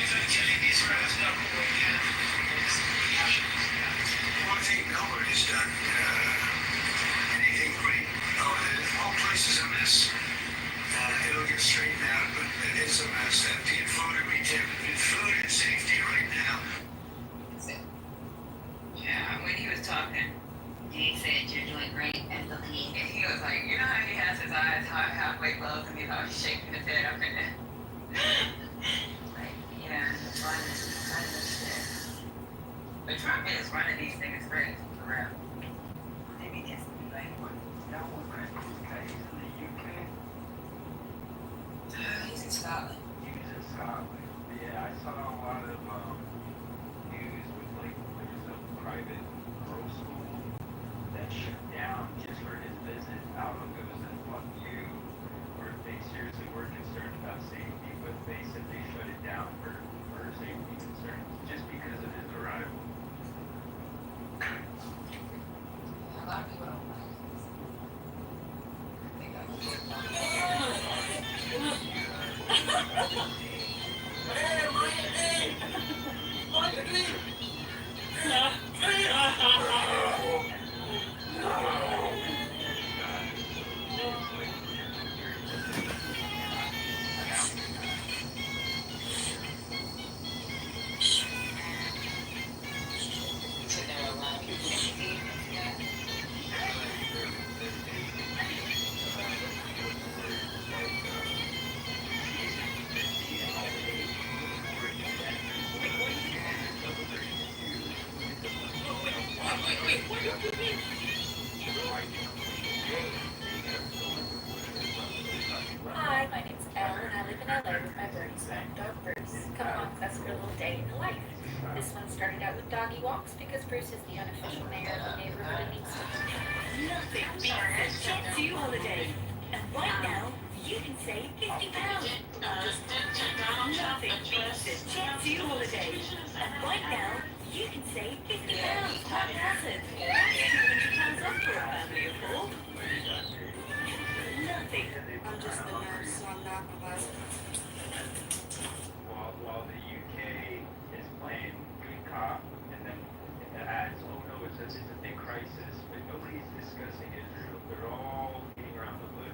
One thing nobody's done anything great. Oh, the whole place is a mess. It'll get straightened out, but it is a mess. Empty food and retail, food and safety right now. Yeah, when he was talking, he said you're doing great at looking. And he was like, you know how he has his eyes halfway closed and he's always shaking his head up and down. Like, yeah, it's fun. I understand. But Trump is running these things crazy, for real. Maybe it's like, That one Christmas guy, he's in the UK. he's in Scotland. He was in Scotland. Yeah, I saw a lot of news with like there was a private girls' school that shut down just for his visit. I don't know if it was a fuck you or if they seriously were concerned about safety, but they said they shut it down for safety concerns just because of his arrival. A lot of people don't like this. They got so there are a lot of people that see that. Hi, my name's Elle and I live in LA with my birdie smack dog Bruce. Come along with us for a little day in the life. This one started out with doggy walks because Bruce is the unofficial mayor of the neighborhood and needs to. Nothing beats a Jet2 holiday. And right now, you can save £50. Nothing beats a Jet2 holiday. And right now, you can save £50. Haphazard. That's £200 off for a family of four. Nothing. I'm just the nurse, so I'm not a bus. While the UK is playing good cop, and then it adds, oh no, it's a big crisis, but nobody's discussing Israel. They're all beating around the bush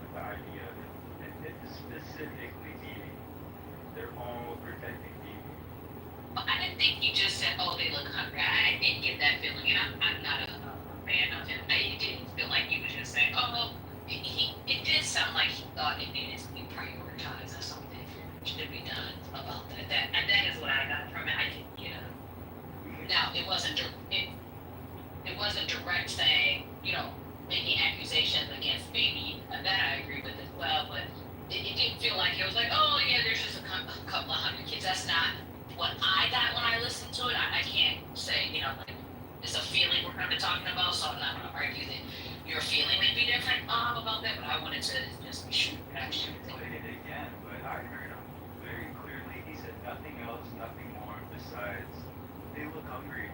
with the idea of it specifically beating. They're all protecting people. Well, I didn't think you just said, "Oh, they look hungry." I didn't get that feeling, and I'm not a fan of him. It didn't feel like you were just saying, "Oh." It did sound like he thought it needed to be prioritized or something should be done about that. That is what I got from it. I didn't, Now it wasn't direct saying, making accusations against Phoebe, and that I agree with as well. But it didn't feel like it was like, oh yeah, there's just a couple of hundred kids. That's not what I got when I listened to it. I can't say, like it's a feeling we're going to be talking about, so I'm not going to argue that your feeling may be different about that, but I wanted to just be sure that I should Played it again, but I heard him very clearly. He said nothing else, nothing more besides they look hungry.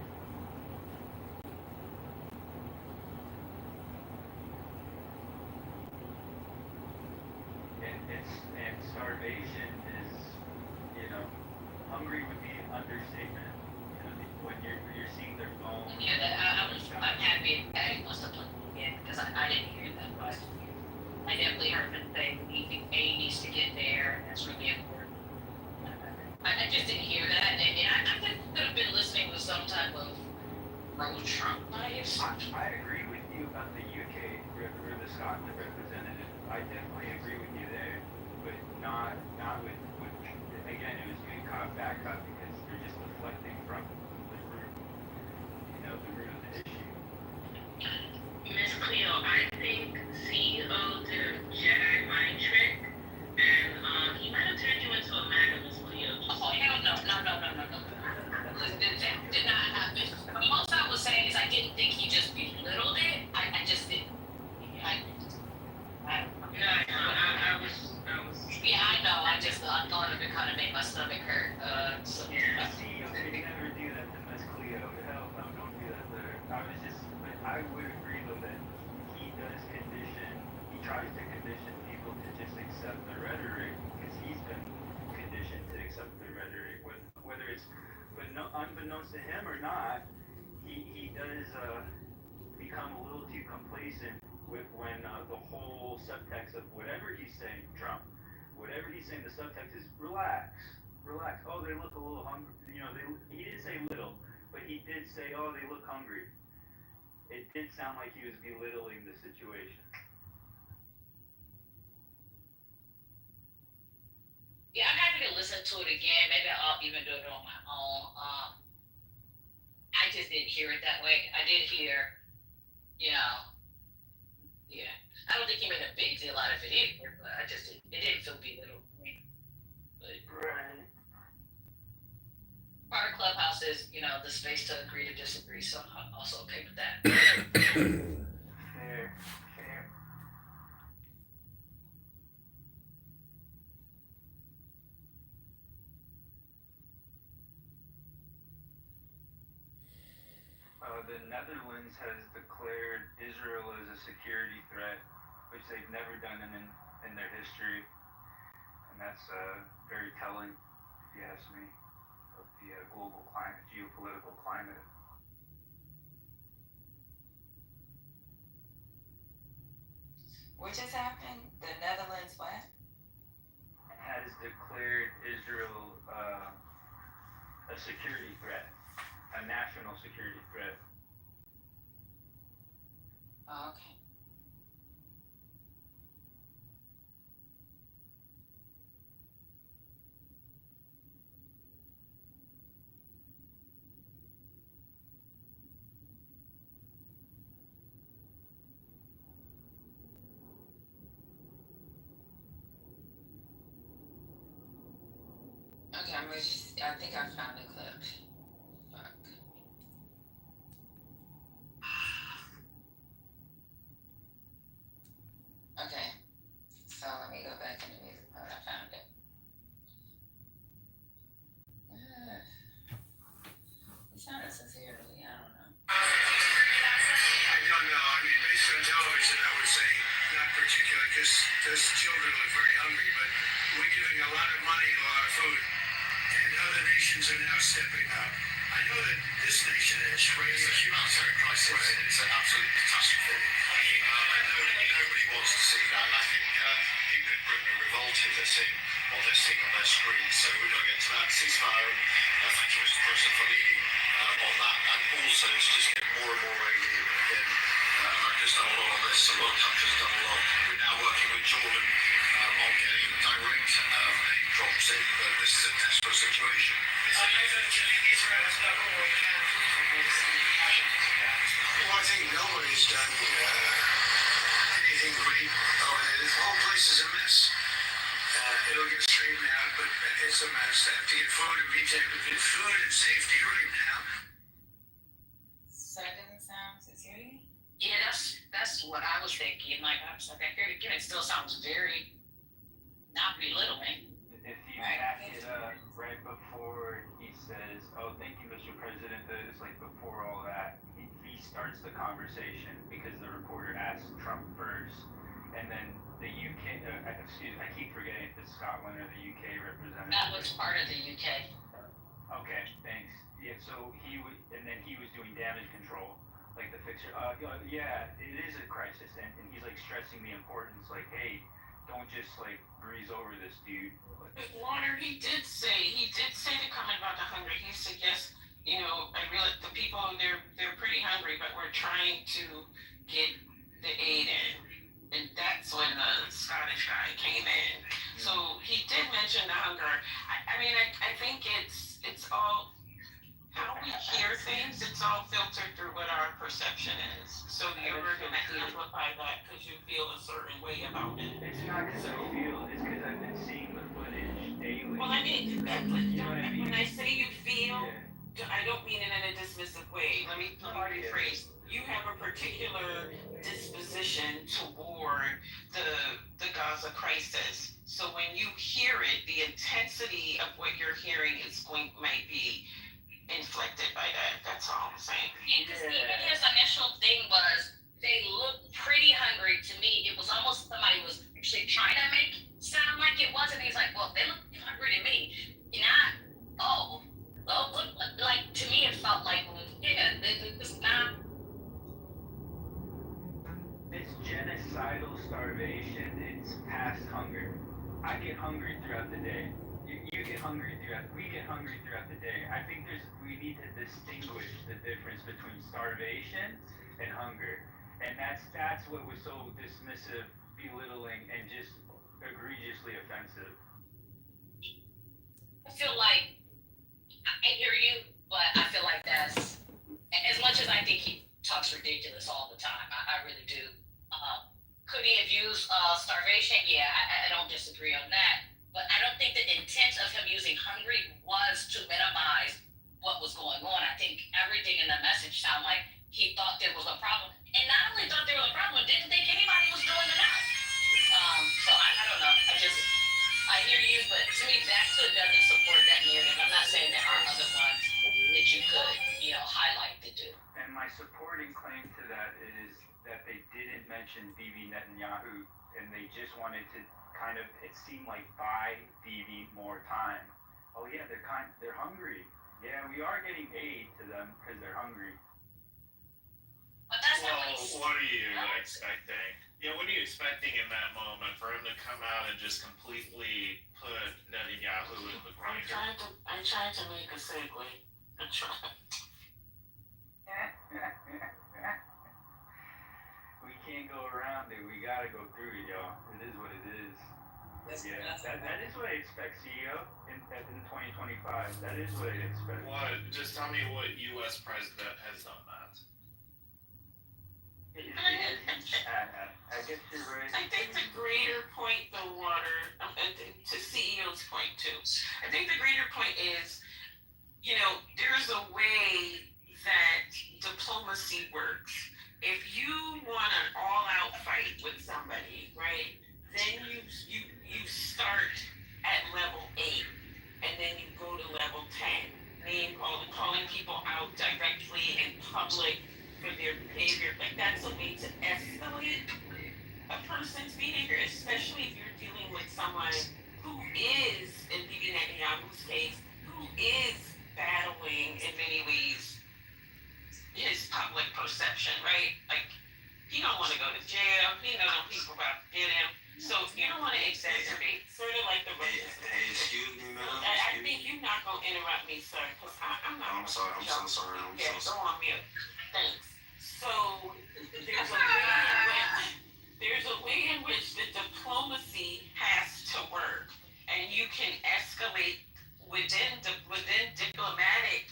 And starvation is, hungry would be an understatement. When you're seeing their bones. Yeah, I'm happy that he must have played it again because I didn't hear that last year. I definitely heard him say aid needs to get there, and that's really important. I just didn't hear that, and I could have been listening with some type of pro-Trump bias. I agree with you about the UK or the Scotland representative. I definitely agree with you there, but not with again, it was good cop, bad cop because they're just deflecting from the root, the root of the issue. Miss Cleo, I think CEO did a Jedi mind trick, and he might have turned you into a MAGA, Miss Cleo. Oh, hell no. That did not happen. Most I was saying is I didn't think he just belittled it. I just didn't. I was. Yeah, I know. I thought of it kind of made my stomach hurt. So Yeah, CEO could never do that to Miss Cleo. Hell no, don't do that to her. I would agree though that he tries to condition people to just accept the rhetoric because he's been conditioned to accept up the rhetoric, whether it's unbeknownst to him or not. He does become a little too complacent when the whole subtext of whatever he's saying, Trump, whatever he's saying, the subtext is relax, relax. Oh, they look a little hungry. He didn't say little, but he did say, oh, they look hungry. It did sound like he was belittling the situation. Yeah, I'm happy to listen to it again. Maybe I'll even do it on my own. I just didn't hear it that way. I did hear, yeah. I don't think he made a big deal out of it either, but it didn't feel belittled to me. But Right. part of Clubhouse is, the space to agree to disagree, so I'm also okay with that. Fair. The Netherlands has declared Israel as a security threat, which they've never done in their history, and that's very telling, if you ask me, of the global climate, geopolitical climate. What just happened? The Netherlands what? Has declared Israel a security threat, a national security threat. Oh, okay. Okay, I think I found the clip. Fuck. Okay, so let me go back in the music part. I found it. It sounded sincerely, I don't know. I don't know. I mean, based on television, I would say not particularly, because those children look very hungry, but we're giving a lot of money and a lot of food, and other nations are now stepping up. I know that this nation is, right? It's a humanitarian crisis. Right. It's an absolute catastrophe. Nobody wants to see that. I think people in Britain are revolted at seeing what they're seeing on their screens. So we've got to get to that ceasefire, and thank you, Mr. President, for leading on that, and also to just get more and more aid in. Again, America's done a lot on this, the World Cup has done a lot. We're now working with Jordan on getting direct aid drops in, but this is a desperate situation. Israel has done all we can Well, I think nobody's done anything great over there. The whole place is a mess. It'll get straightened out, but it's a mess. They have to get food and food and safety right now. So that doesn't sound sincerely? Yeah, that's what I was thinking. Like, I was like, I hear it again. It still sounds very not belittling. If you Right. back it up right before he says, oh, thank you, Mr. President, it's like before all that, he starts the conversation because the reporter asks Trump first, and then the UK, I keep forgetting if it's Scotland or the UK representative. That was part of the UK. Okay, thanks. Yeah, so and then he was doing damage control, like the fixer. Yeah, it is a crisis, and he's like stressing the importance, like, hey, don't just like breeze over this dude. Warner, he did say the comment about the hunger. He said, yes, I realize the people, they're pretty hungry, but we're trying to get the aid in. And that's when the Scottish guy came in. So he did mention the hunger. I think it's all how we hear things. It's all filtered through what our perception is. So you're going to amplify that because you feel a certain way about it. It's not because I feel, it's because I've been seeing the footage daily. Well, when I say you feel, Yeah. I don't mean it in a dismissive way. Let me rephrase. You have a particular disposition toward the Gaza crisis. So when you hear it, the intensity of what you're hearing might be inflected by that. That's all I'm saying. Because even his initial thing was, they looked pretty hungry to me. It was almost somebody was actually trying to make it sound like it wasn't. He's like, well, they look hungry to me. Now starvation, it's past hunger. I get hungry throughout the day. You get hungry we get hungry throughout the day. I think we need to distinguish the difference between starvation and hunger. And that's what was so dismissive, belittling, and just egregiously offensive. I feel like I hear you, but I feel like that's as much as I think he talks ridiculous all the time. I really do. Could he have used starvation? Yeah, I don't disagree on that. But I don't think the intent of him using hungry was to minimize what was going on. I think everything in the message sounded like he thought there was a problem, and not only thought there was a problem, didn't think anybody was doing enough. So I don't know. I hear you, but to me, that still doesn't support that narrative. I'm not saying there aren't other ones that you could, highlight that do. And my supporting claim to that is that they didn't mention Bibi Netanyahu, and they just wanted to kind of, it seemed like, buy Bibi more time. Oh yeah, they're hungry. Yeah, we are getting aid to them because they're hungry. But that's not what he's. What are you expecting? Yeah, what are you expecting in that moment for him to come out and just completely put Netanyahu in the grinder? I tried to make a segue. I tried. We can't go around it. We gotta go through it, y'all. It is what it is. That is what I expect, CEO, in 2025. That is what I expect. What? Just tell me what U.S. president has done that. I guess you're right. I think the greater point, though, to CEO's point too. I think the greater point is, there's a way that diplomacy works. If you want an all-out fight with somebody, right, then you start at level 8, and then you go to level 10, meaning calling people out directly in public for their behavior. Like, that's a way to escalate a person's behavior, especially if you're dealing with someone who is, in Bibi Netanyahu's case, who is battling in many ways his public perception, right? Like, he don't want to go to jail. He knows people about to get him. So you don't want to exacerbate, sort of like the racism. Hey, excuse me, man. I think you're not going to interrupt me, sir, because I'm not. I'm sorry. I'm so sorry. Yeah, go on mute. Thanks. So there's a way in which the diplomacy has to work, and you can escalate within diplomatic,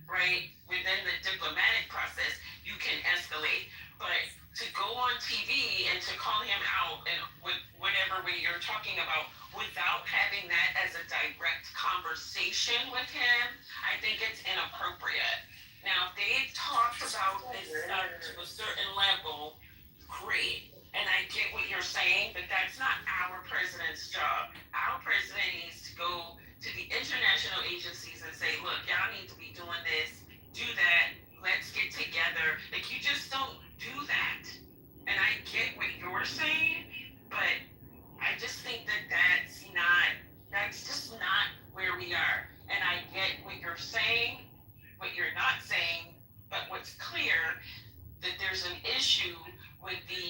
right? Within the diplomatic process, you can escalate. But to go on TV and to call him out and with whatever way you're talking about without having that as a direct conversation with him, I think it's inappropriate. Now, if they've talked about this stuff to a certain level, great. And I get what you're saying, but that's not our president's job. Our president needs to go to the international agencies and say, look, y'all need to be doing this, do that, let's get together. Like, you just don't do that. And I get what you're saying, but I just think that's just not where we are. And I get what you're saying, what you're not saying, but what's clear that there's an issue with the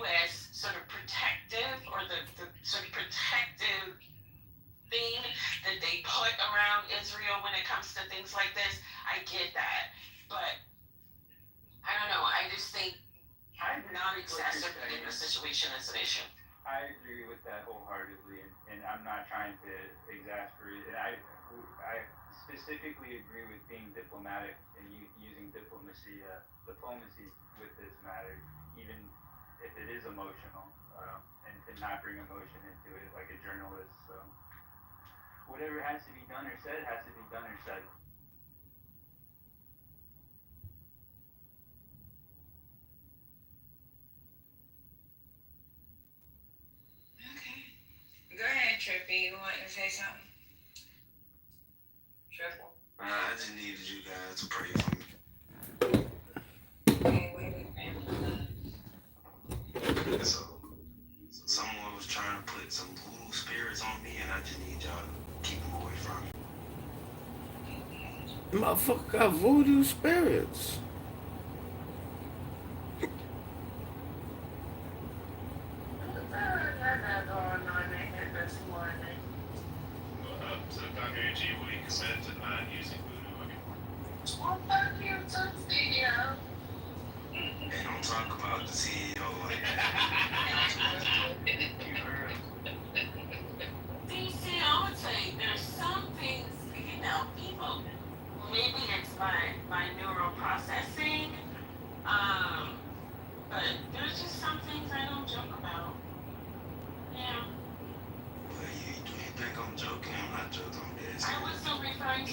U.S. sort of protective or the sort of protective thing that they put around Israel when it comes to things like this. I get that, but I don't know. I just think not exacerbating the situation is an issue. I agree with that wholeheartedly, and I'm not trying to exasperate it. I specifically agree with being diplomatic and using diplomacy with this matter, even if it is emotional, and to not bring emotion into it like a journalist. So whatever has to be done or said has to be done or said. Okay. Go ahead, Trippy. You want to say something? Triple. I just needed you guys to pray for me. Okay, wait a minute. So someone was trying to put some voodoo spirits on me, and I just need y'all to keep them away from me. Motherfucker got voodoo spirits. Who's that?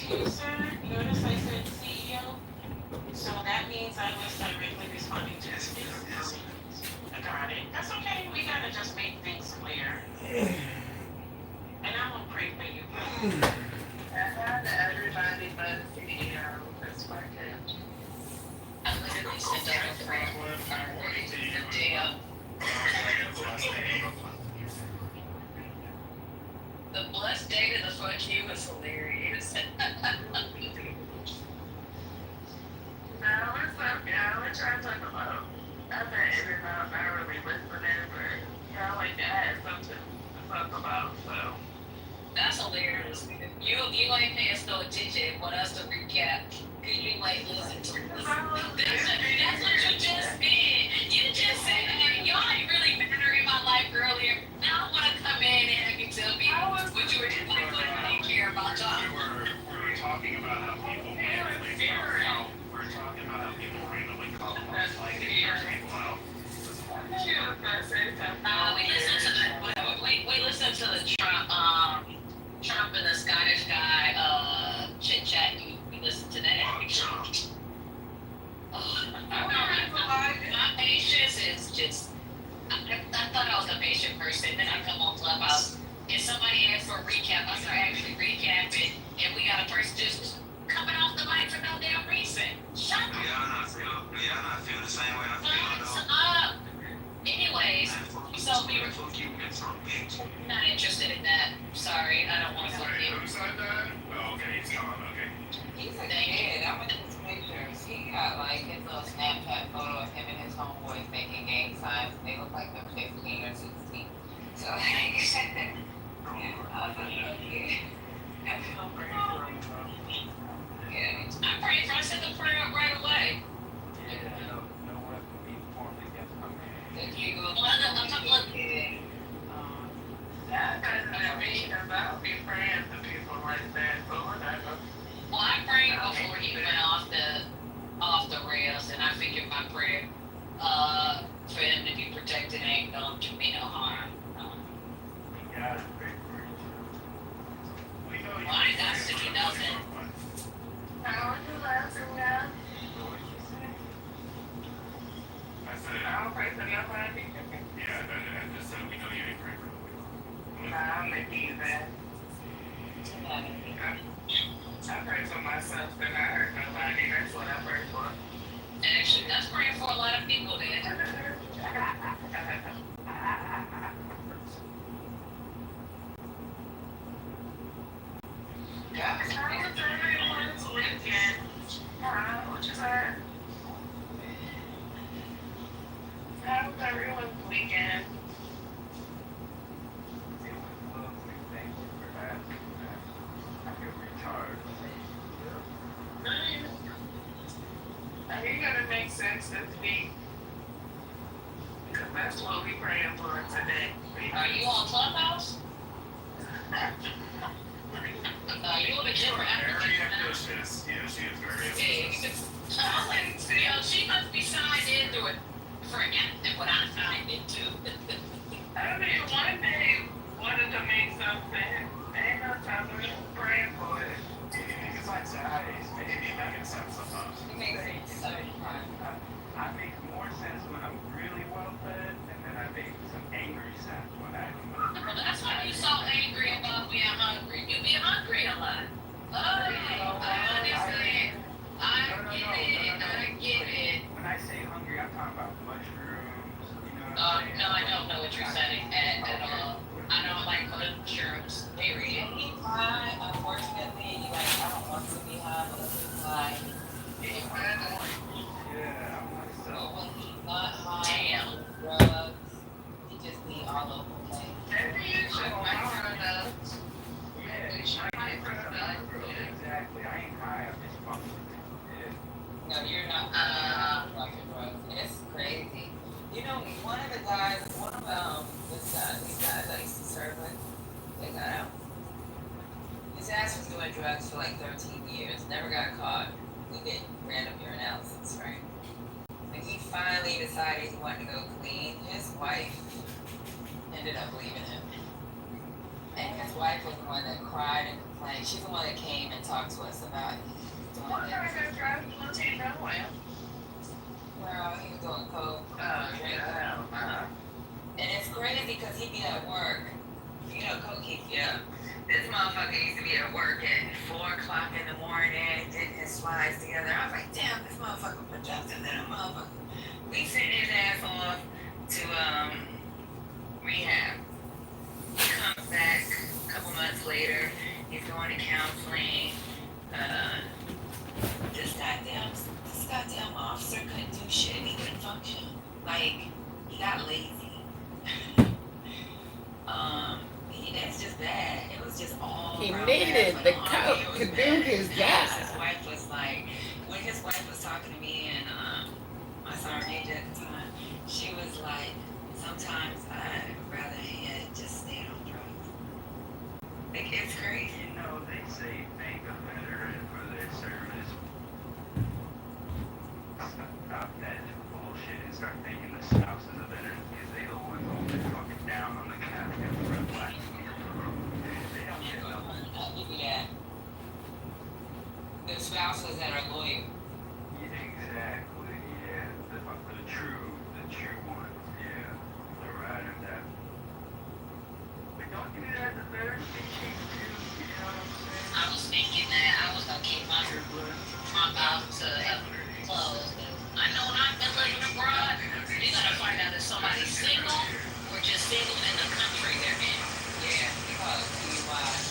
you, sir. Notice I said CEO. So that means I was directly responding to the citizens. I got it. That's okay. We gotta just make things clear. And I will pray for you. And everybody but the CEO. That's my kid. I literally sent out a prayer the day of. The blessed day to the fuck you was hilarious. No, what's up, y'all? We're trying to talk about. I've been in and out, not really listening, but y'all like to have something to talk about, so. That's hilarious. You ain't paying no attention. Want us to recap? Cause you ain't listen to us. That's what you just did. You just said, hey, y'all ain't really matter in my life earlier. Now I wanna come in and have you tell me what you were doing. I didn't care about y'all. We were talking about how people randomly call them out, like people out. We listened to we listened to the Trump and the Scottish guy chit chat. We listened to that. My patience is just. I thought I was a patient person. Then I come on Clubhouse and somebody asked for a recap. I start actually recapping, and we got a person just coming off the mic for no damn reason. Shut up. Y'all not feel the same way I feel Shut though. up. Anyways, so we were Fuck you, it's on bitch. not interested in that. Sorry, I don't want to fuck Wait, you. who said that? Oh, okay, he's gone, okay. He's a kid. I went to his pictures. He got like his little Snapchat photo of him and his homeboys making gang signs. They look like they're 15 or 16. So like, yeah, I was like, okay. Yeah. I prayed for. I said the prayer up right away. Yeah, no weapon being formed against my man. Did you go? A couple of That doesn't mean about be praying for people like that, but whatever. well, I prayed before he went off the rails, and I figured my prayer for him to be protected ain't gonna do me no harm. You gotta pray for each other. We know you. Well, I got to, he doesn't. How would you laughing now? I said, I don't pray for nobody. yeah, I just said we know you ain't praying for nobody. Nah, I'm making you that. I pray for myself and I hurt nobody. That's what I pray for. Actually, that's praying for a lot of people then. Yeah. How was everyone's weekend? What you said? How was everyone's weekend? It was lovely. Thank you for asking that. I feel recharged. Are you gonna make sense this week? Because that's what we praying for today. Are you on Clubhouse? You a different Very African. ambitious. Yeah, she is very Yeah, ambitious. I was like, you know, she must be signed into it for what I signed into. I mean, one day wanted to make something. Ain't no time to praying for it. It's like Saturdays, maybe making sense sometimes. It makes sense. I make more sense when I'm really well fed, and then I make some angry sense when I can. Well, that's why you so angry about being hungry. You be hungry a lot. Oh, I understand. I get it. When I say hungry, I'm talking about mushrooms. You know what I'm saying? No, I don't know what you're saying at all. I don't like mushrooms, period. He's high, unfortunately. Like, I don't want to be high, but he's high. Yeah, I'm myself. But when he's not high, Damn. on drugs, he just be all over the place. Maybe you should microdose. Yeah, exactly. I ain't high. I'm just fucking. Yeah. No, you're not like your drugs. It's crazy. You know, one of the guys, these guys I used to serve with, they got out. His ass was doing drugs for like 13 years, never got caught. We did random urinalysis, right? When he finally decided he wanted to go clean, his wife ended up leaving him. And his his wife was the one that cried and complained. She's the one that came and talked to us about doing What kind this. of drugs was he doing? Well, he was doing coke. Yeah. And it's crazy because he be at work. You know, coke keeps you up. This motherfucker used to be at work at 4 o'clock in the morning, getting his slides together. I was like, damn, this motherfucker productive than a motherfucker. We sent his ass off to rehab. He comes back a couple months later. He's going to counseling. This goddamn officer couldn't do shit. He couldn't function. Like, he got lazy. That's just bad. It was just all He around needed bad. the Like, coke to it was do bad. his His job. wife was like, when his wife was talking to me and my sergeant major at the time, she was like, sometimes I'd rather he had just stayed on drugs. Like, it's crazy. You know, they say thank a veteran for their service. Stop that bullshit and start thanking the spouses of veterans because they the ones holding fucking down on the goddamn front line. They don't get no. I'll give you that. The spouses that are loyal. Exactly, yeah. The true ones, yeah. The ride or die. But don't do that to veterans. They cheap too, you know what I'm saying? I was thinking that I was gonna keep my mouth to closed. I know when I've been living abroad, you're gonna find out if somebody's single or just single in the country they're in. Yeah, because DUI.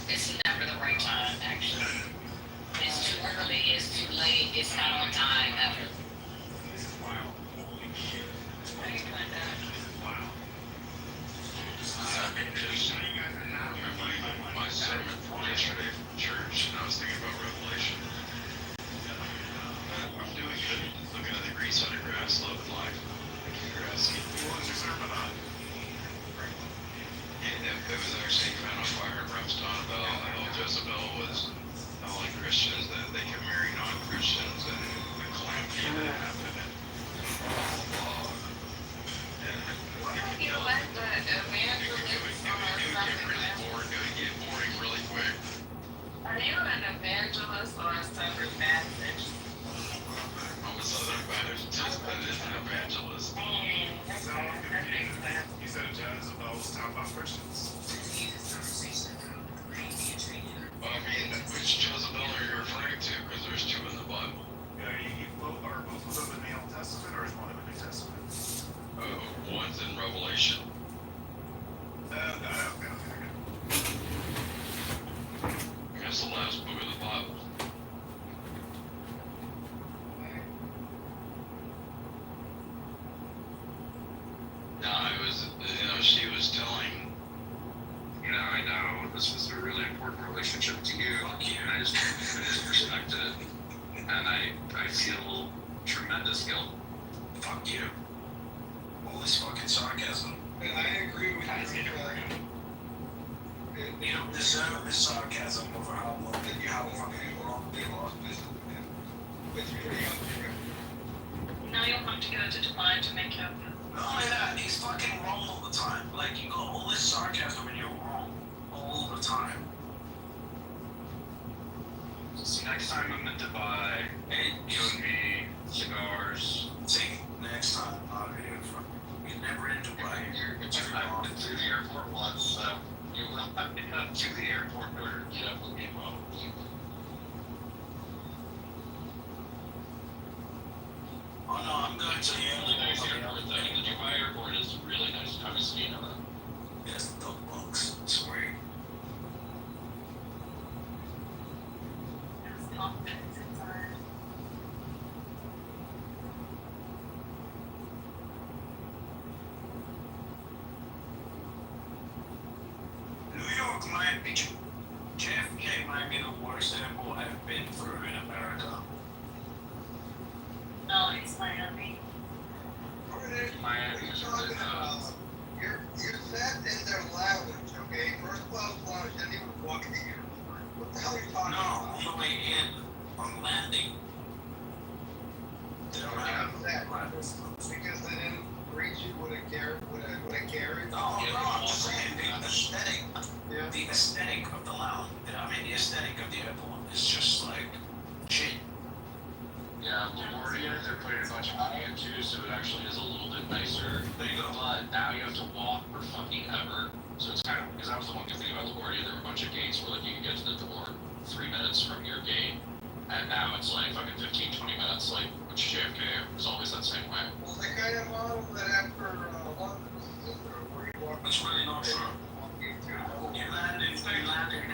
It's never the right time, actually. It's too early, it's too late, it's not on time, ever. My sermon from yesterday from church, and I was thinking about Revelation. I'm doing good. Looking at the green side of grass, love and life. Thank you for asking. What was your sermon on? It was actually kind of fire and brimstone about how Jezebel was telling Christians that they can marry non-Christians and the calamity that happened. You let the evangelist It would get really boring. It would get boring really quick. Are you an evangelist or a Southern Baptist? I'm a Southern Baptist evangelist. You said Jezebel was talking about Christians. I mean, which Jezebel are you referring to? Because there's two in the Bible. Are both of them in the Old Testament, or is one in the New Testament? One's in Revelation. That's the last book of the Bible. relationship to you. And I just respect it. And I feel tremendous guilt. Fuck you. All this fucking sarcasm. And I agree with you. You don't deserve this sarcasm over how fucking wrong they lost business with your young friend. Now you'll have to go to Dubai to make up. Not only that, he's fucking wrong all the time. Like, you got all this sarcasm and you're wrong all the time. So next time I'm in Dubai, you and me, cigars. See, next time out of here, you're never in Dubai. I've been through the airport once, so you will have to come to the airport in order to get up with me involved. Oh no, I'm going to the Really nice airport though. The Dubai airport is really nice. Obviously, you know that. Yes, dog bugs. Sweet. There's confidence inside. New York might be, JFK might be the worst airport I've been through in America. No, it's Miami. Miami is really tough. You're sat in their lounge, okay? First class lounge, didn't even walk in the airport. What the hell are you talking about? No, on the way in, on landing. They don't have that. Because they didn't greet you with a carrot, with a carrot. No, I'm just saying the aesthetic. Yeah. The aesthetic of the lounge. I mean, the aesthetic of the airport is just like shit. Yeah, LaGuardia, they're putting a bunch of money into, so it actually is a little bit nicer. There you go. But now you have to walk for fucking ever. So it's kind of, because that was the one good thing about LaGuardia, there were a bunch of gates where like you could get to the door 3 minutes from your gate. And now it's like fucking 15, 20 minutes, like, which JFK was always that same way. Well, they kind of modeled that after London, where you walk. That's really not true. You land in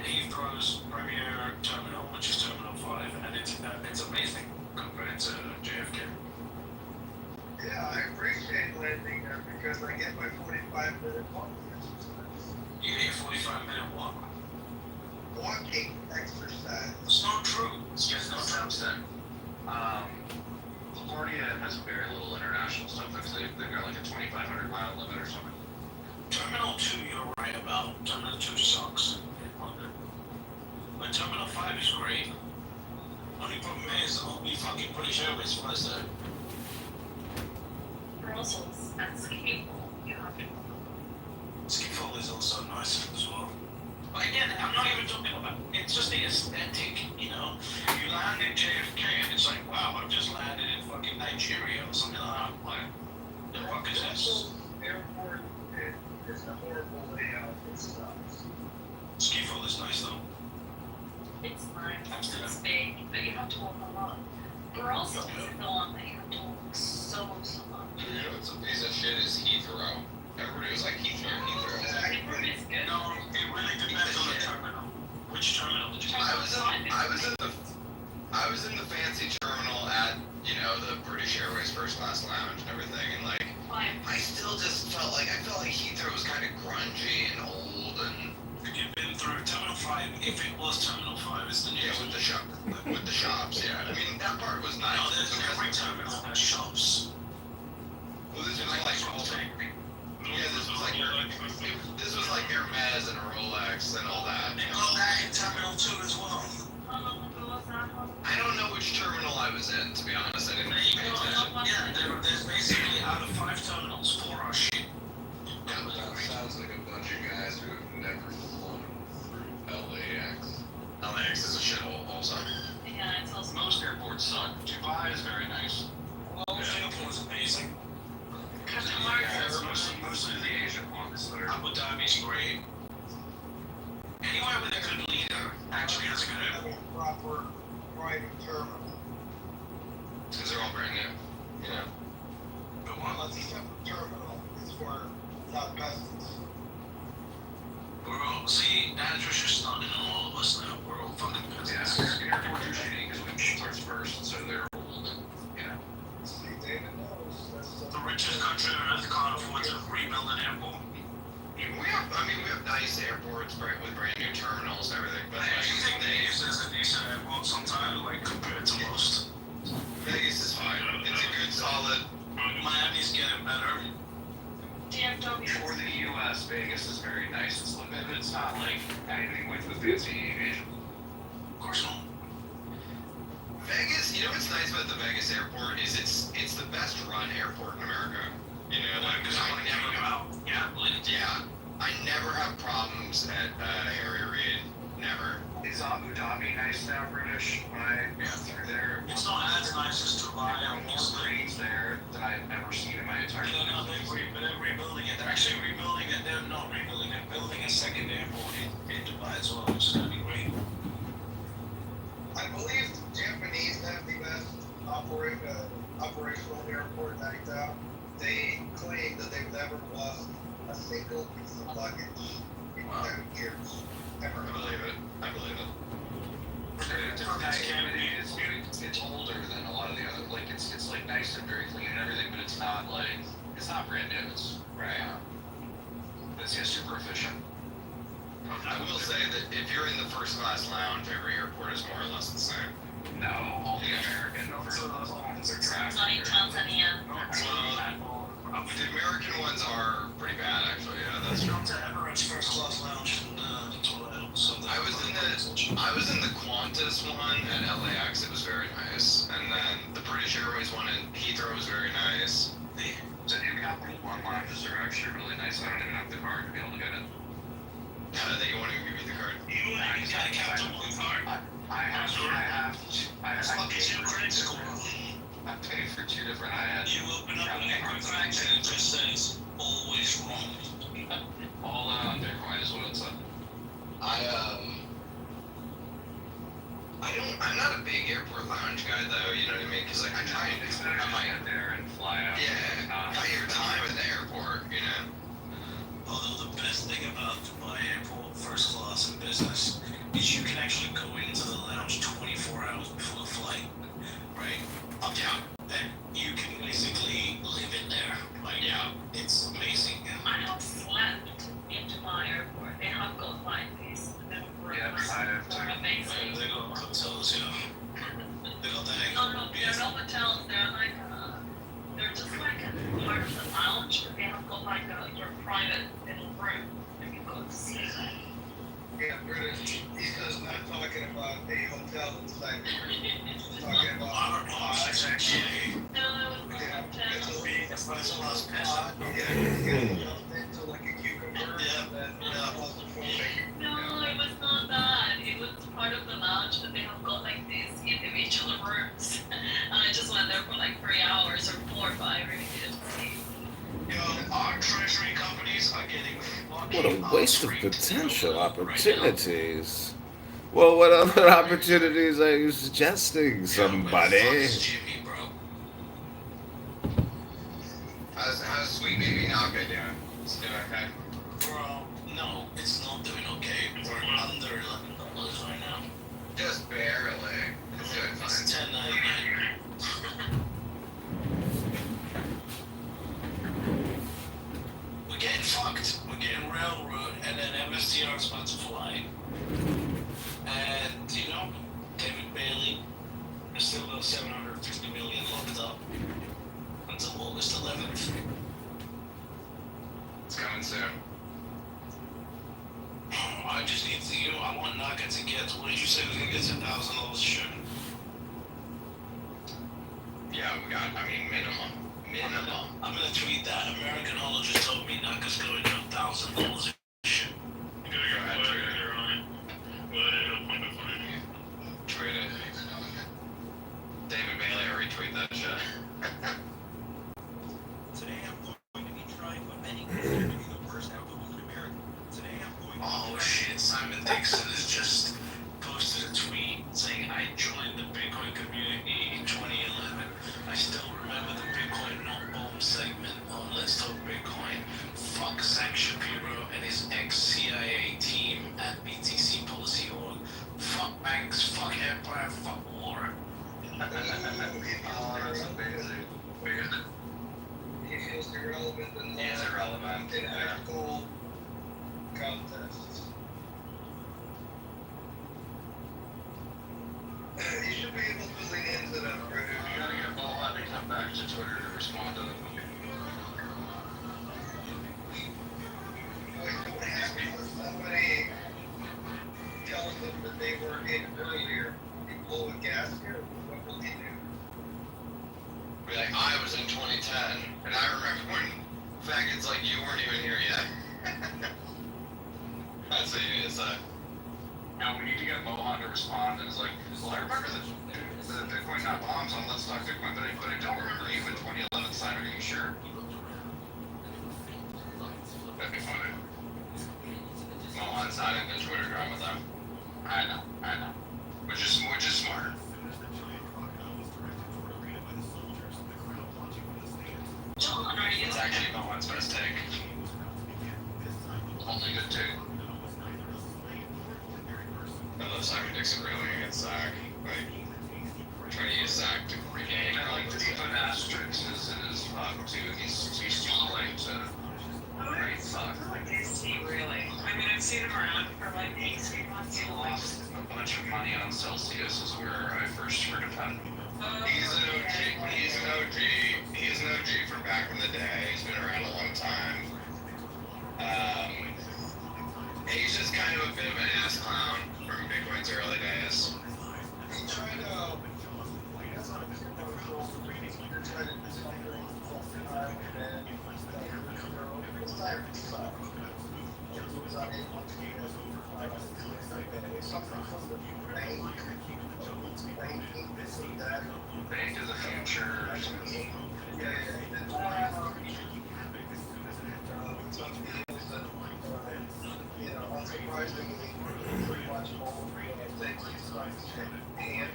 Heathrow's premier terminal, which is Terminal 5, and it's amazing compared to JFK. Yeah, I appreciate landing there because I get my 45-minute walk. You get a 45-minute walk. Walking exercise. It's not true. It's just no times then. LaGuardia has very little international stuff. They've got like a 2,500 mile limit or something. Terminal 2, you're right about. Terminal 2 sucks in London. But Terminal 5 is great. Only problem is, only fucking British Airways flies there. Brussels and Schiphol, you have to. Schiphol is also nice as well. But again, I'm not even talking about, it's just the aesthetic, you know? You land in JFK and it's like, wow, I've just landed in fucking Nigeria or something like that. Like, the fuck is this? Airport is a horrible layout. It sucks. Schiphol is nice though. It's nice. It's big, but you have to walk a lot. Brussels is the one that you have to walk so much. You know what's a piece of shit is Heathrow. Everybody was like, Heathrow. It's good. No, it really depends on the terminal. Which terminal did you I was in the fancy terminal at, you know, the British Airways first class lounge and everything, and like, I still just felt like Heathrow was kind of grungy and old and. You've been through Terminal 5, if it was Terminal 5, it's the new with the shop, with the shops, yeah. I mean, that part was nice. No, there's every terminal has shops. Well, this was like whole thing. Yeah, this was like Hermes and Rolex and all that. They got that in Terminal 2 as well. I don't know which terminal I was in, to be honest. I didn't pay attention. Yeah, there's basically out of 5 terminals, 4 are shit. Yeah, but that sounds like a bunch of guys who have never flown through LAX. LAX is a shithole also. Yeah, it's also. Most airports suck. Dubai is very nice. Well, Singapore is amazing. Mostly the Asian ones. Abu Dhabi is great. Anywhere with a good leader actually has a good airport. Proper private terminal. Because they're all brand new. You know? The one that's a separate terminal is for not peasants. We're all, see, Andrew's just starting on all of us now. We're all fucking peasants. Yeah, airports are shitty because we came first first, so they're old. You know? See, David knows. The richest country on earth can't afford to rebuild an airport. We have I mean, we have nice airports with brand new terminals and everything, but I like, actually think Vegas is a decent airport sometimes, like compared to most. Vegas is fine. It's a good, solid. Miami's getting better. DFW. For the U.S., Vegas is very nice. It's limited. It's not like anything with the fancy aviation. Of course not. Vegas, you know what's nice about the Vegas airport is it's the best run airport in America. You know, like, Because I want to go out. Yeah, yeah, I never have problems at Harry Reid. Never. Is Abu Dhabi nice now, British? When I go through there, it's not as nice as Dubai. there are more screens there than I've ever seen in my entire life. No, they're rebuilding it. They're actually rebuilding it. They're not rebuilding it. They're building a second airport in Dubai as well, which is going to be great. I believe the Japanese have the best operational airport night out. They claim that they've never lost a single piece of luggage in 10 years. Ever. I believe it. It's older than a lot of the other. Like it's like nice and very clean and everything, but it's not brand new. It's It's super efficient. I will say that if you're in the first class lounge, every airport is more or less the same. No, all the American first class ones are trash. Sunny Tanzania. The American ones are pretty bad, actually. Yeah, that's true. Come to Emirates first class lounge in Toledo. I was in the Qantas one at LAX. It was very nice, and then the British Airways one in Heathrow was very nice. The Indianapolis one lounges are actually really nice. I don't even have the card to be able to get it. They want to give you the card. You gotta count on one card. I have two credit score. I paid for two different. You open up an Equifax and it just says always wrong. All Bitcoin is what it said. I'm not a big airport lounge guy though. You know what I mean? Because like I might get there and fly out. Yeah, got your time at the airport. You know. Although the best thing about Dubai Airport, first class and business, is you can actually go into the lounge 24 hours before the flight, right? Yeah. And you can basically live in there. Like, yeah, it's amazing. I have slept in Dubai Airport. They have got like these little rooms. They're amazing. They got hotels, yeah. They got that. No, they're not hotels. They're like they're just like a part of the lounge, but they have got like your private little room, and you go to see that. Yeah, British. He's not talking about a hotel inside. He's talking about It's actually No, it was not a hotel. Yeah, you jump into like a cucumber and then No, it was not that. It was part of the lounge, but they have got like these individual rooms. And I just went there for like 3 hours or 4, but I really didn't see. Our treasury companies are getting What a waste of potential opportunities. Well, what other opportunities are you suggesting, somebody? Jimmy, bro. How's Sweet Baby Naga doing? It's doing okay. Bro, no, it's not doing okay. We're under $11 right now. Just barely. It's doing It's fine. $10.99. We're getting fucked. We're getting railroad, and then MSTR is about to fly. And, you know, David Bailey is still about $750 million locked up until August 11th. It's coming soon. I just need to, you know, I want Naga to get, what did you say, was going to get $10,000 a share? Yeah, we got, I mean, minimum. I'm gonna tweet that. American Hollow just told me Naga's going to $1,000 a share. Go ahead, tweet it. David Bailey will retweet that shit. Today I'm going to be trying what many consider to be the worst alcohol in America. Today I'm going to Oh shit, Simon Dixon has just posted a tweet saying I joined the Bitcoin community in 2011. I still remember the Bitcoin Not Bomb segment on Let's Talk Bitcoin. Fuck Zach Shapiro and his ex-CIA team at BTC Policy Org. Fuck banks, fuck empire, fuck war. Oh, that's amazing. Weird. He feels irrelevant and He's irrelevant. cool. able to lean into that. You gotta get Mohan to come back to Twitter to respond to them. What happened was somebody tells them that they were in earlier, they blow a gasket, what will they do? Be like, I was in 2010, and I remember when faggots like you weren't even here yet. That's what you need to say. Now we need to get Mohan to respond, and it's like, well, I remember the Bitcoin got bombs on Let's Talk Bitcoin, but I don't remember you in 2011, Simon. Are you sure? That'd be funny. Mohan's not in the Twitter drama though. I know. Which is smart. It's actually Mohan's best take. Only good take. I love Simon Dixon railing against Zach. Like, trying to use Zach to regain. I like that he put asterisks in his fuck too. He's too late to. Right, fuck. Is he really? I mean, I've seen him around for like 18 months. He lost a bunch of money on Celsius is where I first heard of him. He's an OG. He's an OG from back in the day. He's been around a long time. He's just kind of a bit of an ass clown from Bitcoin's early days. He tried to, Bank of the future. unsurprisingly, pretty much all of the things he's trying to hand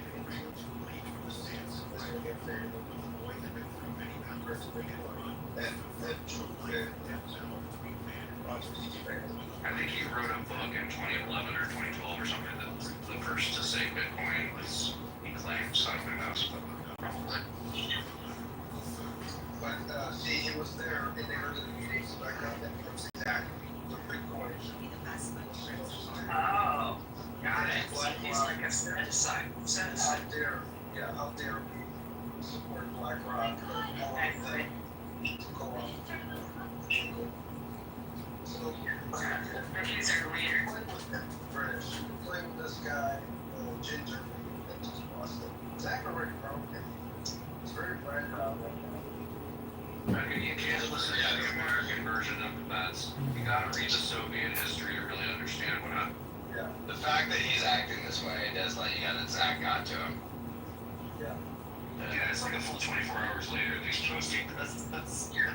I think he wrote a book in 2011 or 2012 or something that the first to say Bitcoin was, he claimed something else, but probably. But see, he was there in the early meetings, so I got that becomes exactly the Bitcoin. Oh, got it. He's like a set aside. How dare, how dare we support BlackRock or all of them to go off. So, He's our leader. British, play with this guy, Ginger, that just lost it. Zach already broke him. He's very proud of him. I mean, you can't listen to the American version of the bets. You gotta read the Soviet history to really understand what happened. Yeah. The fact that he's acting this way does let you know that Zach got to him. Yeah. Yeah, it's like a full 24 hours later, they're supposed to that's scary.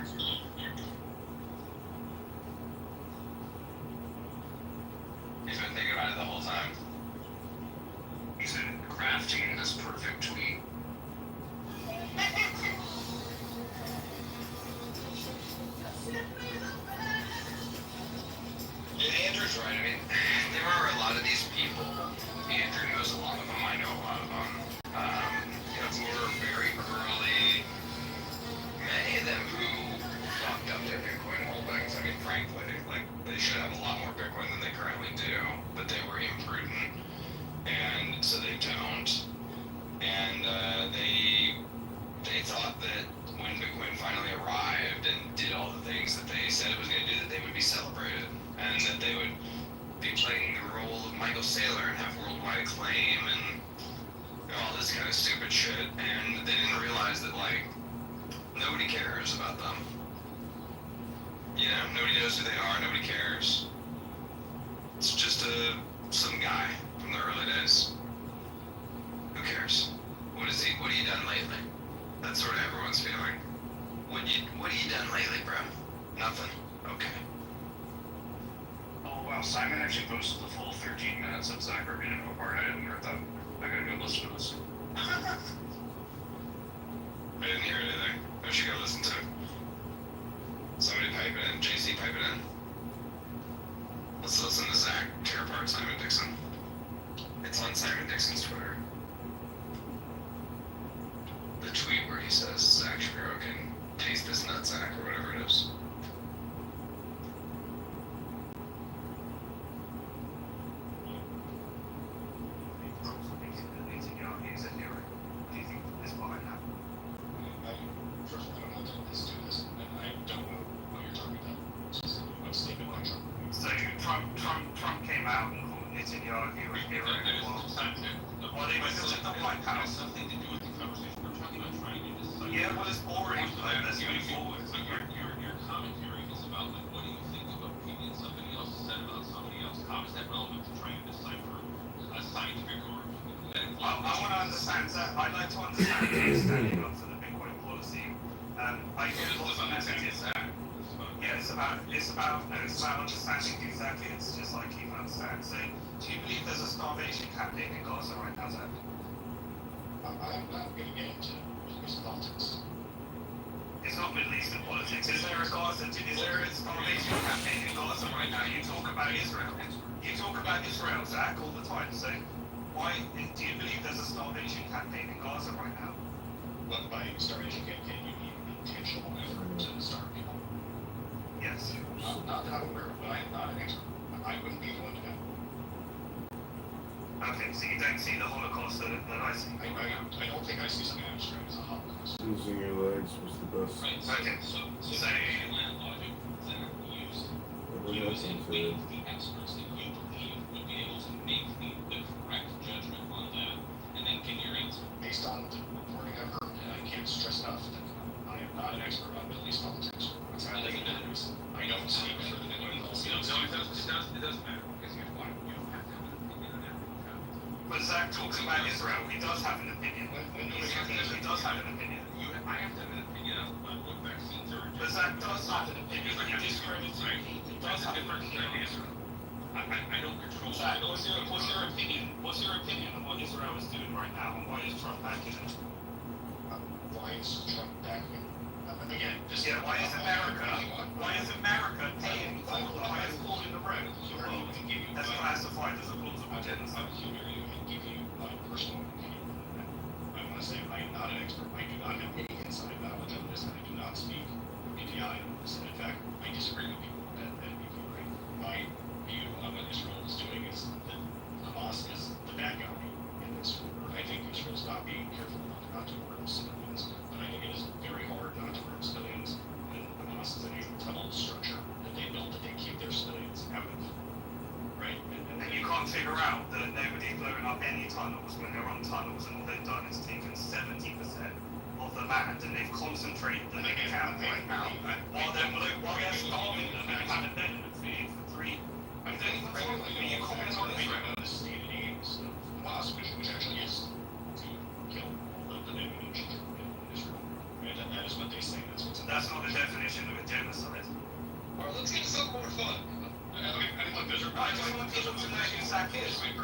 He's been thinking about it the whole time. He's been crafting this perfect tweet. Yeah, Andrew's right. I mean, there are a lot of these people. Andrew knows a lot of them. I know a lot of them. Who are very early. Many of them who fucked up their Bitcoin holdings. I mean, frankly, like they should have a lot more Bitcoin than they currently do, but they were imprudent, and so they don't. And they thought that when Bitcoin finally arrived and did all the things that they said it was going to do, that they would be celebrated, and that they would be playing the role of Michael Saylor and have worldwide acclaim and all this kind of stupid shit. And they didn't realize that, like, nobody cares about them. You know, nobody knows who they are, nobody cares. It's just some guy from the early days. Who cares? What have you done lately? That's sort of everyone's feeling. What have you done lately, bro? Nothing. Okay. Oh wow, Simon actually posted the full 13 minutes of Zach reading it apart. I hadn't heard that. I gotta go listen to this. I didn't hear anything. I should go listen to it. Somebody pipe it in. JC, pipe it in. Let's listen to Zach tear apart Simon Dixon. It's on Simon Dixon's Twitter. The tweet where he says Zach Shapiro can taste this nutsack or whatever it is. He's a newer the White House. Nothing to do with the conversation. We're talking about trying to decide. Yeah, well, it's boring. Let's move forward. So your commentary is about like, what do you think of opinion somebody else said about somebody else? How is that relevant to trying to decipher a scientific or? I want to understand that. I'd like to understand you standing up for the Bitcoin policy. I get lots of messages. Yeah, it's about understanding exactly. It's just like you understand. So, do you believe there's a starvation campaign in Gaza right now, Zach? I'm not going to get into politics. It's not Middle Eastern politics. Is there a starvation campaign in Gaza right now? You talk about Israel. You talk about Israel, Zach, all the time. So, do you believe there's a starvation campaign in Gaza right now? But by starvation campaign, you mean intentional effort to starve people? Yes. Not that I'm aware of, but I am not an expert. I wouldn't be the one to know. Okay, so you don't see the Holocaust that I see? I don't think I see something abstract as a Holocaust. Losing your legs was the best. Right. Okay. So logic that used Whatever happened to it? the experts that you believe would be able to make the correct judgment on that, and then give your answer based on the reporting I've heard. And I can't stress enough that I am not an expert on Middle East politics. I live in the Middle East. I don't speak for the Middle East. It doesn't matter because here's why. You don't have to have an opinion on everything. But Zach talks about Israel. He does have an opinion. He does have an opinion. I have to have an opinion on what vaccines are. But Zach does have an opinion. He discredits you. He does have an opinion. I don't control. Zach, what's your opinion? What's your opinion on what Israel is doing right now, and why is Trump backing it? Why is Trump backing? Again, Why is America paying for the highest court in the road? That's classified as a plausible genocide. I'm here and give you my personal opinion. I want to say I am not an expert. I do not have any inside knowledge on this, and I do not speak API on this. And in fact, I disagree with people that if you read my view on what Israel is doing is that Hamas is the bad guy in this war. I think Israel is not being careful not to harm civilians, but I think it is very hard not to harm civilians. And Hamas is in a tunnel structure that they built that they keep their civilians out of. Right? And you can't figure out that nobody's blowing up any tunnels when they're on tunnels, and all they've done is taken 70% of the land, and they've concentrated them in camp right now. While they're starving them and haven't been in the field for 3. I don't even follow you. You comment on Israel. The stated aims of Hamas, which actually is to kill all of the men and children in Israel. Right? That is what they say. That's not the definition of a genocide. Well, let's get to something more fun. I just want people to know who Zach is. And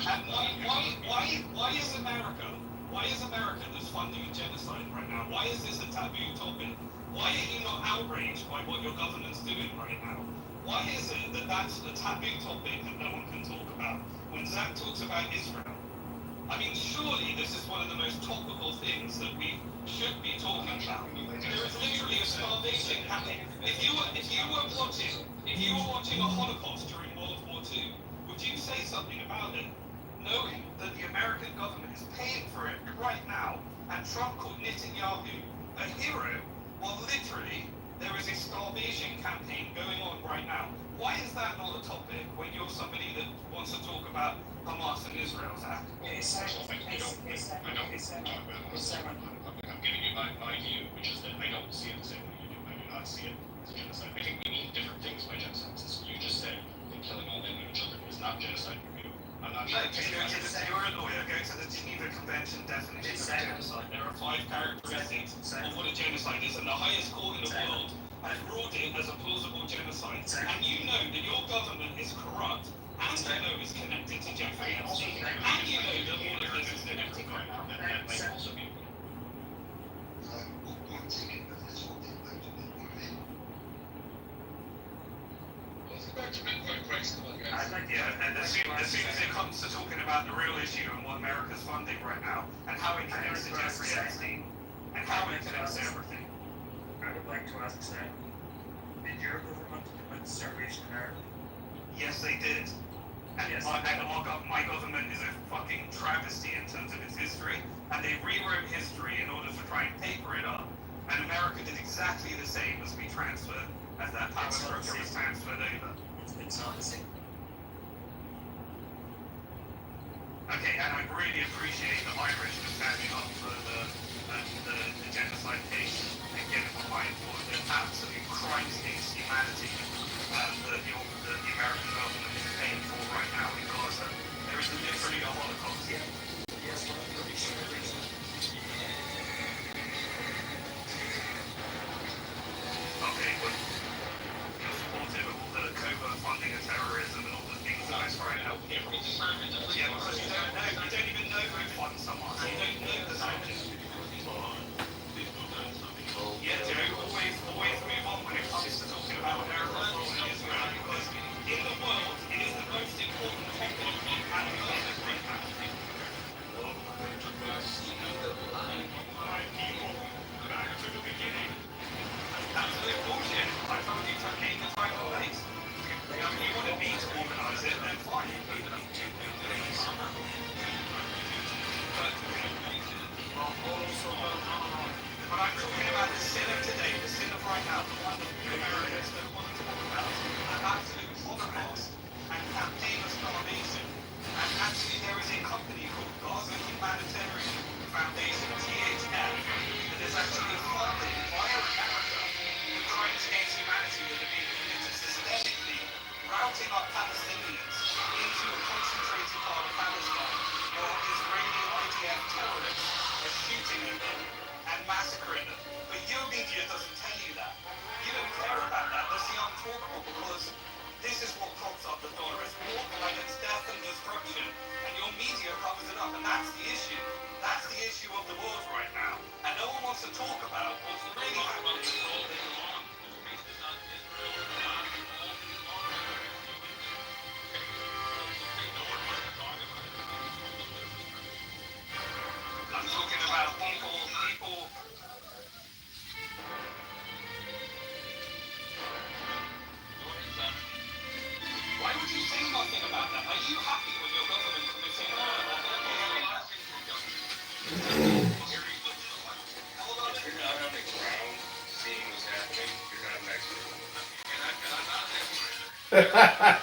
why is America that's funding a genocide right now? Why is this a taboo topic? Why are you not outraged by what your government's doing right now? Why is it that that's a taboo topic that no one can talk about when Zach talks about Israel? I mean, surely this is one of the most topical things that we should be talking about. There is literally a starvation happening. If you were watching a Holocaust during World War II, would you say something about it? Knowing that the American government is paying for it right now, and Trump called Netanyahu a hero, while literally there is a starvation campaign going on right now. Why is that not a topic when you're somebody that wants to talk about Hamas and Israel, Zach? I'm giving you my view, which is that I don't see it the same way you do. I do not see it as a genocide. I think we mean different things by genocide. Since you just said that killing all men, women, and children is not genocide for you. I'm not sure. You're a lawyer. Go to the Geneva Convention definition of genocide. There are 5 characteristics of what a genocide is, and the highest court in the world has ruled it as a plausible genocide. And you know that your government is corrupt, and you know it's connected to Jeffrey Epstein, and you know that all of this is connected right now. That might also be. Back to Bitcoin price. Yeah, and as soon as it comes to talking about the real issue and what America's funding right now, and how it connects to Jeffrey Epstein, and how it connects to everything. I would like to ask that, did your government implement starvation in Ireland? Yes, they did. And my government is a fucking travesty in terms of its history, and they rewrote history in order to try and paper it up. And America did exactly the same as we transferred, as that power structure was transferred over. It's not the same. Okay, and I really appreciate the Irish right now, the one that Americans don't want to talk about, an absolute Holocaust and campaign of starvation. And actually, there is a company called Gaza Humanitarian Foundation, GHF, that is actually funded by America the crimes against humanity that are being committed systemically, routing up Palestinians into a concentrated part of Palestine while Israeli IDF terrorists are shooting at them and massacring them. But your media doesn't tell you that. You don't care about that. That's the unthinkable, because this is what props up the dollarist war, against death and destruction, and your media covers it up, and that's the issue. That's the issue of the world right now, and no one wants to talk about what's really happening. I'm talking about people. Why would you say nothing about that? Are you happy with your government committing Hold on, if you're not on the ground seeing what's happening, you're not an expert. And I'm not an expert. I'm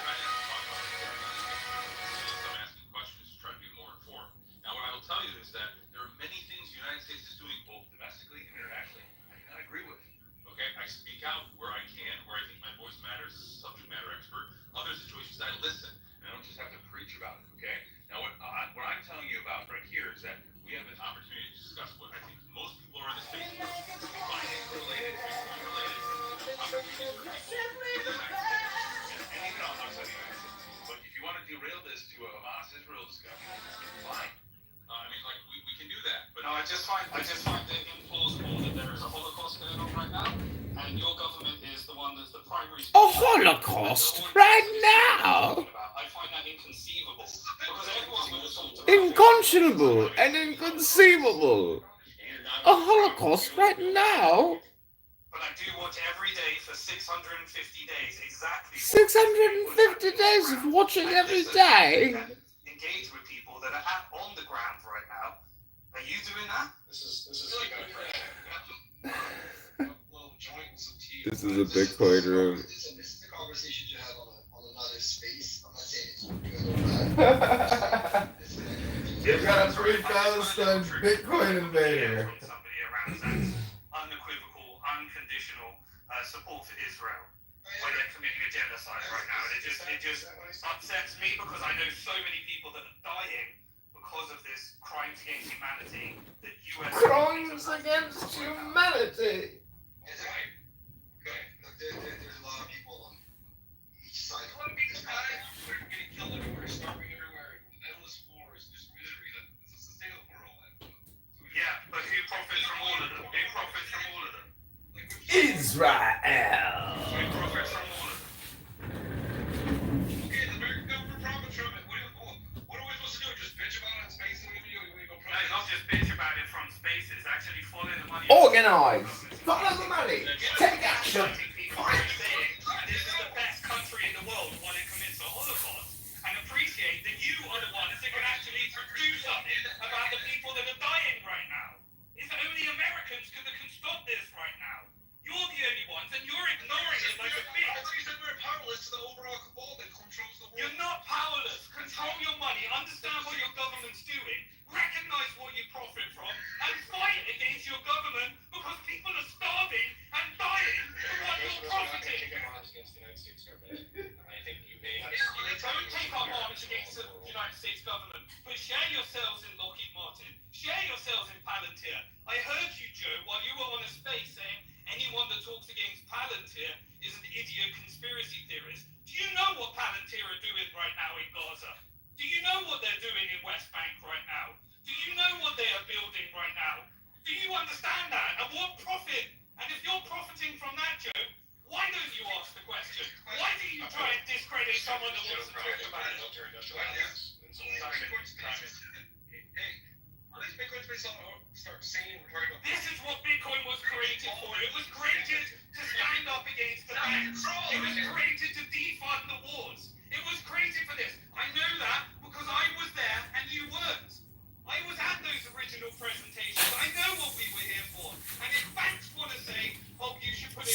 asking questions to try to be more informed. Now, what I will tell you is that there are many things the United States is doing, both domestically and internationally, I do not agree with. Okay, I speak out where I can, where I think my voice matters as a subject matter expert. Other situations, I listen, and I don't just have to preach about it. Okay. Now, what I'm telling you about right here is that we have an opportunity to discuss what I think most people are in the space for: financially related, related opportunities for people in the United States, and even outside the United States. But if you want to derail this to a Hamas-Israel discussion, fine. I mean, like we can do that. But No, I just find it implausible that there is a Holocaust going on right now, and your government is the one that's the primary. A Holocaust right now. I find that inconceivable, because everyone would have talked about Inconscionable and inconceivable. A Holocaust right now. But I do watch every day for 650 days exactly. 650 days of watching every day. Engage with people that are on the ground right now. Are you doing that? This is This is a Bitcoin room. This is the conversation you have on another space. I'm not saying it's good or bad. You got a $3,000 Bitcoin invader. Somebody around that's unequivocal, unconditional support for Israel when they're committing a genocide right now. And it just upsets me, because I know so many people that are dying because of this crimes against humanity that US Crimes against humanity. Is it right? Okay. Look, there's a lot of people on each side. A lot of people are getting killed everywhere, starving everywhere, endless wars, just misery. This is the state of the world. Yeah, but who profits from all of them? Who profits from all of them? Israel. Who profits from all of them? Okay, the American government profits from it. What are we supposed to do? Just bitch about it in space and we go No, not just bitch about it from space. It's actually follow the money. Organize. Follow the money. Take action. This is the best country in the world while it commits a Holocaust, and appreciate that you are the ones that can actually do something about the people that are dying right now. It's only Americans that can stop this right now. You're the only ones, and you're ignoring it like a bitch. I thought you said we were powerless to the overall cabal that controls the world. You're not powerless. Control your money. Understand what your government's doing. Recognize what you profit from, and fight against your government, because people are starving and dying for what you're profiting. Against the United States government. I think you may have. Don't take up arms against the United States government, but share yourselves in Lockheed Martin. Share yourselves in Palantir. I heard you, Joe, while you were on a space saying anyone that talks against Palantir is an idiot conspiracy theorist. Do you know what Palantir are doing right now in Gaza? Do you know what they're doing in West Bank right now? Do you know what they are building right now? Do you understand that? And what profit? And if you're profiting from that, Joe, why don't you ask the question? Why do you try and discredit someone that wants to talk about it? Hey, are these Bitcoins based on start singing? This is what Bitcoin was created for. It was created to stand up against the banks. It was created to defund the wars. It was created for this. I know that because I was there and you weren't. I was at those original presentations. I know what we were here for. And if banks want to say, oh, you should put it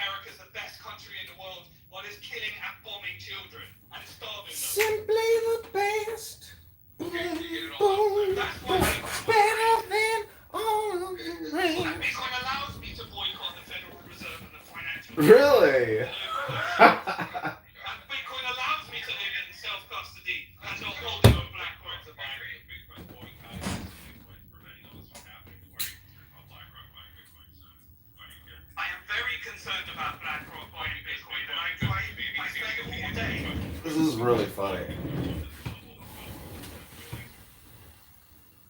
America's the best country in the world while it's killing and bombing children and starving them. Simply the best. That's why Better than all the and rest. Bitcoin allows me to boycott the Federal Reserve and the financial. Really? And Bitcoin allows me to live in self-custody and not holding on BlackRock to buy it. Bitcoin boycott. Bitcoin's preventing all this from happening. Why are you concerned about BlackRock buying Bitcoin? So why do you care? I am very concerned about BlackRock buying Bitcoin, and I spend all day. This is really funny.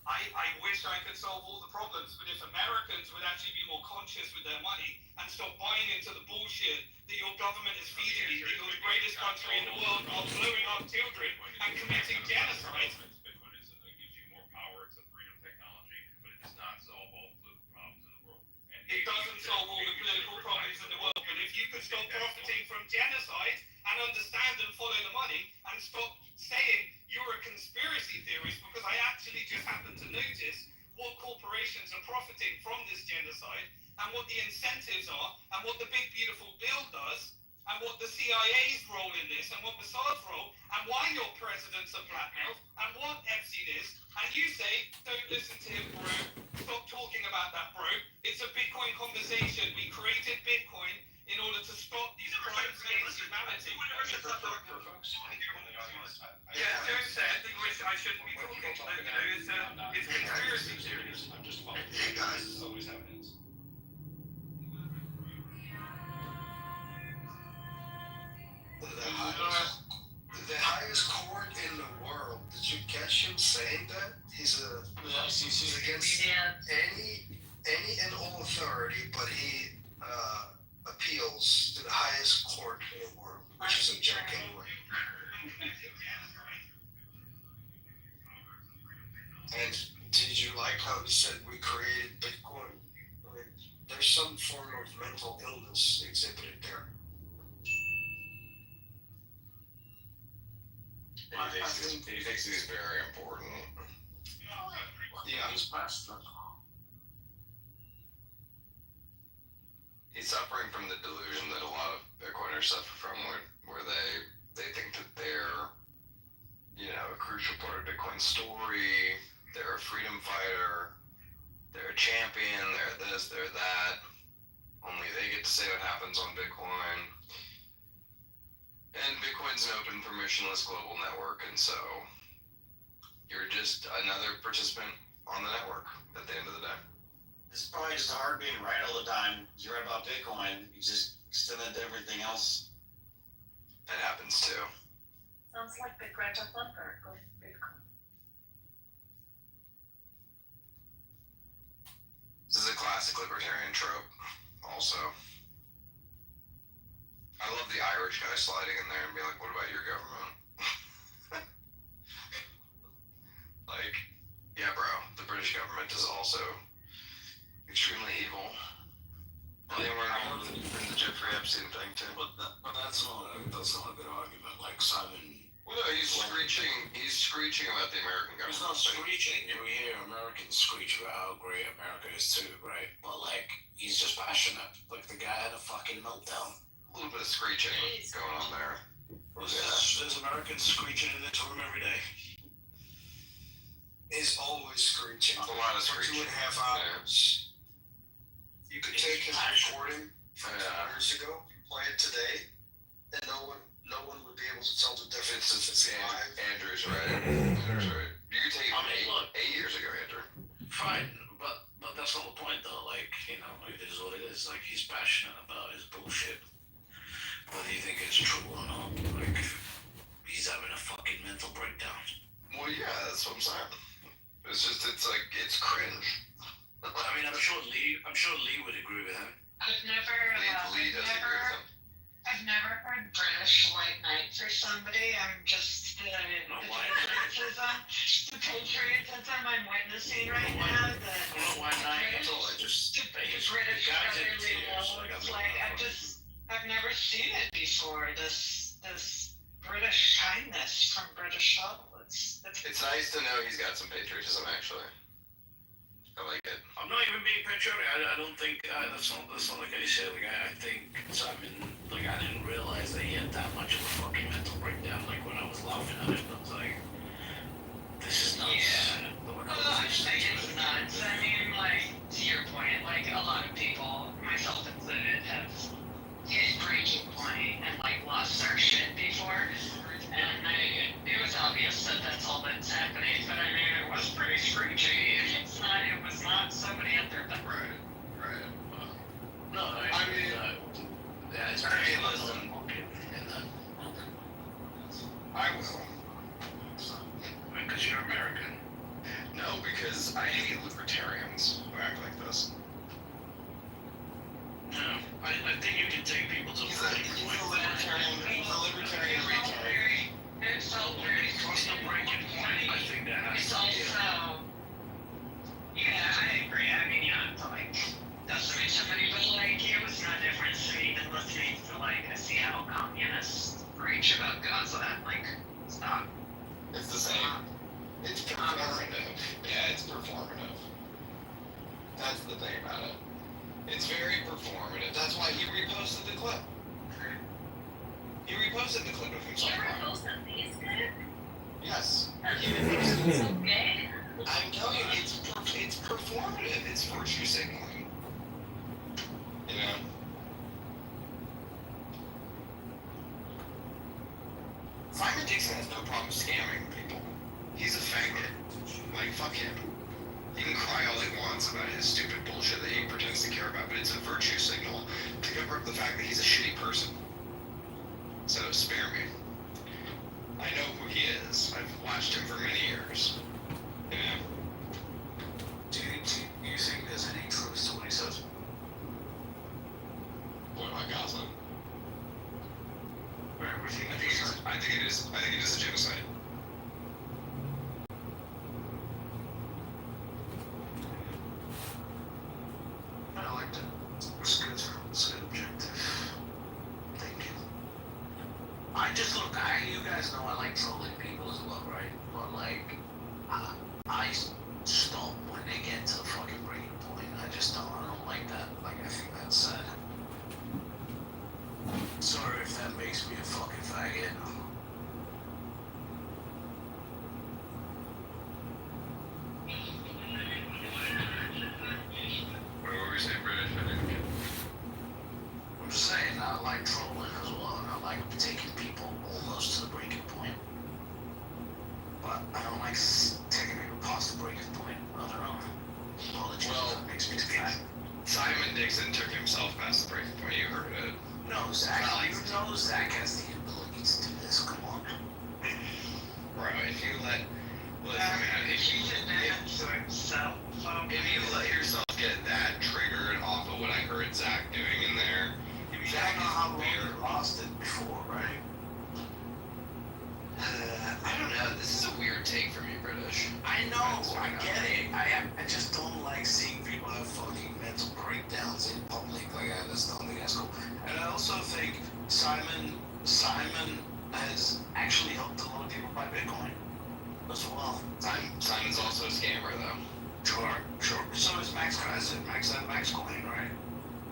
I wish I could solve all the problems, but if Americans would actually be more conscious with their money and stop buying into the bullshit that your government is feeding you, that you're the greatest country in the world while blowing up children and committing genocide. Bitcoin is, gives you more power. It's a freedom technology, but it does not solve all political problems in the world. And It doesn't solve all the political problems in the world, but if you could stop profiting from genocide and understand and follow the money and stop saying you're a conspiracy theorist, because I actually just happen to notice what corporations are profiting from this genocide and what the incentives are and what the big beautiful bill does and what the CIA's role in this and what Mossad's role and why your presidents are blackmailed and what Epstein is, and you say, don't listen to him, bro. Stop talking about that, bro. It's a Bitcoin conversation. We created Bitcoin in order to stop these crimes against humanity. Yeah, Joe said, which I shouldn't be talking about, it's conspiracy theories. I'm just following. Hey guys, It's always evidence. the highest court in the world. Did you catch him saying that? He's against any and all authority, but he appeals to the highest court in the world, which is a joke anyway. And did you like how he said we created Bitcoin? I mean, there's some form of mental illness exhibited there. He thinks he's very important. Yeah. He's suffering from the delusion that a lot of Bitcoiners suffer from, where they think that they're, a crucial part of Bitcoin's story. They're a freedom fighter. They're a champion. They're this. They're that. Only they get to say what happens on Bitcoin. And Bitcoin's an open, permissionless global network, and so you're just another participant on the network at the end of the day. It's probably just hard being right all the time. You write about Bitcoin, you just extend that to everything else. That happens too. Sounds like the Greta Thunberg of Bitcoin. This is a classic libertarian trope, also. I love the Irish guy sliding in there and being like, what about your government? Like, yeah, bro, the British government is also extremely evil. And they were involved in the Jeffrey Epstein thing, too. But that's not a good argument. Like Simon. Well, no, he's screeching about the American government. It's not screeching. We hear Americans screech about how great America is too, right? But he's just passionate. Like the guy had a fucking meltdown. A little bit of screeching going on there. There's Americans screeching in this room every day. He's always screeching. A lot of screeching. For 2.5 hours. Yeah. You could take his recording from 2 years ago, play it today, and no one would be able to tell the difference if it's live. Andrew's right. Andrew's right. You could take it 8 years ago, Andrew. Fine, but that's not the point though. It is what it is. He's passionate about his bullshit. Whether you think it's true or not, he's having a fucking mental breakdown. Well, yeah, that's what I'm saying. It's cringe. I'm sure Lee would agree with him. I've never I've never heard British white knight for somebody. I'm just the patriotism I'm witnessing right now. White knight at all. I've never seen it before. This British kindness from British people. It's nice to know he's got some patriotism, actually. I like it. I'm not even being patriotic. I don't think that's not like I said. Like I think Simon, like I didn't realize that he had that much of a fucking mental breakdown. Like when I was laughing at it, I was like, this is nuts. Yeah. Well, I think it's nuts. I mean, like, to your point, like, a lot of people, myself included, have hit breaking point and, like, lost their shit before. And it was obvious that that's all that's happening, but I mean, it was pretty screechy. It was not somebody up there that wrote it. Right. No, I mean, yeah, it's I pretty mean, listen. I will. Because you're American. No, because I hate libertarians who act like this. No, I think you can take people to He's a libertarian retard. It's so weird. What's the breaking point? I think that has It's to be also, yeah, I agree. I mean, you don't have to, like, decimate somebody, but, like, it was no different to me than listening to, like, a Seattle communist preach about Gaza. Like, stop. It's the same. It's performative. Yeah, it's performative. That's the thing about it. It's very performative. That's why he reposted the clip. He reposted the clip of himself. Yes. He reposted it. Okay. I'm telling you, it's performative. It's virtue signaling. You know? Simon Dixon has no problem scamming people. He's a faggot. Like, fuck him. He can cry all he wants about his stupid bullshit that he pretends to care about, but it's a virtue signal to cover up the fact that he's a shitty person. So, spare me. I know who he is. I've watched him for many years. Yeah. Do you think there's any truth to what he says? What about Gaza? Or everything I think it is a genocide. I liked it. It's good. It's good objective. Thank you. You guys know I like trolling people as well, right? But like, I stop when they get to the fucking breaking point. I don't like that. Like, I think that's sad. Sorry if that makes me a fucking faggot. What were we saying, British? I didn't get. I'm just saying, I like trolling as well, and I like taking people almost to the breaking point. But I don't like taking people past the breaking point. I don't know. Apologies, Well, that makes me too fat. Simon Dixon took himself past the breaking point. You heard it. No, Zach, you know Zach has the ability to do this. Come on. Bro, if you let yourself get that triggered off of what I heard Zach doing in there, Zach know how long you lost it before, right? I don't know. This is a weird take from you, British. I know, I get it. I just don't like seeing people have fucking mental breakdowns in public. Like, I just don't think that's cool. And I also think Simon has actually helped a lot of people buy Bitcoin as well. Simon's also a scammer, though. Sure. So is Max Kaiser. Max had Max Coin, right?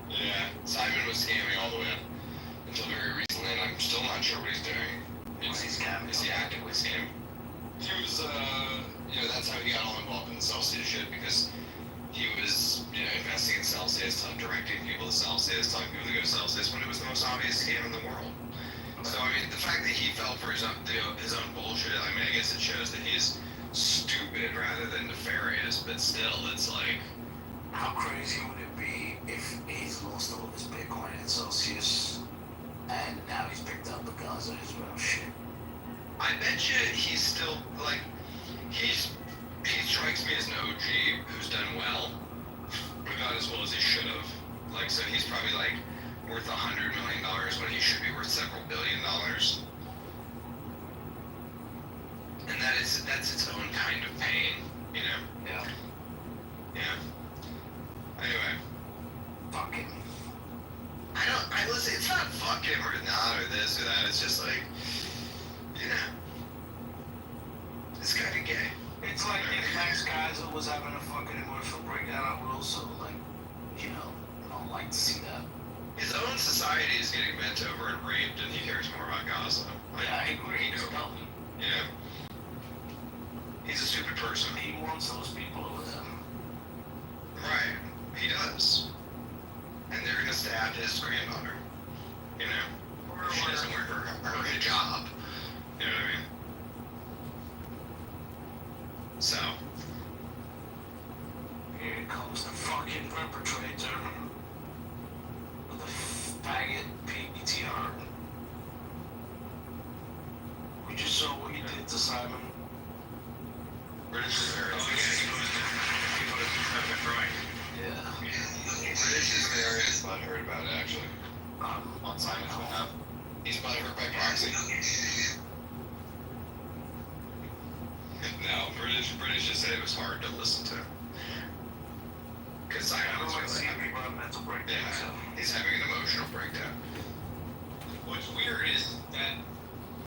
Yeah, Simon was scamming all the way up until very recently, and I'm still not sure what he's doing. Is he actively scamming? He was, that's how he got all involved in the Celsius shit, because he was, investing in Celsius, directing people to Celsius, telling people to go to Celsius when it was the most obvious scam in the world. So, I mean, the fact that he fell for his own bullshit, I mean, I guess it shows that he's stupid rather than nefarious, but still, it's like... How crazy would it be if he's lost all of his Bitcoin in Celsius, and now he's picked up the Gaza Israel shit? I bet you he's still, like, he strikes me as an OG who's done well, but not as well as he should have. Like, so he's probably, like, worth $100 million when he should be worth several $1 billion. And that's its own kind of pain, you know? Yeah. Anyway. Fuck him. Listen, it's not fuck him or not or this or that, it's just like, it's kind of gay. It's like if Max Kaiser still was having a fucking emotional breakdown, I would also, like, you know, I don't like to see that. His own society is getting bent over and raped, and he cares more about Gaza. Like, Yeah, I agree. It's healthy. Yeah. He's a stupid person. He wants those people with him. Right. He does. And they're gonna stab his granddaughter. You know? If she doesn't wear her hijab. You know what I mean? So. Here comes the fucking perpetrator. With a faggot PTR. We just saw what he did to Simon. British is very British is very butthurt about it, actually. On Simon's behalf. He's butthurt by proxy. No, British just said it was hard to listen to. Because Simon was really having a mental breakdown. Yeah, he's having an emotional breakdown. What's weird is that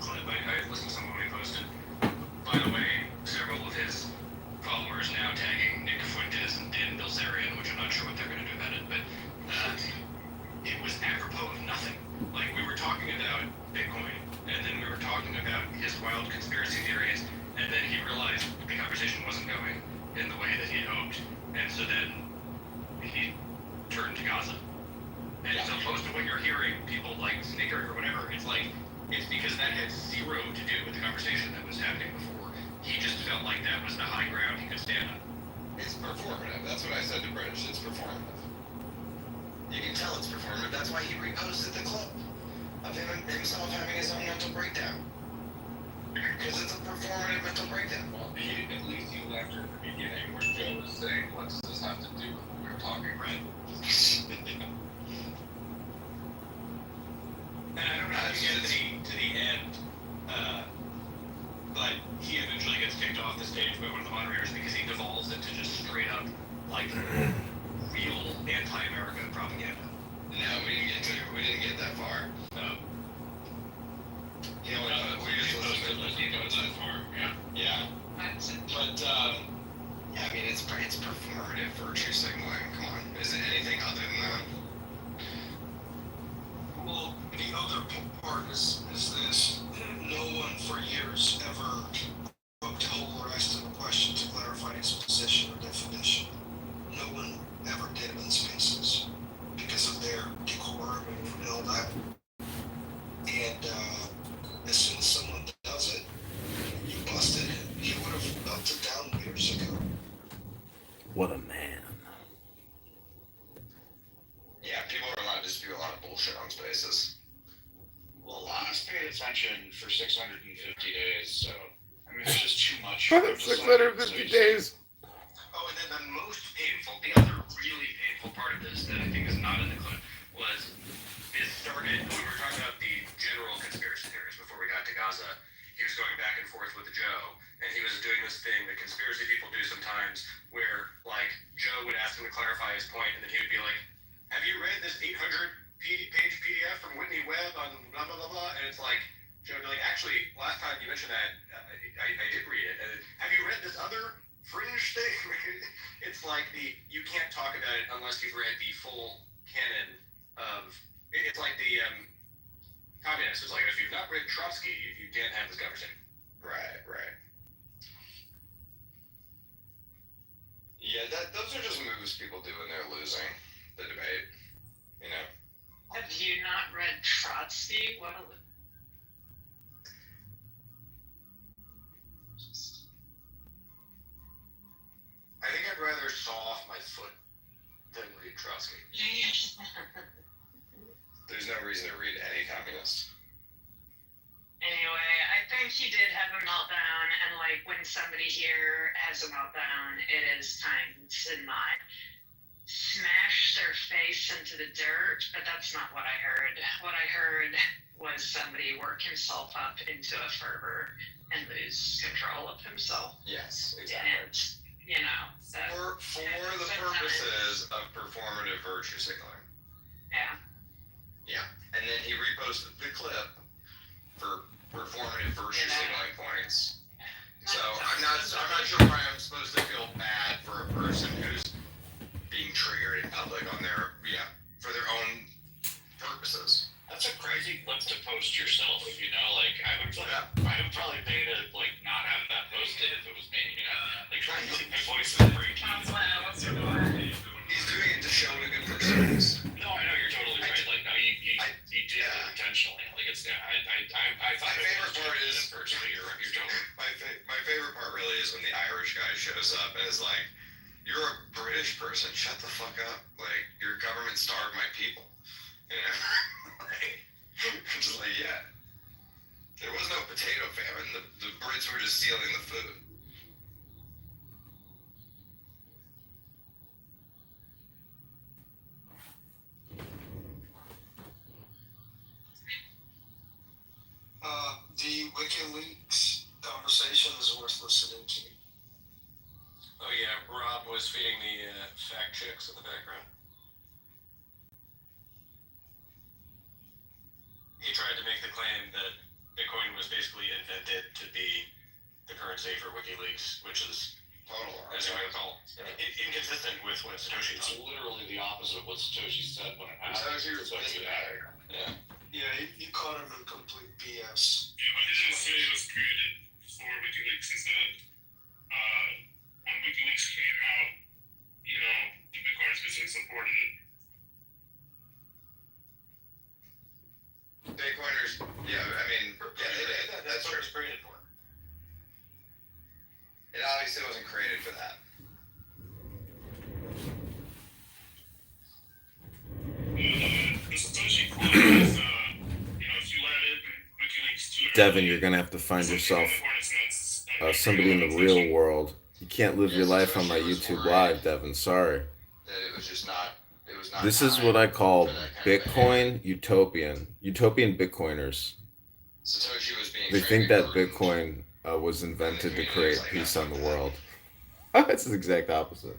clip I listened to someone who posted. By the way, several of his followers now tagging Nick Fuentes and Dan Bilzerian, which I'm not sure what they're going to do about it, but it was apropos of nothing. Like, we were talking about Bitcoin, and then we were talking about his wild conspiracy theories, and then he realized the conversation wasn't going in the way that he hoped, and so then he turned to Gaza. And as opposed to what you're hearing, people like snicker or whatever, it's like, it's because that had zero to do with the conversation that was happening before. He just felt like that was the high ground he could stand on. It's performative. That's what I said to British. It's performative. You can tell it's performative. That's why he reposted the clip of himself having his own mental breakdown. Because it's a performative mental breakdown. Well, at least you left at the beginning where Joe was saying, what does this have to do with what we were talking, right? And I don't know how you get to the end, but he eventually gets kicked off the stage by one of the moderators because he devolves into just straight up, like, real anti-America propaganda. No, we didn't get that far. You know what? We just listened to it. Go that far. Yeah. Yeah. But yeah, I mean, it's performative virtue signaling. Come on, is it anything other than that? Well, the other part is this. No one for years ever poked a hole or asked him a question to clarify his position or definition. No one ever did in spaces because of their decorum and all that. And as soon as someone does it, you busted it. He would have melted down years ago. What a man. Yeah, people are allowed to spew a lot of bullshit on spaces. Well, Lana's paid attention for 650 days, so, I mean, there's just too much. 650 days. Oh, and then the most painful, the other really painful part of this that I think is not in the clip was it started when we were talking about the general conspiracy theories before we got to Gaza. He was going back and forth with Joe, and he was doing this thing that conspiracy people do sometimes where, like, Joe would ask him to clarify his point, and then he would be like, have you read this 800-page PDF from Whitney Webb on blah, blah, blah, blah? And it's like, Joe would be like, actually, last time you mentioned that, I did read it. Have you read this other fringe thing? It's like you can't talk about it unless you've read the full canon of, it's like the communists. It's like, if you've not read Trotsky, you can't have this conversation. Right. Yeah, those are just moves people do when they're losing the debate, you know? Have you not read Trotsky? What a... I think I'd rather saw off my foot than read Trotsky. There's no reason to read any communist. Anyway, I think he did have a meltdown, and like when somebody here has a meltdown, it is time to not smash their face into the dirt, but that's not what I heard. What I heard was somebody work himself up into a fervor and lose control of himself. Yes, exactly. And, you know, for the purposes of performative virtue signaling. Yeah. Yeah, and then he reposted the clip for performative virtue signaling points. So I'm not sure why I'm supposed to feel bad for a person who's being triggered in public on their, for their own purposes. That's a crazy clip to post yourself, you know? Like, I would probably pay to, like, not have that posted if it was me, you know? Like, trying to make my voice in free. He's doing it to show what a good person is. No, I know, you're totally right. Like, no, you did it intentionally. Like, it's, I thought My favorite part is, first, but you're totally. my favorite part really is when the Irish guy shows up and is like, "You're a British person, shut the fuck up. Like, your government starved my people." You know? I'm just like, yeah. There was no potato famine. The Brits were just stealing the food. The WikiLeaks conversation is worth listening to. Oh yeah, Rob was feeding the fact checks in the background. He tried to make the claim that Bitcoin was basically invented to be the currency for WikiLeaks, which is total, as you might recall, inconsistent with what Satoshi thought. It's literally the opposite of what Satoshi said when it happened. Satoshi was Yeah. Yeah, you caught him in complete BS. Yeah, but he didn't say it was created for WikiLeaks. He said when WikiLeaks came out, the Bitcoiners basically supported it. Bitcoiners, yeah, I mean, yeah, they did. That's what it was created for. It obviously wasn't created for that. The Satoshi quote is, if you let it, WikiLeaks to Devin, you're gonna have to find yourself somebody in the real world. You can't live your life on my YouTube live, Devin. Sorry. That it was just not. It was not. This is what I call Bitcoin utopian Bitcoiners. Satoshi was being. They think that Bitcoin was invented to create peace on the world. It's the exact opposite.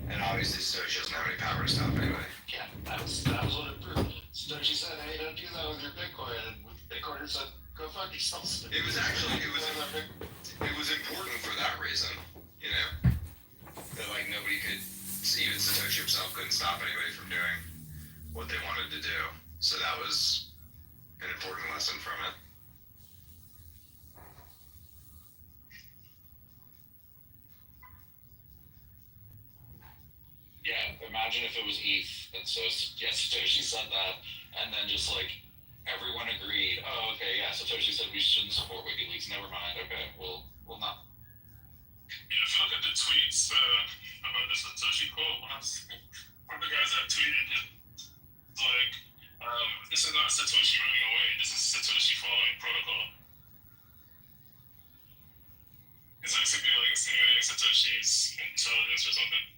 And obviously, Satoshi doesn't have any power to stop anybody. Yeah, that was what it proved. Satoshi said, "Hey, don't do that with your Bitcoin," and Bitcoiners said, "Go fuck yourselves." It was important for that reason, you know, that like nobody could, even Satoshi himself couldn't stop anybody from doing what they wanted to do. So that was an important lesson from it. Yeah, imagine if it was ETH, and so Satoshi said that, and then just like everyone agreed. Oh, okay, yeah, Satoshi said we shouldn't support WikiLeaks. Never mind. Okay, we'll not. If you look at the tweets about the Satoshi quote, one of the guys that tweeted it, like, this is not Satoshi running away. This is Satoshi following protocol. It's basically like insinuating Satoshi's intelligence or something.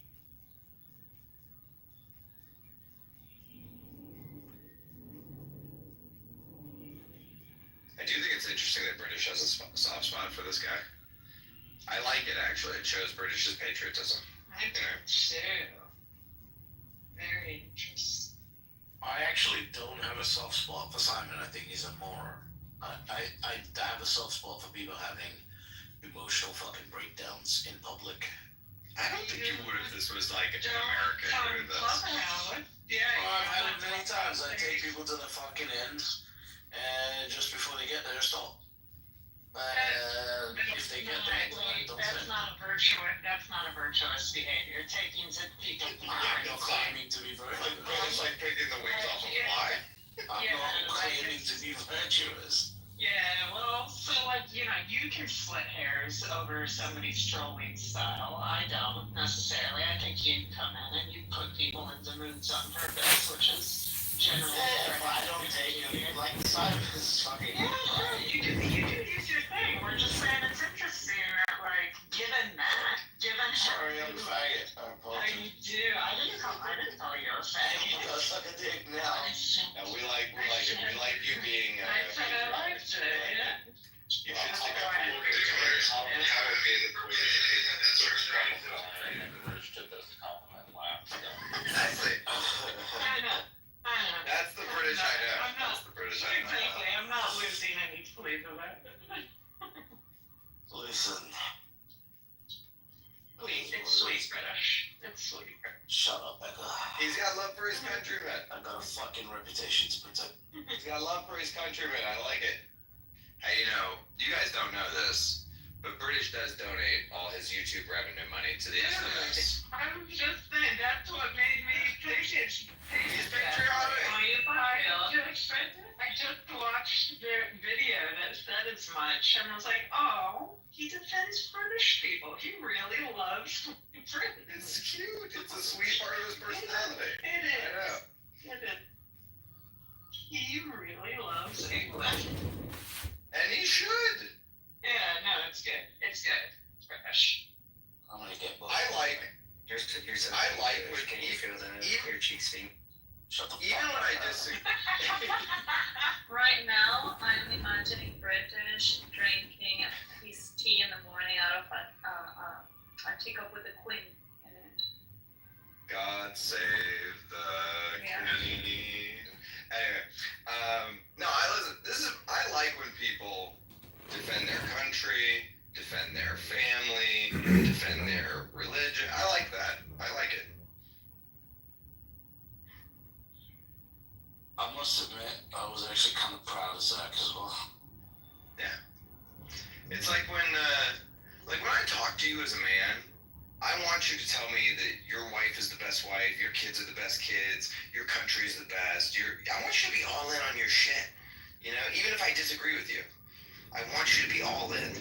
I do think it's interesting that British has a soft spot for this guy. I like it, actually. It shows British's patriotism. I do too. Very interesting. I actually don't have a soft spot for Simon. I think he's a moron. I have a soft spot for people having emotional fucking breakdowns in public. I don't think you would if this was like an American doing this. Yeah, I've had it many times. I take people to the fucking end, and just before they get there, stop. If they get there, don't that's not a virtuous behavior. Taking to people. I'm not claiming to be virtuous. It's like taking the wings off a fly. I'm not claiming to be virtuous. Yeah, well, so like, you can split hairs over somebody's trolling style. I don't necessarily. I think you come in and you put people into moods on purpose, which is generally. Yeah, but I don't take it like Simon's fucking. Yeah, sure. You can use your thing. We're just saying it's interesting that, like, given Sorry, I'm a faggot. I apologize. You do. I didn't call you a faggot. I'll suck a dick now. And we like it. We like you being. I said I liked it. Yeah. You should stick up for your Bitcoiners. That would be the Rich took that as a compliment and laughed. Exactly. I know. That's the British I know. I'm not. That's the British I know. Exactly. I'm not losing any sleep about countryman. I got a fucking reputation to protect. He's got love for his countrymen. I like it. Hey, you know, you guys don't know this, but British does donate all his YouTube revenue money to the SMS. I was just saying, that's what made me take it. He's patriotic. I just watched the video that said as much, and I was like, oh, he defends British people. He really loves Britain. It's cute. It's a sweet part of his personality. It is. I know. It is. He really loves England. And he should. Yeah, no, it's good. It's good. It's fresh. I'm gonna get both. I like when Can you feel the your cheeks being? Shut the even fuck when I up. disagree. Right now, I'm imagining British drinking his tea in the morning out of a teacup with a queen in it. God save the Yeah. Queen. Anyway, no, I like when people defend their country, defend their family, defend their religion. I like that. I like it. I must admit, I was actually kind of proud of Zach as well. It's like when I talk to you as a man, I want you to tell me that your wife is the best wife, your kids are the best kids, your country is the best. I want you to be all in on your shit. You know, even if I disagree with you, I want you to be all in.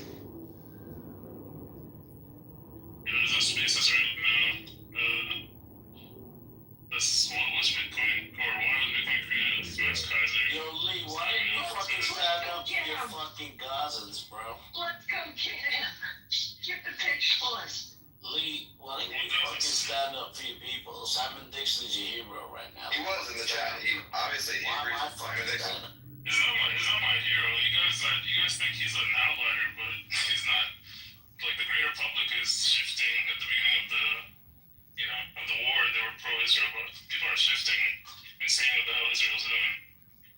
There's a spaces right now. This one was Bitcoin, or one was Bitcoin created, Max Kaiser. Yo, Lee, why didn't you fucking stand up for your fucking Gazans, bro? Let's go get him. Get the pitch for us. Lee, why didn't you fucking stand up for your people? Simon Dixon's your hero right now. He was in the chat. He agrees Why am I with Simon fucking Dixon. standing? He's not my hero. You guys think he's an outlier, but he's not. Like, the greater public is shifting at the beginning of the war. They were pro-Israel, but people are shifting and saying what the hell Israel's doing.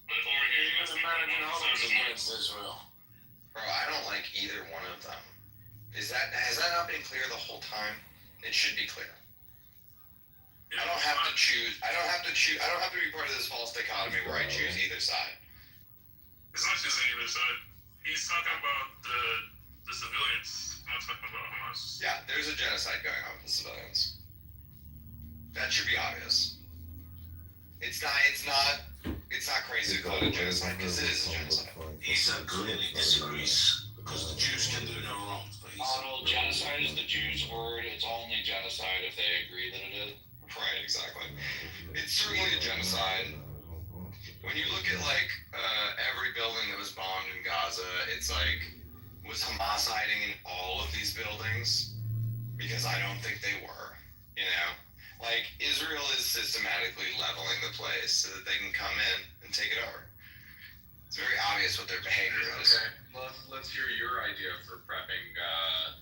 But over here, you guys think American holders they're smart. against Israel. Bro, I don't like either one of them. Has that not been clear the whole time? It should be clear. I don't have to choose. I don't have to be part of this false dichotomy where I choose either side. It's not just either side. He's talking about the civilians, not talking about Hamas. Yeah, there's a genocide going on with the civilians. That should be obvious. It's not crazy to call it a genocide because it is a genocide. He clearly disagrees because the Jews can do no wrong. Genocide is the Jews' word. It's only genocide if they agree that it is. Right, exactly. It's certainly a genocide. When you look at every building that was bombed in Gaza, it's like, was Hamas hiding in all of these buildings? Because I don't think they were. You know, like Israel is systematically leveling the place so that they can come in and take it over. It's very obvious what their behavior is. Okay, let's hear your idea for prepping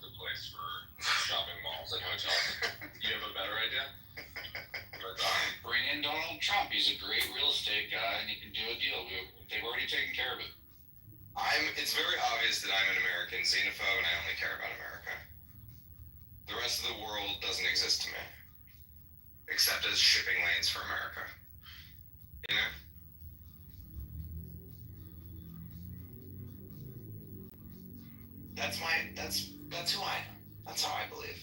the place for shopping malls and hotels. You have a better idea? Bring in Donald Trump. He's a great real estate guy, and he can do a deal. They've already taken care of it. It's very obvious that I'm an American xenophobe and I only care about America. The rest of the world doesn't exist to me. Except as shipping lanes for America. You know? That's who I am. That's how I believe.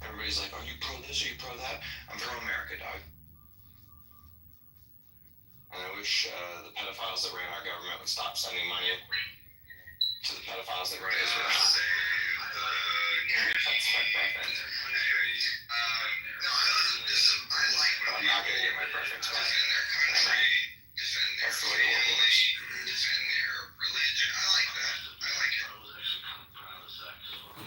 Everybody's like, are you pro this? Are you pro that? I'm pro America, dog. And I wish the pedophiles that ran our government would stop sending money to the pedophiles that run Israel. That's my preference. But I'm not gonna get my preference back. That's the way the world works. Defend their religion. I like that. I like it. I was actually kind of proud of Zach as well.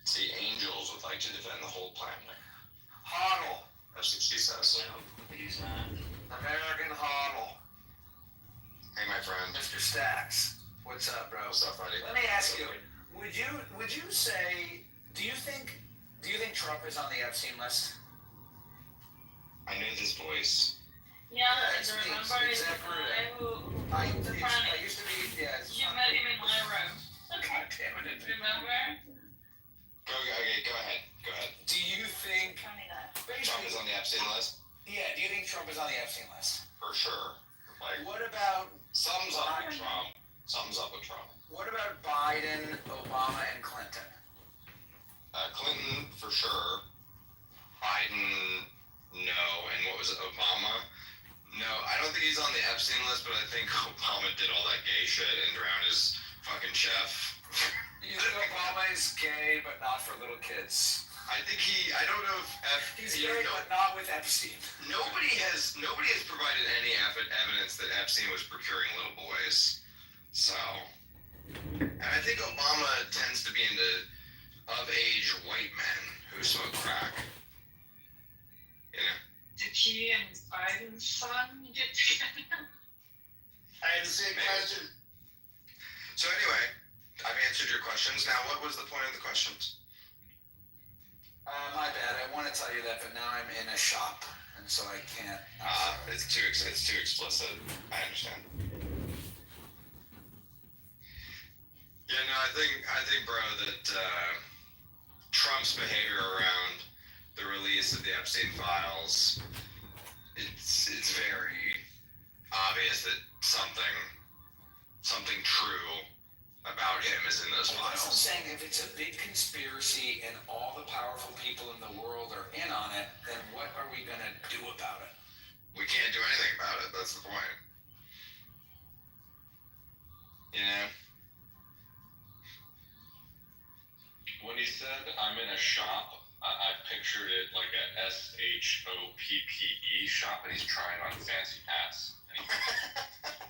See, angels would like to defend the whole planet. Hodl! That's what she says. He's not. American hodl. Hey, my friend. Mr. Stacks, what's up, bro? What's up, buddy? Let me ask you, Would you say? Do you think Trump is on the Epstein list? I know this voice. Yeah, it's me, remember it's it's the Zachary. guy who, I the funny. used to be. Yeah. You met him in my room. God damn it! Remember? Go ahead. Do you think Funny guy. Trump is on the Epstein list? Yeah. Do you think Trump is on the Epstein list? For sure. Like, What about something's up with Trump. Something's up with Trump. What about Biden, Obama, and Clinton? Clinton, for sure. Biden, no. And what was it, Obama? No, I don't think he's on the Epstein list, but I think Obama did all that gay shit and drowned his fucking chef. You think Obama is gay, but not for little kids? I think I don't know if He's gay, but not with Epstein. Nobody has provided any evidence that Epstein was procuring little boys. So, and I think Obama tends to be into of-age white men who smoke crack. You know? Did he and Biden's son get together? I had the same question. So anyway, I've answered your questions. Now, what was the point of the questions? My bad. I want to tell you that, but now I'm in a shop, and so I can't. It's too explicit. I understand. Yeah, no, I think, bro, that Trump's behavior around the release of the Epstein files, it's very obvious that something true about him is in those That's what I'm files. saying. If it's a big conspiracy and all the powerful people in the world are in on it, then what are we gonna do about it? We can't do anything about it. That's the point. You know? When he said, I'm in a shop, I pictured it like a SHOPPE shop, and he's trying on fancy hats.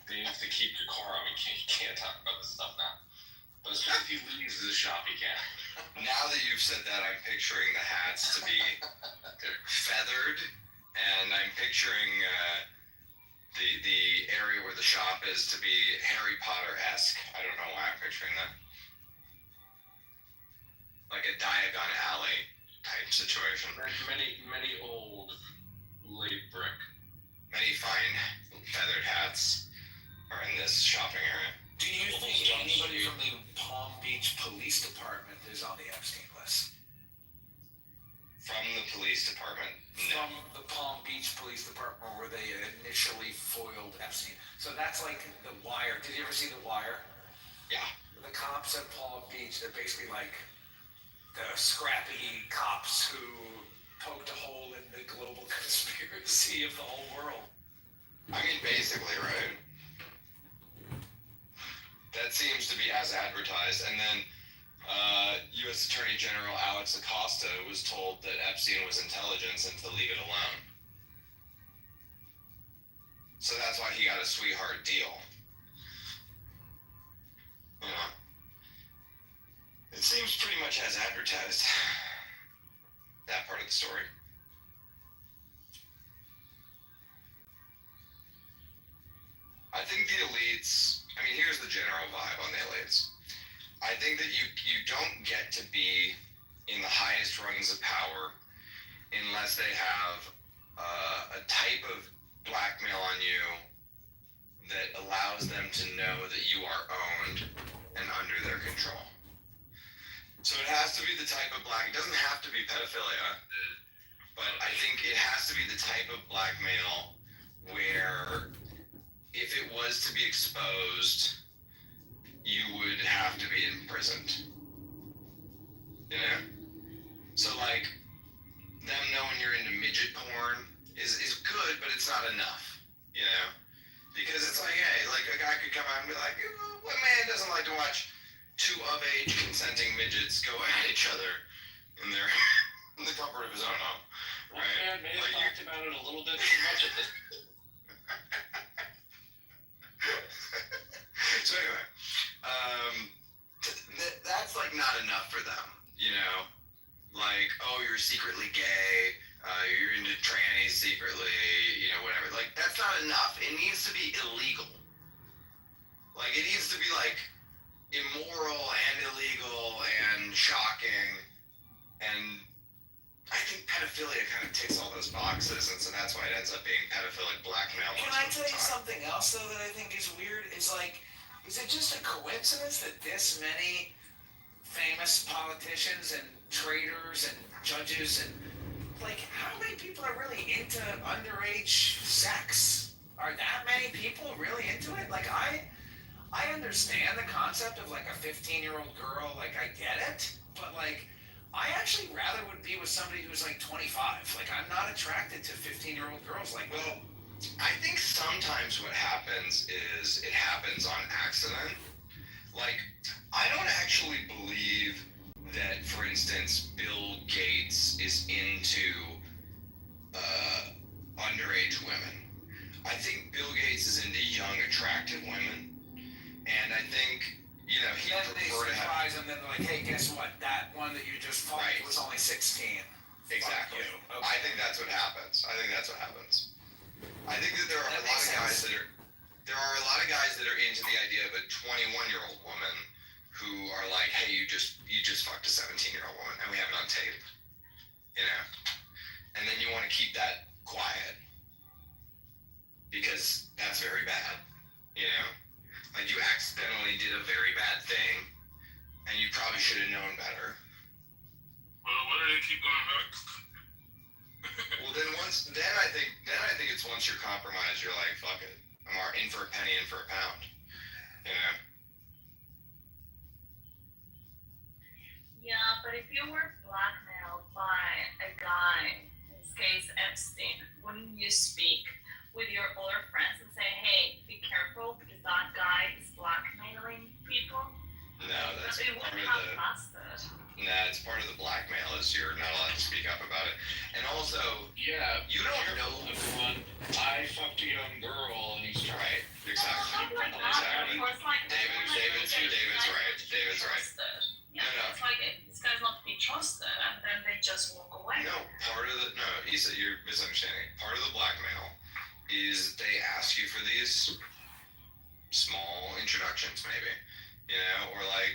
And he needs to keep the car on. He can't talk about this stuff now. But as soon as he leaves the shop, he can. Now that you've said that, I'm picturing the hats to be feathered, and I'm picturing the area where the shop is to be Harry Potter-esque. I don't know why I'm picturing that. Like a Diagon Alley type situation. Many old late brick. Many fine feathered hats are in this shopping area. Do you think anybody from the Palm Beach Police Department is on the Epstein list? From the police department? No. From the Palm Beach Police Department, where they initially foiled Epstein. So that's like The Wire. Did you ever see The Wire? Yeah. The cops at Palm Beach, they're basically like the scrappy cops who poked a hole in the global conspiracy of the whole world. I mean, basically, right? That seems to be as advertised. And then U.S. Attorney General Alex Acosta was told that Epstein was intelligence and to leave it alone. So that's why he got a sweetheart deal. You know? It seems pretty much as advertised. That part of the story. I think the elites, I mean, here's the general vibe on the elites. I think that you don't get to be in the highest rungs of power unless they have a type of blackmail on you that allows them to know that you are owned and under their control. So it has to be the type of it doesn't have to be pedophilia, but I think it has to be the type of blackmail where if it was to be exposed, you would have to be imprisoned. You know? So like, them knowing you're into midget porn is good, but it's not enough. You know? Because it's like, hey, like a guy could come out and be like, what man doesn't like to watch two of-age consenting midgets go at each other in their in the comfort of his own home, right? Man, may have talked about it a little bit too much at this. So anyway, that's like not enough for them, you know? Like, oh, you're secretly gay, you're into trannies secretly, you know, whatever. Like, that's not enough. It needs to be illegal. Like, it needs to be like immoral and illegal and shocking, and I think pedophilia kind of ticks all those boxes, and so that's why it ends up being pedophilic blackmail. Can I tell you something else though that I think is weird? It's like, is it just a coincidence that this many famous politicians and traders and judges and like how many people are really into underage sex? Are that many people really into it? Like I understand the concept of like a 15-year-old girl, like I get it, but like I actually rather would be with somebody who's like 25. Like I'm not attracted to 15-year-old girls like Well, I think sometimes what happens is it happens on accident. Like, I don't actually believe that, for instance, Bill Gates is into underage women. I think Bill Gates is into young, attractive women, and I think, you know, he'd then they prefer to have. surprise them, then they're like, hey, guess what? That one that you just fucked Right. was only 16. Exactly. Fuck you. Okay. I think that's what happens. I think that's what happens. I think that there are a lot of guys that are. There are a lot of guys that are into the idea of a 21-year-old woman who are like, hey, you just fucked a 17-year-old woman, and we have it on tape, you know. And then you want to keep that quiet because that's very bad, you know. Like you accidentally did a very bad thing, and you probably should have known better. Well, why do they keep going back? Well, then I think it's once you're compromised, you're like, fuck it. I'm in for a penny, in for a pound. You know? Yeah, but if you were blackmailed by a guy, in this case Epstein, wouldn't you speak with your older friends and say, hey, be careful because that guy is blackmailing people? No, that's It part wouldn't of have lasted. Nah, it's part of the blackmail is you're not allowed to speak up about it. And also, Yeah, you don't know. Everyone, I fucked a young girl and he's Right, exactly. Not like that, Exactly. but it's like, David's right. David's right. Yeah, No. it's like this guy's not to be trusted, and then they just walk away. No, Issa, you're misunderstanding. Part of the blackmail is they ask you for these small introductions, maybe, you know, or like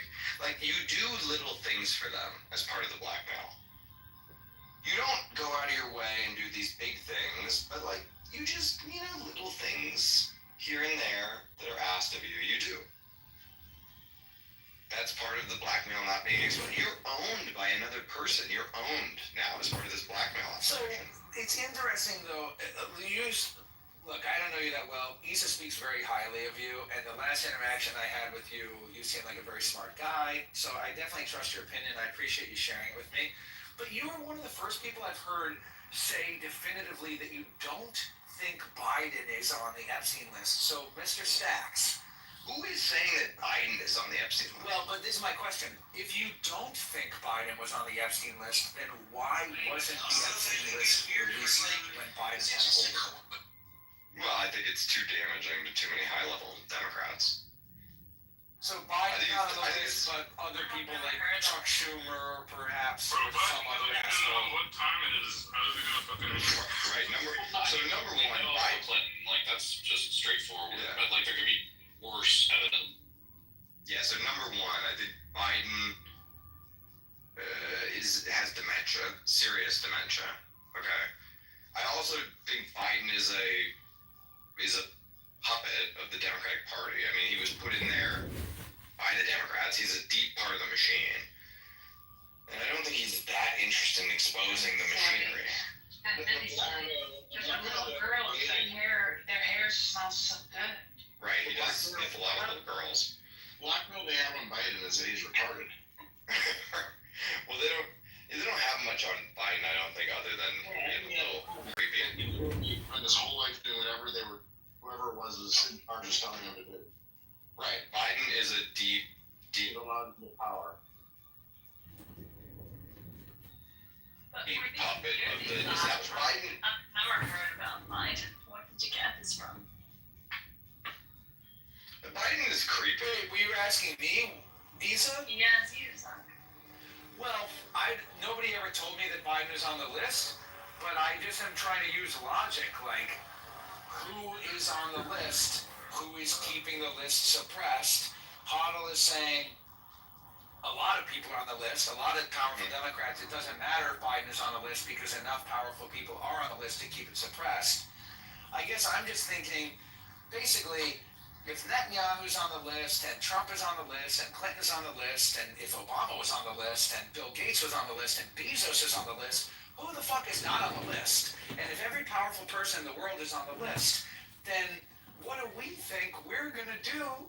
you do little things for them as part of the blackmail. You don't go out of your way and do these big things, but like you just, you know, little things here and there that are asked of you, you do. That's part of the blackmail not being exposed. You're owned by another person. You're owned now as part of this blackmail operation. So it's interesting though. Look, I don't know you that well. Issa speaks very highly of you, and the last interaction I had with you, you seem like a very smart guy. So I definitely trust your opinion. I appreciate you sharing it with me. But you are one of the first people I've heard say definitively that you don't think Biden is on the Epstein list. So, Mr. Stacks, who is saying that Biden is on the Epstein list? Well, but this is my question. If you don't think Biden was on the Epstein list, then why wasn't the Epstein list released when Biden had hold of it? Well, I think it's too damaging to too many high-level Democrats. So Biden's not on the list, but other people like Chuck Schumer, perhaps, or some other asshole. What time it is? How is it gonna fucking Right. Number one, Biden. Clinton, like that's just straightforward. Yeah. But like there could be worse evidence. Yeah. So number one, I think Biden has dementia, serious dementia. Okay. I also think Biden is a puppet of the Democratic Party. I mean, he was put in there by the Democrats. He's a deep part of the machine. And I don't think he's that interested in exposing the machinery. There's a little girl with their hair smells so good. Right, he does sniff a lot of little girls. Blackmail they have on Biden is that he's retarded. Well, they don't have much on Biden, I don't think, other than being a little creepy. And his whole life doing whoever it was in charge of telling him to do. Right, Biden is a deep allowed the power. Deep puppet of the establishment. Biden. I've never heard about Biden. Where did you get this from? Biden is creepy. Wait, were you asking me, Issa? Yes, you, Zach. Well, nobody ever told me that Biden is on the list, but I just am trying to use logic, like, who is on the list, who is keeping the list suppressed, Hoddle is saying a lot of people are on the list, a lot of powerful Democrats. It doesn't matter if Biden is on the list because enough powerful people are on the list to keep it suppressed. I guess I'm just thinking, basically, if Netanyahu's on the list, and Trump is on the list, and Clinton's on the list, and if Obama was on the list, and Bill Gates was on the list, and Bezos is on the list, who the fuck is not on the list? And if every powerful person in the world is on the list, then what do we think we're gonna do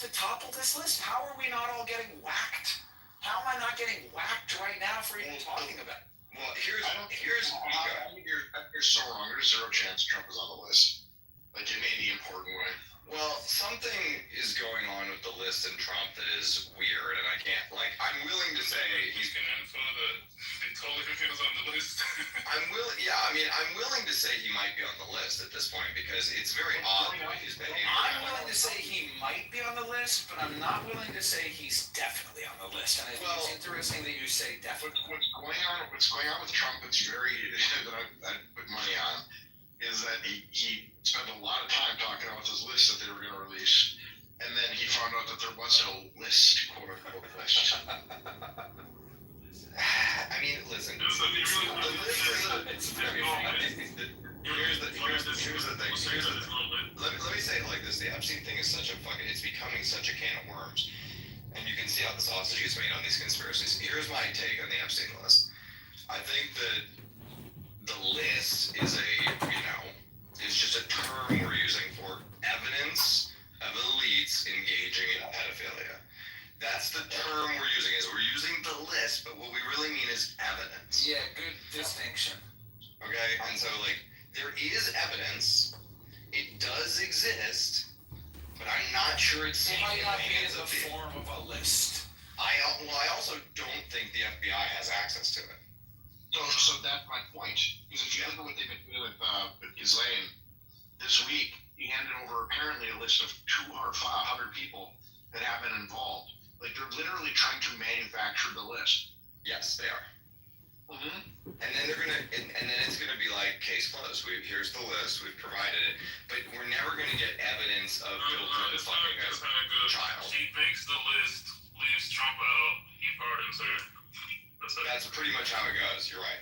to topple this list? How are we not all getting whacked? How am I not getting whacked right now for even talking about it? Well, I think you're so wrong. There's zero chance Trump is on the list, like in any important way. Well, something is going on with the list and Trump that is weird, and I can't, like, I'm willing to say he's getting info that they told him he was on the list. I'm willing to say he might be on the list at this point because it's very odd the way he's behaving. I'm willing to say he might be on the list, but I'm not willing to say he's definitely on the list. And I think it's interesting that you say definitely. What's going on with Trump? It's very that I put money on. Is that he spent a lot of time talking about this list that they were going to release, and then he found out that there was no list, quote unquote list. I mean, listen. Here's the thing. Let me say it like this: the Epstein thing is it's becoming such a can of worms, and you can see how the sausage gets made on these conspiracies. Here's my take on the Epstein list. I think that the list is just a term we're using for evidence of elites engaging in pedophilia. That's the term we're using. We're using the list, but what we really mean is evidence. Yeah, good distinction. Okay, and so there is evidence. It does exist, but I'm not sure it's It might not be in the form of a list. I also don't think the FBI has access to it. So that's my point. Because if you look at what they've been doing with Ghislaine this week, he handed over apparently a list of 200 or 500 people that have been involved. Like they're literally trying to manufacture the list. Yes, they are. Mm-hmm. And then and then it's gonna be like case closed. Here's the list. We've provided it, but we're never gonna get evidence of Bill Clinton fucking a child. He thinks the list leaves Trump out. He pardons her. That's pretty much how it goes. You're right.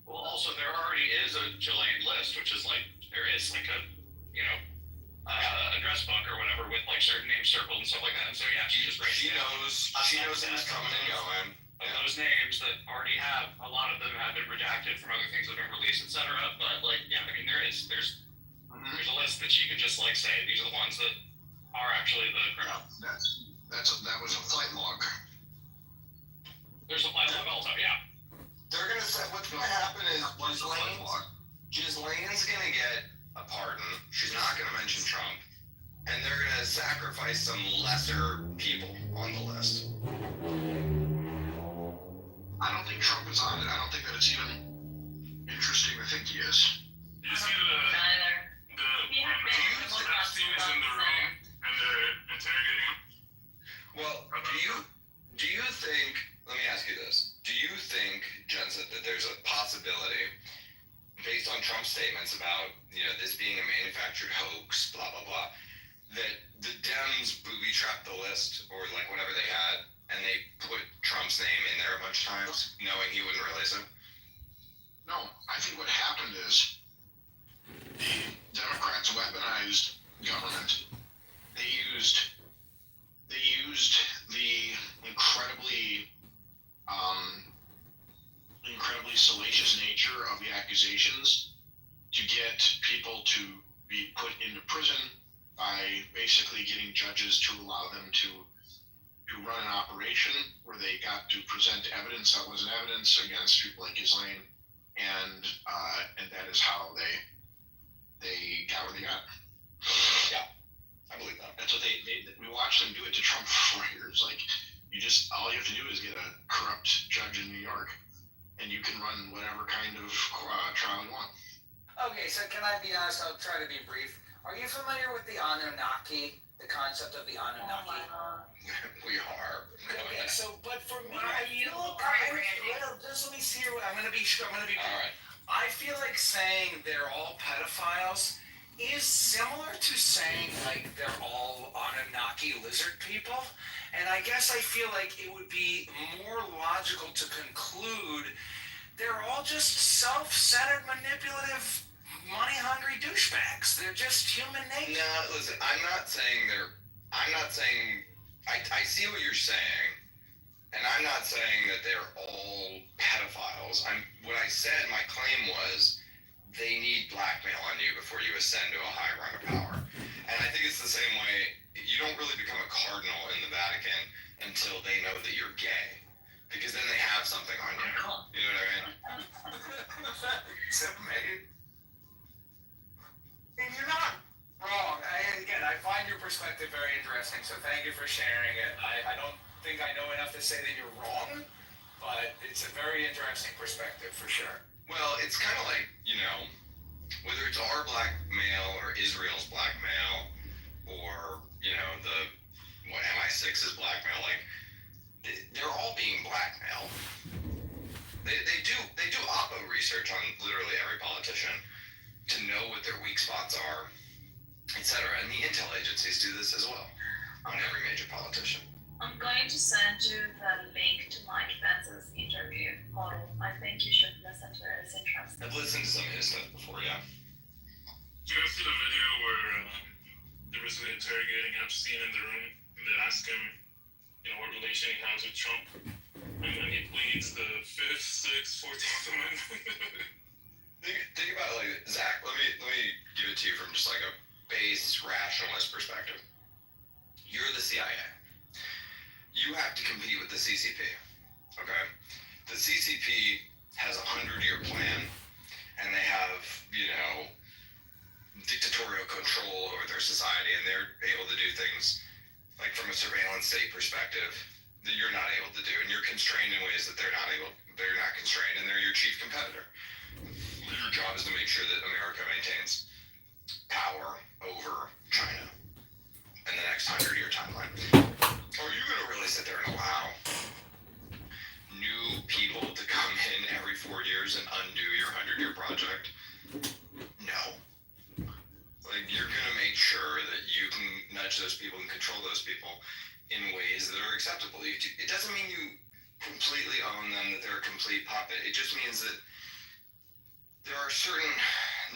Well, also there already is a Ghislaine list, which is there is a address book or whatever with certain names circled and stuff like that. And so yeah, she knows who's coming and going. Of those names that already have a lot of them have been redacted from other things that have been released, etc. But there's a list that she could just say these are the ones that are actually the criminals. That was a flight log. There's a flight log also, yeah. They're gonna say what's gonna happen is Ghislaine's gonna get a pardon. She's not gonna mention Trump, and they're gonna sacrifice some lesser people on the list. I don't think Trump is on it. I don't think that it's even interesting to think he is. You see Epstein is in the room and they're interrogating him? Well, do you think? Let me ask you this: do you think, Jensen, that there's a possibility, based on Trump's statements about this being a manufactured hoax, blah blah blah, that the Dems booby-trapped the list or whatever they had, and they put Trump's name in there a bunch of times, knowing he wouldn't release it? No, I think what happened is the Democrats weaponized government. They used the incredibly salacious nature of the accusations to get people to be put into prison by basically getting judges to allow them to run an operation where they got to present evidence that wasn't evidence against people like Ghislaine, and that is how they got where they got. Yeah, I believe that. That's what we watched them do it to Trump for 4 years. All you have to do is get a corrupt judge in New York, and you can run whatever kind of trial you want. Okay, so can I be honest? I'll try to be brief. Are you familiar with the Anunnaki? The concept of the Anunnaki? We are. Okay, but for me, just let me see here. I'm gonna be brief. All right. I feel like saying they're all pedophiles is similar to saying, like, they're all Anunnaki lizard people. And I guess I feel like it would be more logical to conclude they're all just self-centered, manipulative, money-hungry douchebags. They're just human nature. No, listen, I'm not saying, I see what you're saying, and I'm not saying that they're all pedophiles. What I said, my claim was, they need blackmail on you before you ascend to a high rung of power. And I think it's the same way, you don't really become a cardinal in the Vatican until they know that you're gay. Because then they have something on you. You know what I mean? Except maybe. And you're not wrong. I find your perspective very interesting, so thank you for sharing it. I don't think I know enough to say that you're wrong, but it's a very interesting perspective for sure. Well, it's kind of like, whether it's our blackmail or Israel's blackmail or, what MI6's blackmail, like, they're all being blackmailed. They do oppo research on literally every politician to know what their weak spots are, etc. And the intel agencies do this as well on every major politician. I'm going to send you the link to Mike Pence's interview model. I think you should listen to it. It's interesting. I've listened to some of his stuff before, yeah. Do you guys see the video where they were interrogating Epstein in the room and they ask him, what relation he has with Trump? And then he pleads the 5th, 6th, 14th Amendment. Think about it like, Zach, let me give it to you from just like a base rationalist perspective. You're the CIA. You have to compete with the CCP, okay? The CCP has a 100-year plan, and they have, dictatorial control over their society, and they're able to do things, like from a surveillance state perspective, that you're not able to do, and you're constrained in ways that they're not constrained, and they're your chief competitor. Your job is to make sure that America maintains power over China in the next 100-year timeline. Are you going to really sit there and allow new people to come in every 4 years and undo your 100-year project? No. Like, you're going to make sure that you can nudge those people and control those people in ways that are acceptable. It doesn't mean you completely own them, that they're a complete puppet. It just means that there are certain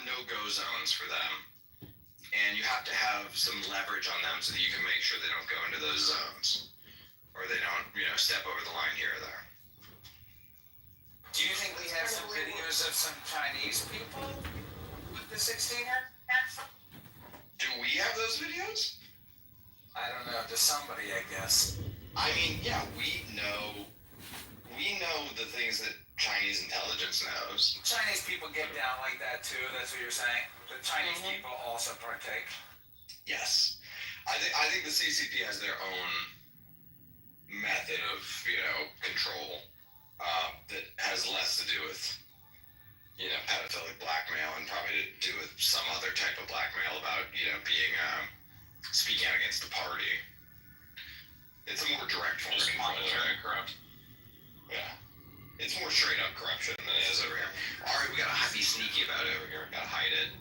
no-go zones for them, and you have to have some leverage on them so that you can make sure they don't go into those zones, or they don't, step over the line here or there. Do you think we have some videos of some Chinese people with the 16er? Do we have those videos? I don't know, to somebody, I guess. I mean, yeah, we know the things that Chinese intelligence knows. Chinese people get down like that too, that's what you're saying? The Chinese people also partake? Yes. I think the CCP has their own method of, control that has less to do with, pedophilic blackmail and probably to do with some other type of blackmail about, being, speaking out against the party. It's a more direct form of control. Corrupt. Yeah. It's more straight up corruption than it is over here. Alright, we gotta be sneaky about it over here. We gotta hide it.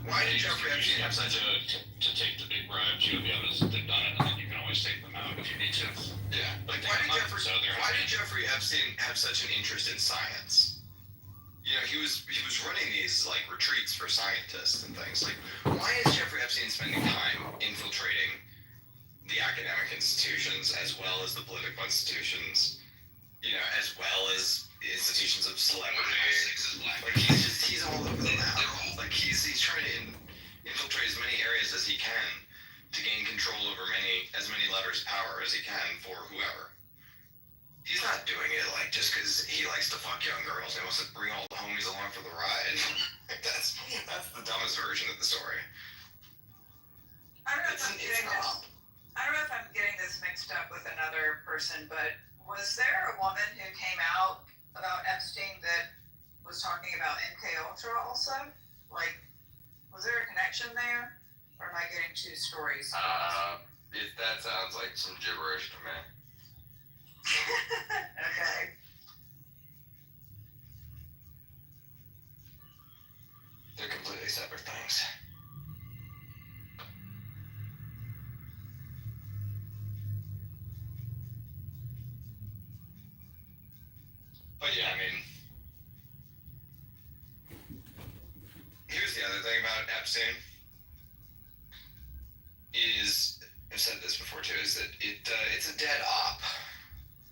Why did Jeffrey Epstein have such a... To take the big bribes, you'll be able to stick on it, and then you can always take them out if you need to. Yeah. Like, why did Jeffrey Epstein have such an interest in science? He was running these, like, retreats for scientists and things. Like, why is Jeffrey Epstein spending time infiltrating the academic institutions as well as the political institutions, as well as institutions of celebrity? Like, he's all over the map. Like, he's trying to infiltrate as many areas as he can to gain control over as many levers of power as he can for whoever. He's not doing it, like, just because he likes to fuck young girls. He wants to bring all the homies along for the ride. That's the dumbest version of the story. I don't know if I'm getting this mixed up with another person, but was there a woman who came out about Epstein that was talking about MK Ultra also? Like, was there a connection there? Or am I getting two stories? That sounds like some gibberish to me. Okay. But yeah, I mean, here's the other thing about Epstein is, I've said this before too, is that it's a dead op.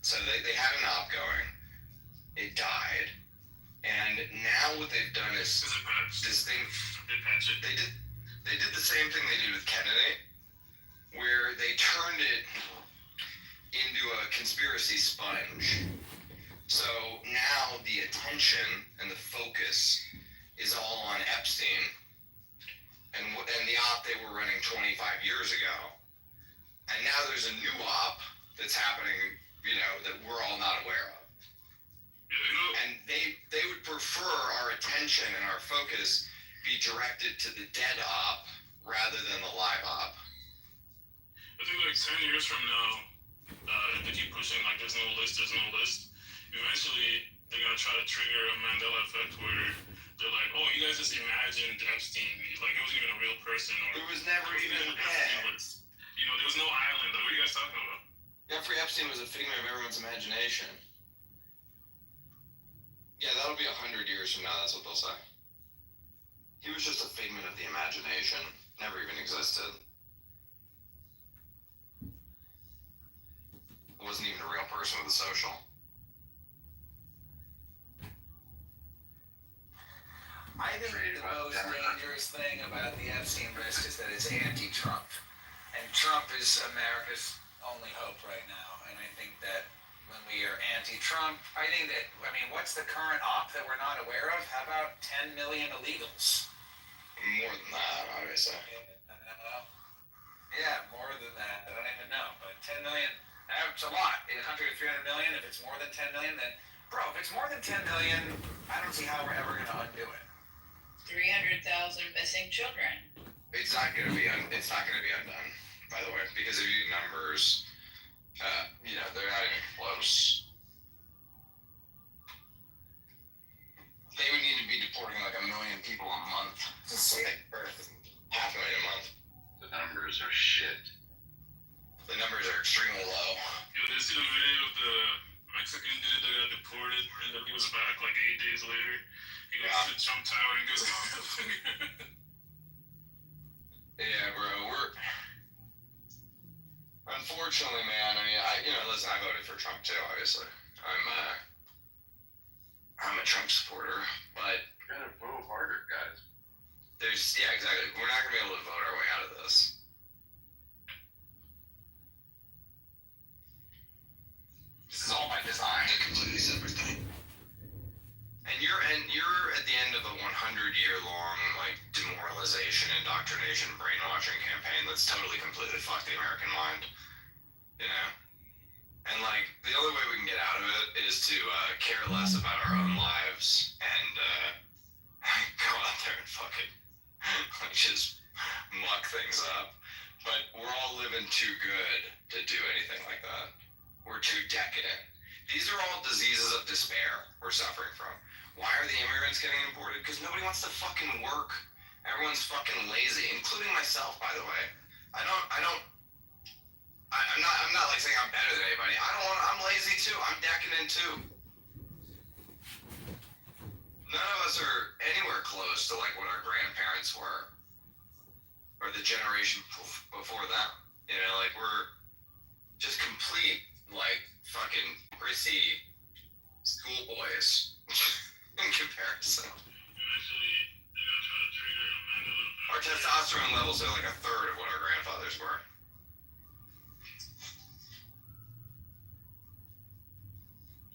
So they had an op going, it died, and now what they've done is this thing. They did the same thing they did with Kennedy, where they turned it into a conspiracy sponge. So now the attention and the focus is all on Epstein and the op they were running 25 years ago. And now there's a new op that's happening, that we're all not aware of. And they would prefer our attention and our focus be directed to the dead op rather than the live op. I think like 10 years from now, if they keep pushing like there's no list, eventually they're gonna try to trigger a Mandela effect where they're like, oh, you guys just imagined Epstein, like it wasn't even a real person, or it was never even there was no island. Like, what are you guys talking about? Jeffrey Epstein was a figment of everyone's imagination. Yeah, that'll be 100 years from now, that's what they'll say. He was just a figment of the imagination, never even existed. Wasn't even a real person with a social. I think the most dangerous thing about the Epstein list is that it's anti-Trump. And Trump is America's only hope right now. And I think that when we are anti-Trump, what's the current op that we're not aware of? How about 10 million illegals? More than that, obviously. Yeah, more than that. I don't even know. But 10 million, that's a lot. In a country of 300 million, if it's more than 10 million, then, bro, if it's more than 10 million, I don't see how we're ever going to undo it. 300,000 missing children. It's not going to be undone, by the way, because if you numbers, they're not even close. They would need to be deporting like 1 million people a month. Or 500,000 a month. The numbers are shit. The numbers are extremely low. Yo, did you see the video of the Mexican dude that got deported and then he was back like 8 days later? He goes to the Trump Tower and goes, yeah, bro, unfortunately, man, listen, I voted for Trump too, obviously. I'm a Trump supporter, but you gotta vote harder, guys. Exactly. We're not gonna be able to vote our way out of this. This is all by design. It's a completely separate thing. And you're at the end of a 100-year-long demoralization, indoctrination, brainwashing campaign that's totally completely fucked the American mind. And the only way we can get out of it is to care less about our own lives and go out there and fucking just muck things up. But we're all living too good to do anything like that. We're too decadent. These are all diseases of despair we're suffering from. Why are the immigrants getting imported? Because nobody wants to fucking work. Everyone's fucking lazy, including myself, by the way. I'm not saying I'm better than anybody. I'm lazy too. I'm decadent too. None of us are anywhere close to what our grandparents were. Or the generation before them. We're just complete, fucking prissy schoolboys in comparison. Our testosterone levels are like a third of what our grandfathers were.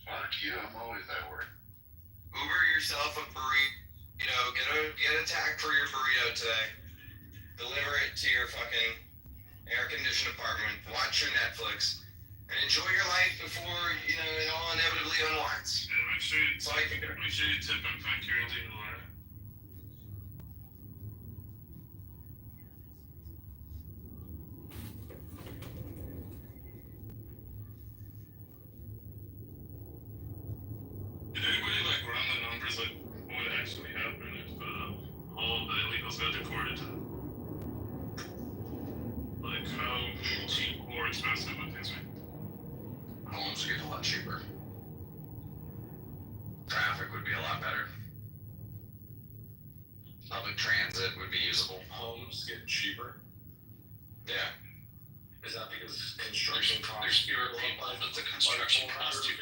Fuck you, I'm always that word. Uber yourself a burrito, get a tag for your burrito today. Deliver it to your fucking air-conditioned apartment, watch your Netflix, and enjoy your life before, it all inevitably unwinds. Yeah, make sure you tip and thank your illegal, right? Did anybody run the numbers what would actually happen if all of the illegals got deported? How cheap or expensive would things be? Homes would get a lot cheaper. Traffic would be a lot better. Public transit would be usable. Homes get cheaper. Yeah. Is that because construction costs? There's fewer people, but the construction costs 50%.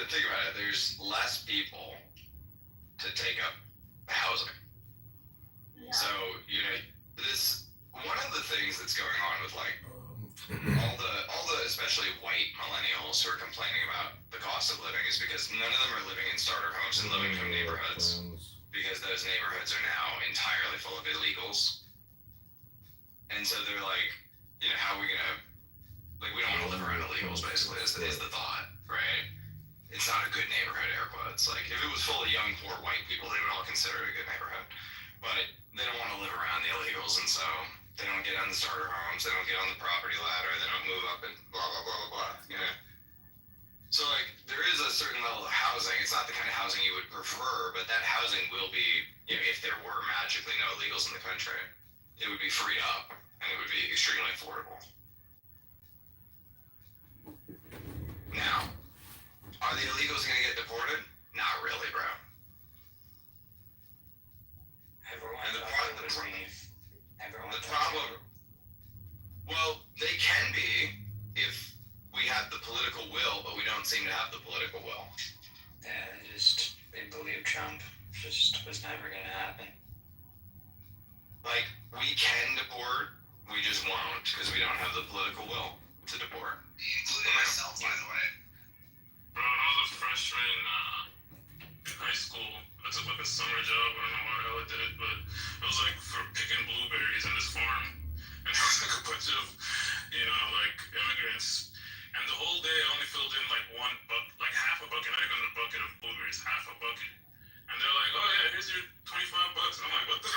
Think about it. There's less people to take up housing. Yeah. So, you know, this one of the things that's going on with like all the especially white millennials who are complaining about the cost of living is because none of them are living in starter homes in low-income neighborhoods, because those neighborhoods are now entirely full of illegals. And so they're like, you know, how are we gonna, like, we don't want to live around illegals, basically, is the thought, right? It's not a good neighborhood, air quotes. Like, if it was full of young, poor white people, they would all consider it a good neighborhood. But they don't want to live around the illegals, and so they don't get on the starter homes, they don't get on the property ladder, they don't move up and blah, blah, blah, blah, blah, you know? So, like, there is a certain level of housing. It's not the kind of housing you would prefer, but that housing will be, you know, if there were magically no illegals in the country, it would be freed up, and it would be extremely affordable. Now, are the illegals going to get deported? Not really, bro. And the problem, well, they can be if we have the political will, but we don't seem to have the political will. Yeah, they believe Trump just was never gonna happen. Like, we can deport, we just won't, because we don't have the political will to deport. Including myself, by the way. Bro, when I was a freshman in high school, I took like a summer job. I don't know why the hell I did it, but it was like for picking blueberries on this farm. And there was like a bunch of, you know, like immigrants. And the whole day I only filled in like like half a bucket, not even a bucket of blueberries, half a bucket. And they're like, oh yeah, here's your $25. And I'm like, what the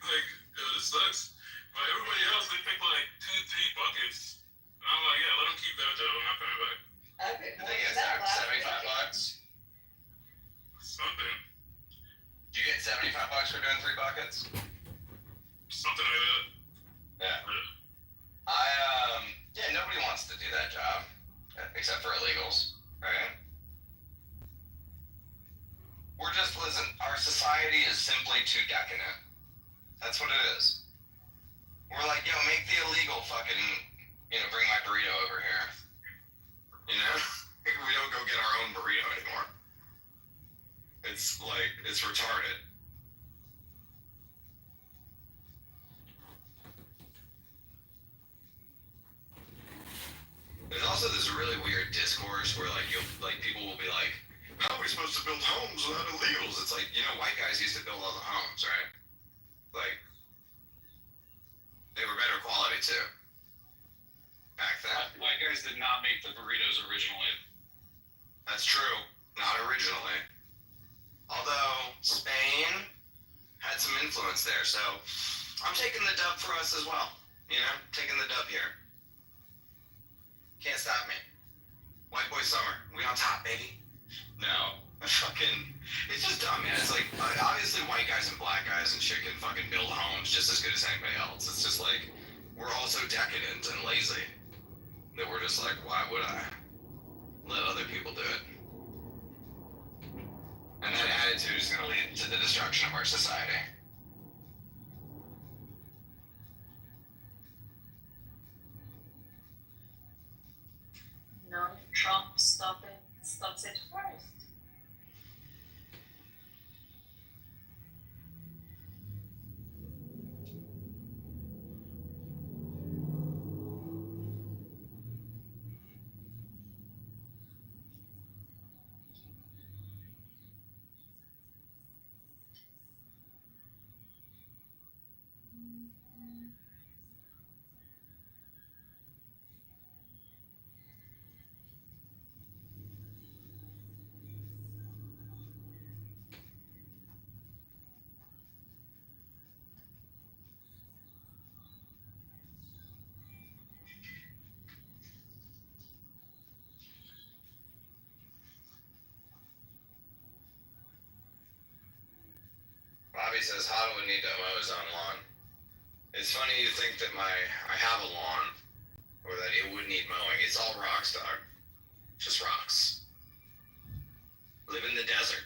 like, yo, this sucks. But everybody else, they pick like 2-3 buckets. And I'm like, yeah, let them keep that job. I'm not coming back. Okay, Did they get $75? Something. Do you get $75 for doing 3 buckets? Something like that. Yeah. Yeah, nobody wants to do that job, except for illegals, right? Listen, our society is simply too decadent. That's what it is. We're like, yo, make the illegal fucking, you know, bring my burrito over here. You know? We don't go get our own burrito anymore. It's like, it's retarded. There's also this really weird discourse where like people will be like, how are we supposed to build homes without illegals? It's like, you know, white guys used to build all the homes, right? Like, they were better quality too. Back then. White guys did not make the burritos originally. That's true. Not originally. Although Spain had some influence there, so I'm taking the dub for us as well. You know, taking the dub here. Can't stop me. White boy summer. We on top, baby. No. It's just dumb, man. It's like, obviously white guys and black guys and shit can fucking build homes just as good as anybody else. It's just like, we're all so decadent and lazy that we're just like, why would I let other people do it? And that attitude is going to lead to the destruction of our society. No, Trump stops it first. Bobby says, how do we need to mow his own lawn? It's funny you think that I have a lawn, or that it would need mowing. It's all rocks, dog. Just rocks. Live in the desert.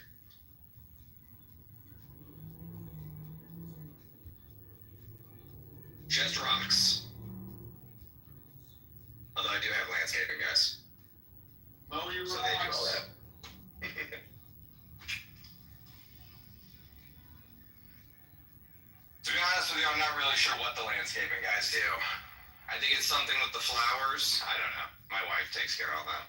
Just rocks. Although I do have landscaping guys. Mow your So they do all rocks. that. To be honest with you, I'm not really sure what the landscaping guys do. I think it's something with the flowers. I don't know. My wife takes care of all that.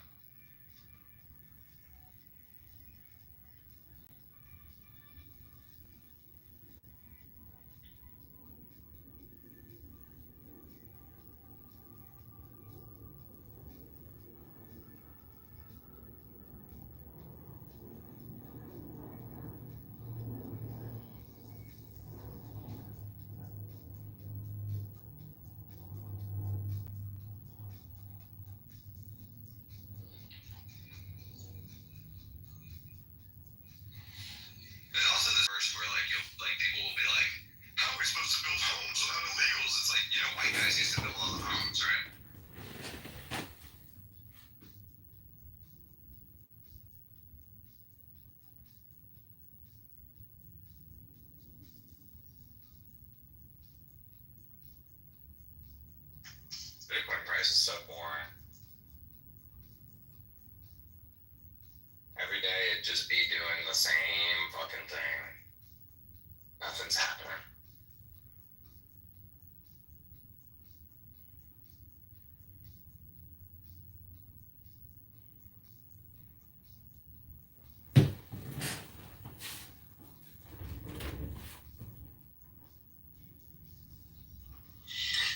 There's also this verse where people will be like, how are we supposed to build homes without illegals? It's like, white guys used to build all the homes, right? Bitcoin price is so boring. Every day it'd just be doing the same fucking thing. Nothing's happening.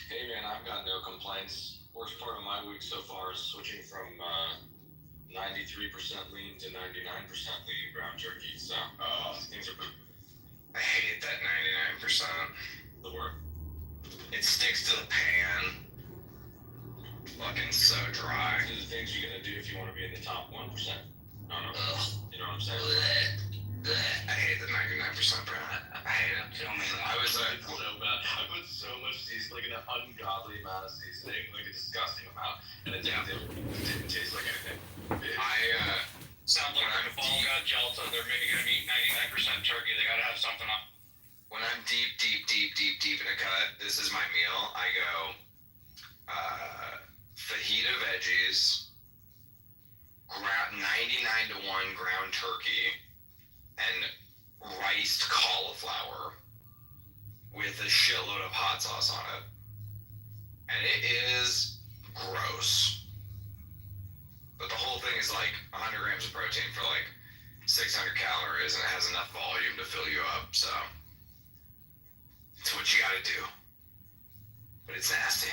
Hey man, I've got no complaints. Worst part of my week so far is switching from 93% lean to 99% lean ground turkey. So things are good. I hate that 99%. The word. It sticks to the pan. Fucking so dry. These are the things you're gonna do if you want to be in the top 1%. No. Ugh. You know what I'm saying? I hate the 99%, bro. I hate it. I was so bad. I put so much seasoning, like an ungodly amount of seasoning, like a disgusting amount, and it didn't taste like anything. Sounds like a ball got gelatin. They're maybe gonna be 99% turkey. They gotta have something on. When I'm deep in a cut, this is my meal. I go fajita veggies, 99 to 1 ground turkey, and riced cauliflower with a shitload of hot sauce on it. And it is gross. But the whole thing is like 100 grams of protein for like 600 calories, and it has enough volume to fill you up, so it's what you gotta do. But it's nasty.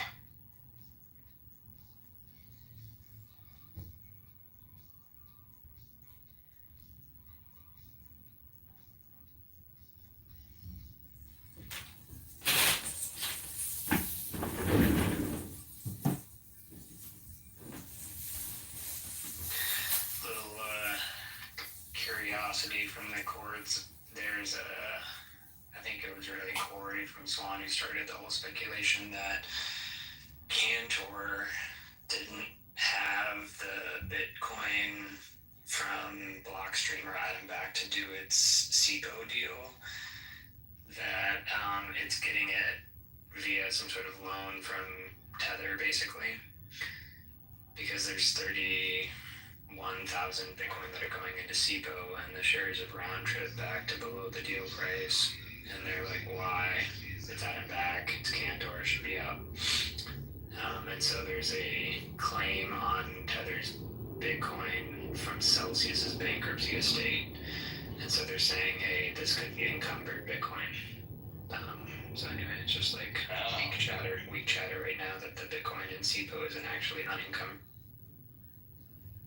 Little curiosity from the chords. There's I think it was really Corey from Swan who started the whole speculation that Cantor didn't have the Bitcoin from Blockstream riding back to do its SEPO deal. That it's getting it via some sort of loan from Tether, basically, because there's 31,000 Bitcoin that are going into SEPO, and the shares have round trip back to below the deal price, and they're like, why? It's at and back, it's Cantor, it should be up. And so there's a claim on Tether's Bitcoin from Celsius's bankruptcy estate, and so they're saying, hey, this could be encumbered Bitcoin. So anyway, it's just like weak chatter right now that the Bitcoin in SEPO isn't actually unencumbered.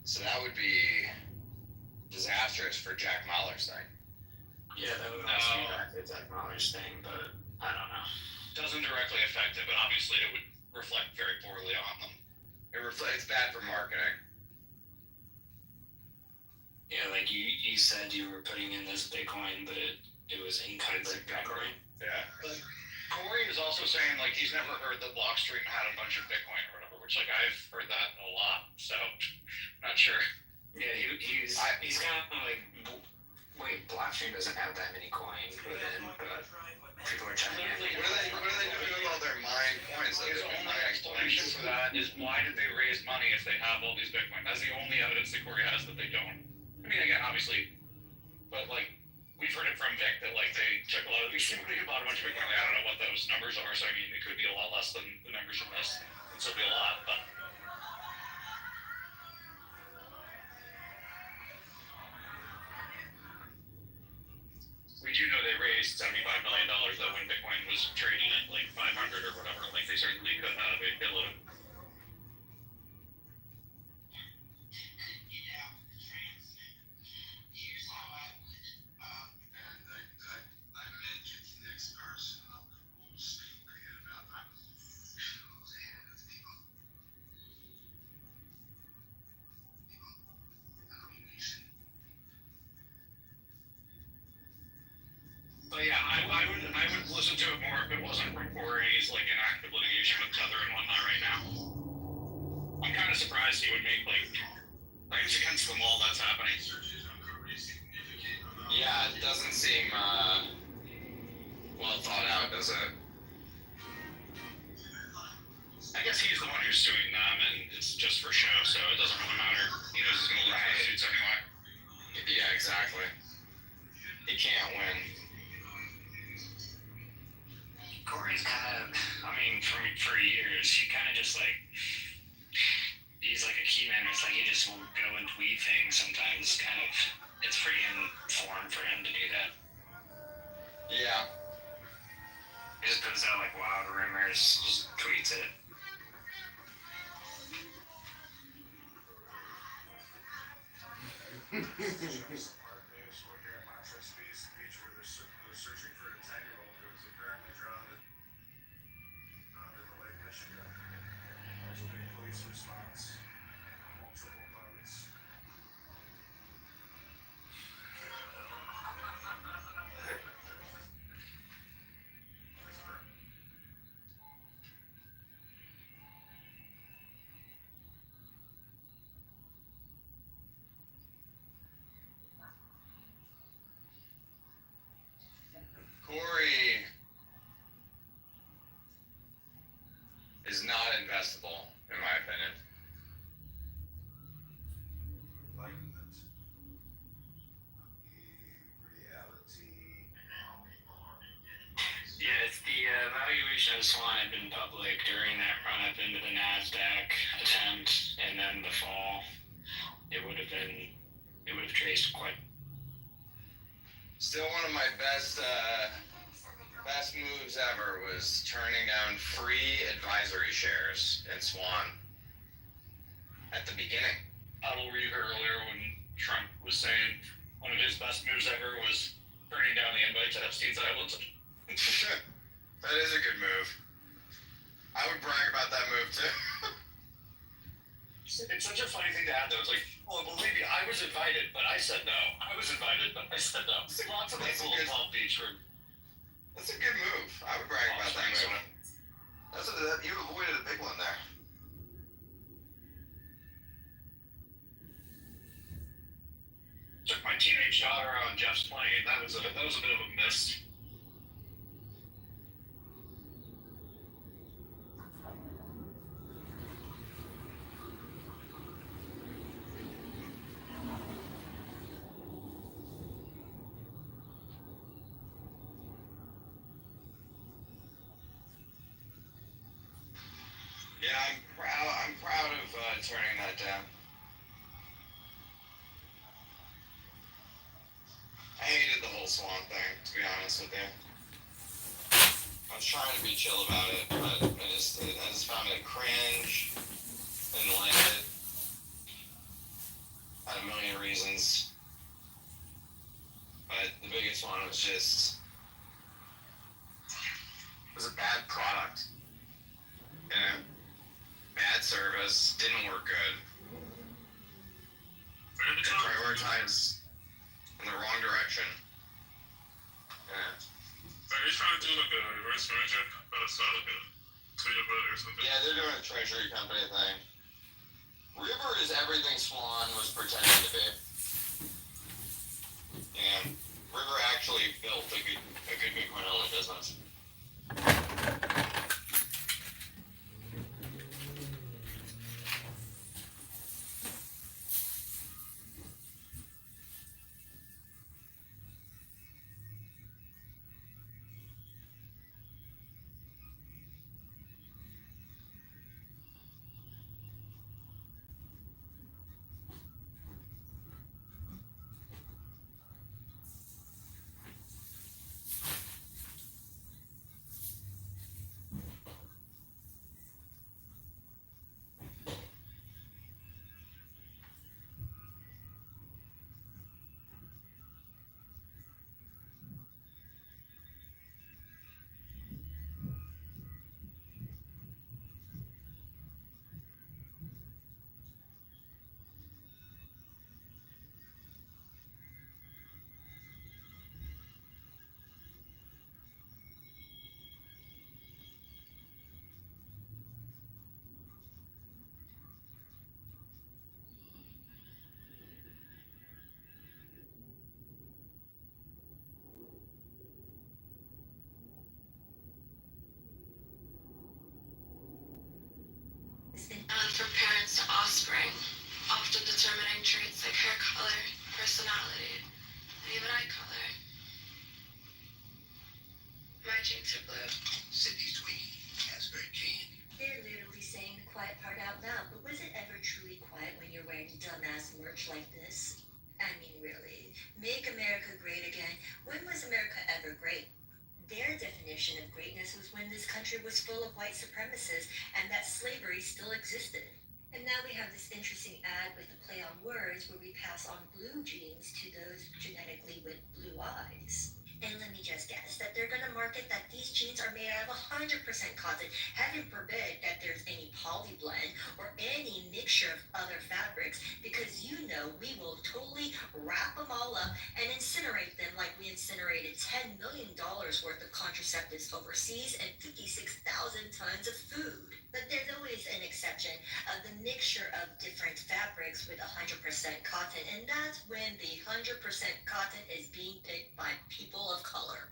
So that would be disastrous for Jack Mahler's thing. Yeah, that would also be back to Zach Mahler's thing, but I don't know. Doesn't directly affect it, but obviously it would reflect very poorly on them. It's bad for marketing. Yeah, like you said you were putting in this Bitcoin, but it was encumbered Bitcoin. Yeah. But Corey is also saying like he's never heard that Blockstream had a bunch of Bitcoin or whatever, which like I've heard that a lot, so not sure. Yeah, he's kind of like, wait, blockchain doesn't have that many coins put in, but people are chiming in. What are they doing with all their mined coins? His only explanation for that is why did they raise money if they have all these Bitcoin? That's the only evidence that Corey has that they don't. I mean, again, obviously, but like, we've heard it from Vic that like they took a lot of these money and bought a bunch of Bitcoin. Like, I don't know what those numbers are, so I mean, it could be a lot less than the numbers in this. It could still be a lot, but. We do know they raised $75 million though when Bitcoin was trading at like 500 or whatever. Like they certainly could have a billion. But yeah, I would listen to it more if it wasn't from Corey. He's like in active litigation with Tether and whatnot right now. I'm kind of surprised he would make like it's against the law that's happening. Yeah, it doesn't seem well thought out, does it? I guess he's the one who's suing them, and it's just for show, so it doesn't really matter. He knows he's going to lose those suits anyway. Yeah, exactly. He can't win. Corey's kind of, I mean, for years, he kind of just like, he's like a key man. It's like he just will go and tweet things sometimes. Kind of, it's pretty informed for him to do that. Yeah. He just puts out like wild rumors, just tweets it. Searching for a 10-year-old who was apparently drowned in the Lake Michigan. Also, the police response, multiple boats. Corey is not investable, in my opinion. Enlightenment. Reality. Yeah, it's the valuation of Swan had been public during that run up into the NASDAQ attempt, and then the fall. It would have traced quite. Still one of my best moves ever was turning down free advisory shares in Swan at the beginning. I will read earlier when Trump was saying one of his best moves ever was turning down the invite to Epstein's Island. That is a good move. I would brag about that move too. It's such a funny thing to add though. It's like, well, believe me, I was invited, but I said no. I was invited, but I said no. Lots of people in Palm Beach were. That's a good move. I would brag about that move. You avoided a big one there. Took my teenage daughter on Jeff's plane. That was a bit of a miss. Yeah, I'm proud of turning that down. I hated the whole Swan thing, to be honest with you. I was trying to be chill about it, but I just found it cringe. Didn't like it. Had a million reasons. But the biggest one was just, it was a bad product. You know? Bad service, didn't work good. It prioritized in the wrong direction. Yeah. Are they trying to do like a reverse merger? But it's not like a Kitover or something? Yeah, they're doing a treasury company thing. River is everything Swan was pretending to be. bring, often determining traits like hair color, personality, and even eye color. My cheeks are blue. Sydney's tweet. Casper and Jean. They're literally saying the quiet part out loud, but was it ever truly quiet when you're wearing dumbass merch like this? I mean, really. Make America great again. When was America ever great? Their definition of greatness was when this country was full of white supremacists and that slavery still existed. And now we have this interesting ad with a play on words where we pass on blue genes to those genetically with blue eyes. And let me just guess that they're going to market that these jeans are made out of 100% cotton. Heaven forbid that there's any poly blend or any mixture of other fabrics, because you know we will totally wrap them all up and incinerate them like we incinerated $10 million worth of contraceptives overseas and 56,000 tons of food. But there's always an exception of the mixture of different fabrics with 100% cotton, and that's when the 100% cotton is being picked by people of color.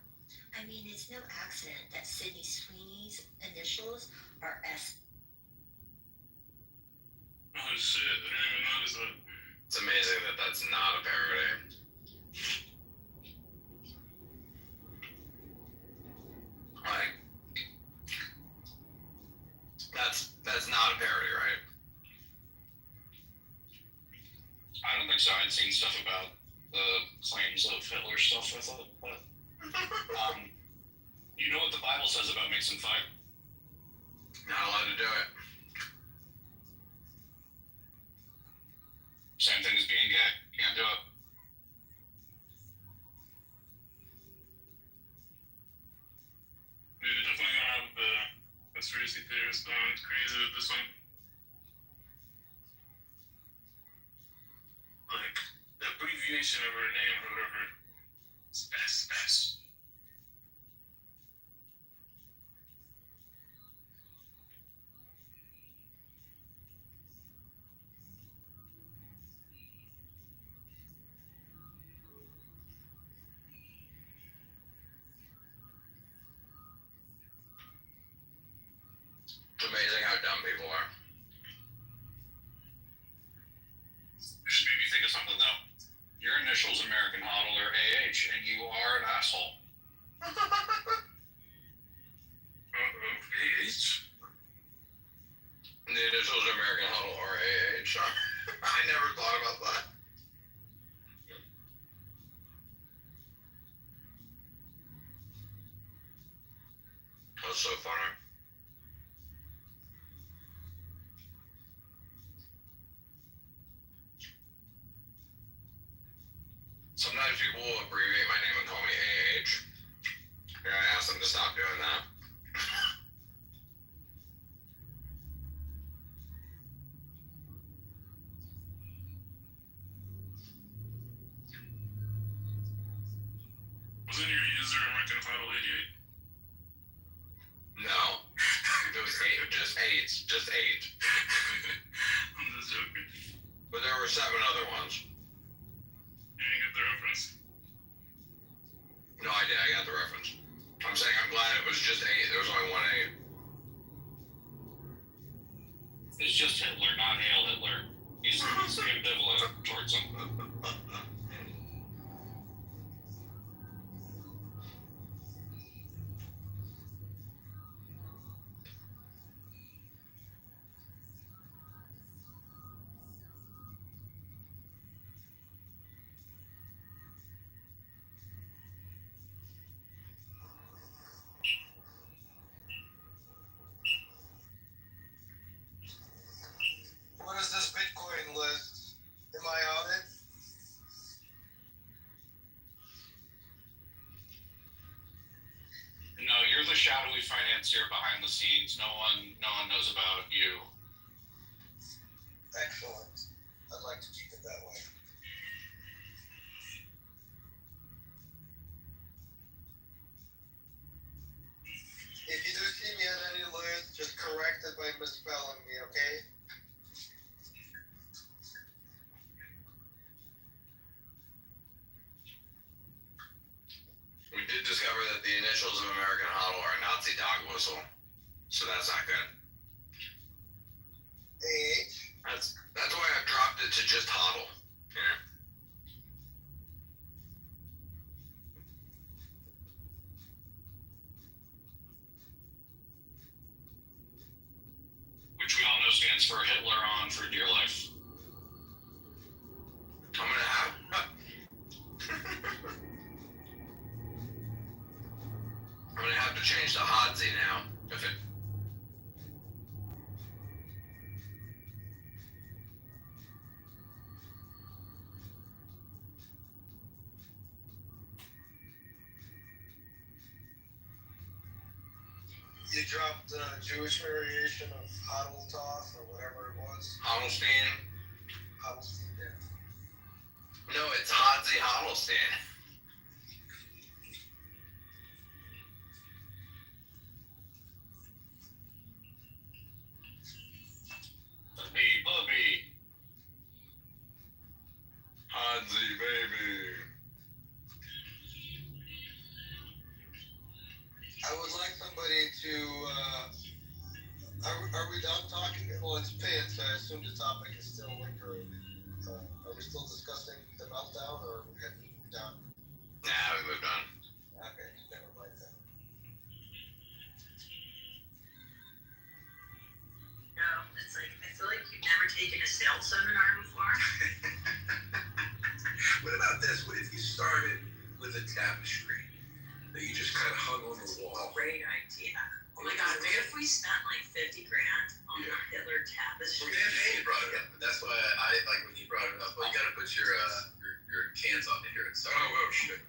I mean, it's no accident that Sydney Sweeney's initials are S. Oh shit, I didn't even notice that. It's amazing that that's not a parody. Like, that's not a parody, right? I don't think so. I'd seen stuff about the claims of Hitler stuff with it, but you know what the Bible says about mixing fire? Not allowed to do it. Same thing as being gay. You can't do it. Dude, they're definitely gonna have the conspiracy theorists going crazy with this one. Like, the abbreviation of her name or whatever. It's SS. It's amazing how dumb people are. Just made me think of something though. Your initials American Hodl are AH, and you are an asshole. AH? The initials are American Huddle are AH. I never thought about that. That's so funny. Sometimes people will abbreviate my name and call me AH. And I ask them to stop doing that. Wasn't your user American Huddle 88? No. It was eight. Just eight. I'm just joking. But there were 7 other ones. You didn't get the reference? No, I did. I got the reference. I'm saying I'm glad it was just 8. There was only one 8. It's just Hitler, not Hail Hitler. He's ambivalent towards him. What is this Bitcoin list? Am I on it? No, you're the shadowy financier behind the scenes. No one knows about you. Excellent. I'd like to keep it that way. If you do see me on any list, just correct it by misspelling me, okay? We did discover that the initials of American Huddle are a Nazi dog whistle. So that's not good. AH? That's to just hodl. Yeah. Which we all know stands for Hitler on for dear life. I'm gonna have. I'm gonna have to change to Hodzi now. If it. You dropped the Jewish variation of Hoddletoth or whatever it was. Hoddlestein. Hoddlestein, yeah. No, it's Hodzi Hoddlestein. Hey, Bubby. Hodzi, baby. I would like somebody to, are we done talking? Well, it's pit, so I assume the topic is still lingering. Are we still discussing the meltdown, or have we moved on? Nah, we moved on. Okay, never mind then. No, it's like, I feel like you've never taken a sales seminar before. What about this? What if you started with a tapestry that you just kind of hung on the wall? Great idea. Oh my god, what if we spent like 50 grand on the Hitler tapestry? Well, Dan brought it up, and that's why I like when he brought it up. Well, you got to put your cans on to hear it. Sorry. Oh, shit.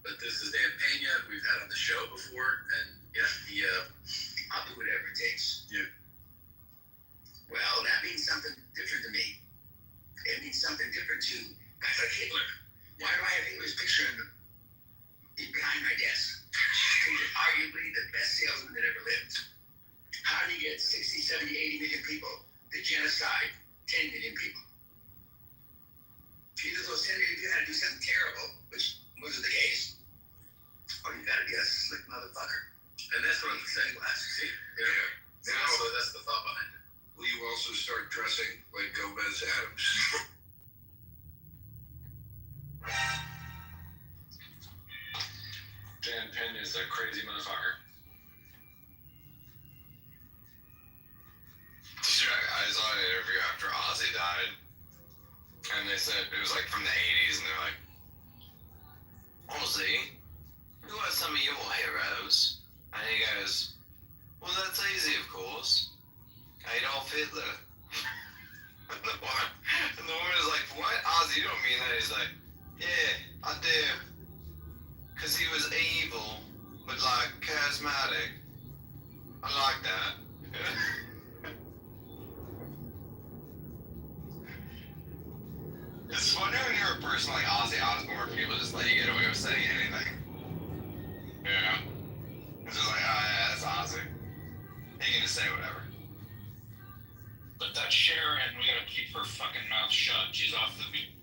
But this is Dan Pena, we've had on the show before, and yeah, I'll do whatever it takes. Yeah. Well, that means something different to me. It means something different to guys like Hitler. Why do I have Hitler's picture behind my desk? He's arguably the best salesman that ever lived. How do you get 60, 70, 80 million people to genocide 10 million people? Either those 10 million people had to do something terrible, which wasn't the case, or you gotta be a slick motherfucker. And that's what I'm saying last, see? Yeah. So that's the thought behind it. Will you also start dressing like Gomez Adams? Dan Penn is a crazy motherfucker. I saw an interview after Ozzy died, and they said it was like from the 80s, and they're like, Ozzy, who are some of your heroes? And he goes, well, that's easy, of course. Adolf Hitler. And the woman is like, what? Ozzy, you don't mean that? He's like, yeah, I do. Because he was evil, but like charismatic. I like that. It's funny when you're a person like Ozzy Osbourne, people just let you get away with saying anything. You know? It's just like, oh yeah, that's Ozzy. He can just say whatever. But that Sharon, we gotta keep her fucking mouth shut. She's off the beat.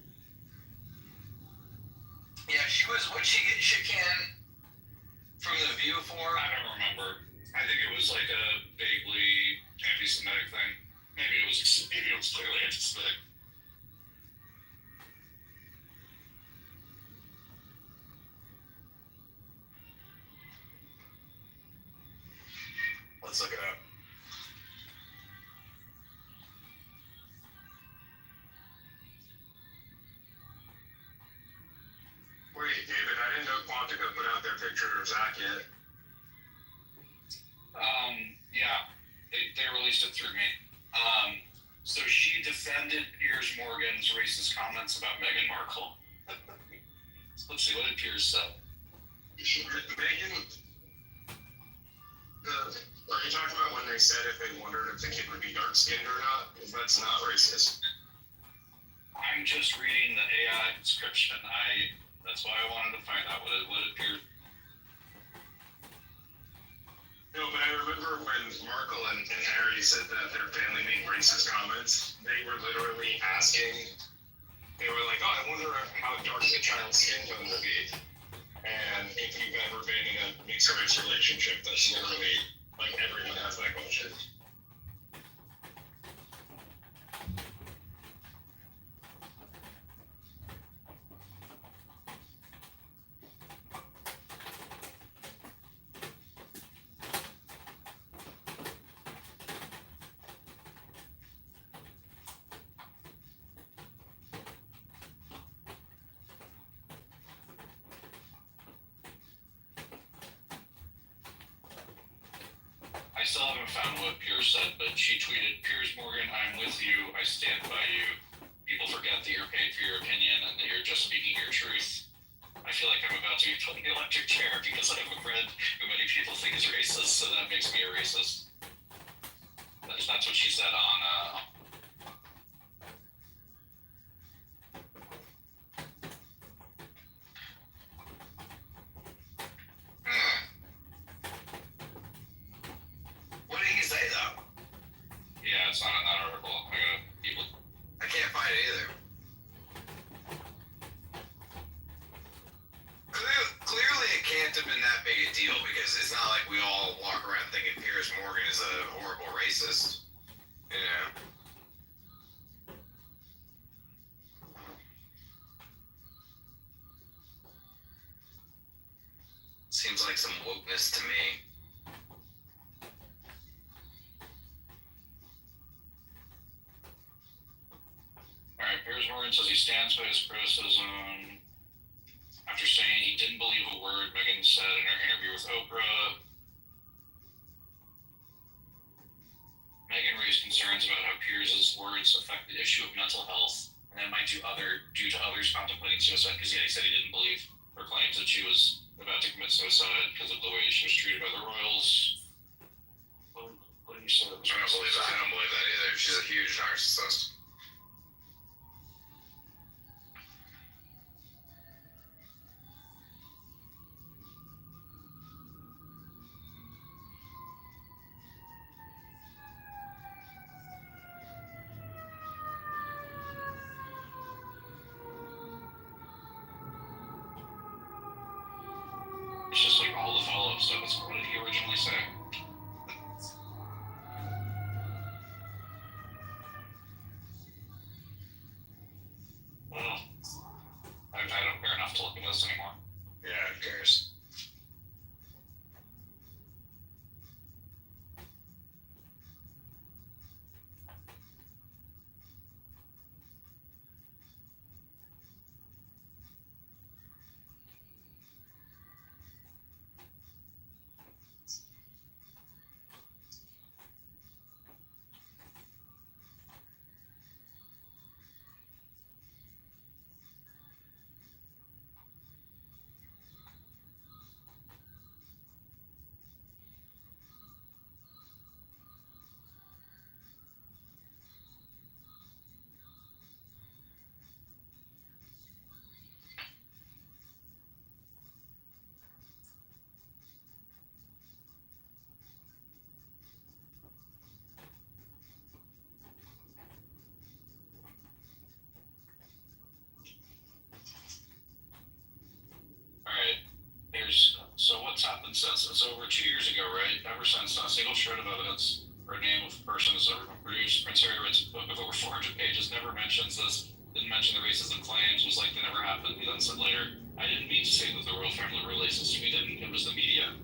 Yeah, she was, what'd she get chicane from the View for? I don't remember. I think it was like a vaguely anti-Semitic thing. Maybe it was clearly anti-Semitic. Let's look it up. Wait, David, I didn't know Quantica put out their picture of Zach yet. Yeah, they released it through me. So she defended Piers Morgan's racist comments about Meghan Markle. Let's see, what did Piers say? Meghan, are you talking about when they said if they wondered if the kid would be dark-skinned or not? Because that's not racist. I'm just reading the AI description. That's why I wanted to find out what it appeared. No, but I remember when Markle and Harry said that their family made racist comments, they were literally asking, they were like, oh, I wonder how dark the child's skin tone will be. And if you've ever been in a mixed race relationship, that's literally, like, everyone has that question. found what Piers said, but she tweeted, "Piers Morgan, I'm with you. I stand by you. People forget that you're paid for your opinion and that you're just speaking your truth." I feel like I'm about to be put in the electric chair because I have a friend who many people think is racist, so that makes me a racist. That's what she said on, What did he say though? yeah, it's not in that article. I can't find it either. Clearly it can't have been that big a deal because it's not like we all walk around thinking Piers Morgan is a horrible racist. You know? Seems like some wokeness to me. Alright, Piers Morgan says he stands by his criticism after saying he didn't believe a word Meghan said in her interview with Oprah. Meghan raised concerns about how Piers' words affect the issue of mental health, and that might due to others contemplating suicide, because he said he didn't believe her claims that she was about to commit suicide because of the way she was treated by the royals. What did you say? I don't believe that either. She's a huge narcissist. It's just like all the follow-up stuff. It's what did he originally say? Well, I don't care enough to look at this anymore. Yeah, who cares? Alright, so what's happened since? It's over 2 years ago, right? Ever since, not a single shred of evidence or name of person has ever been produced. Prince Harry writes a book of over 400 pages, never mentions this, didn't mention the racism claims, was like they never happened. He then said later, I didn't mean to say that the royal family were racist. We didn't, it was the media.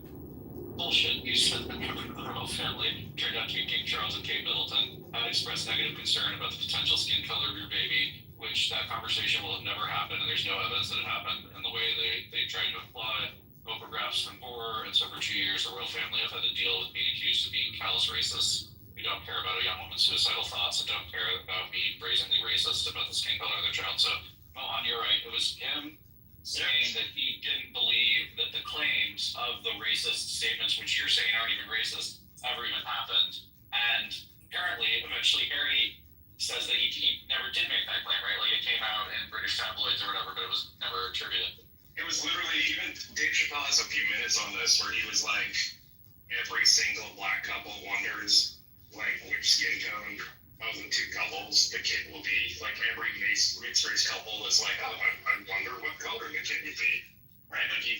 Bullshit. You said that member of the royal family turned out to be King Charles and Kate Middleton had expressed negative concern about the potential skin color of your baby, which that conversation will have never happened, and there's no evidence that it happened in the way they tried to imply. Oprah graphs and bore, and so for 2 years the royal family have had to deal with being accused of being callous racists who don't care about a young woman's suicidal thoughts and don't care about being brazenly racist about the skin color of their child. So, Mohan, you're right. It was him saying that he didn't believe that the claims of the racist statements, which you're saying aren't even racist, ever even happened. And apparently, eventually, Harry says that he never did make that claim, right? Like it came out in British tabloids or whatever, but it was never attributed. It was literally, even Dave Chappelle has a few minutes on this where he was like, every single black couple wonders like which skin tone of the two couples the kid will be. Like every mixed race couple is like, oh, I wonder what color the kid would be, right? Like you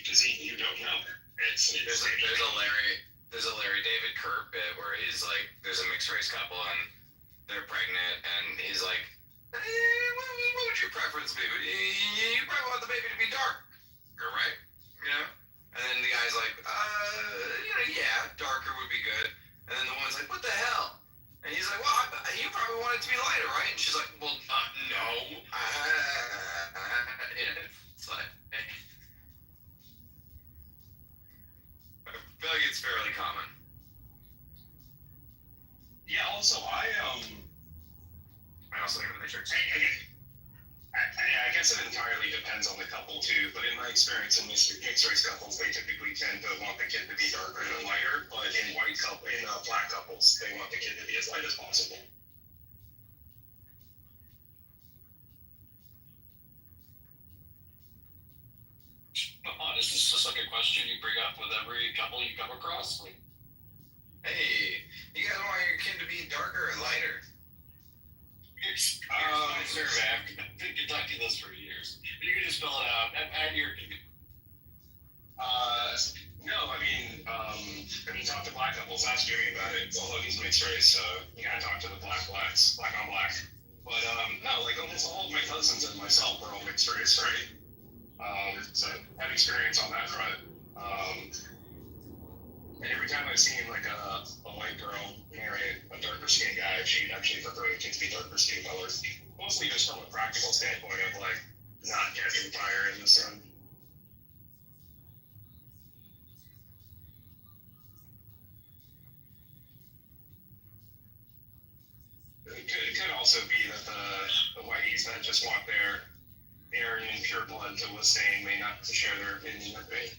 don't know. There's a Larry David Kurt bit where he's like, there's a mixed race couple and they're pregnant and he's like, what would your preference be? You probably want the baby to be darker, right? You know? And then the guy's like, yeah, darker would be good. And then the woman's like, what the hell? And he's like, well, you probably want it to be lighter, right? And she's like, well, no. It's like, I feel like it's fairly common. Yeah. Also, I also got a picture. I guess it entirely depends on the couple too, but in my experience in mixed race couples, they typically tend to want the kid to be darker than lighter, but in black couples, they want the kid to be as light as possible. Is this just like a question you bring up with every couple you come across? Like, Hey, you guys want your kid to be darker or lighter? here's my survey. I've been conducting this for years. You can just fill it out at your. No, I mean, talk to black couples, ask Jimmy about it. Although he's mixed race, I talk to the blacks, black on black. But no, like almost all of my cousins and myself are all mixed race, right? So I have experience on that front. And every time I've seen like a white girl marry a darker skinned guy, she actually prefer the kids to be darker skin colors. Mostly just from a practical standpoint of like not catching fire in the sun. It could also be that the whiteys that just want their Aryan pure blood to withstand may not share their opinion with me.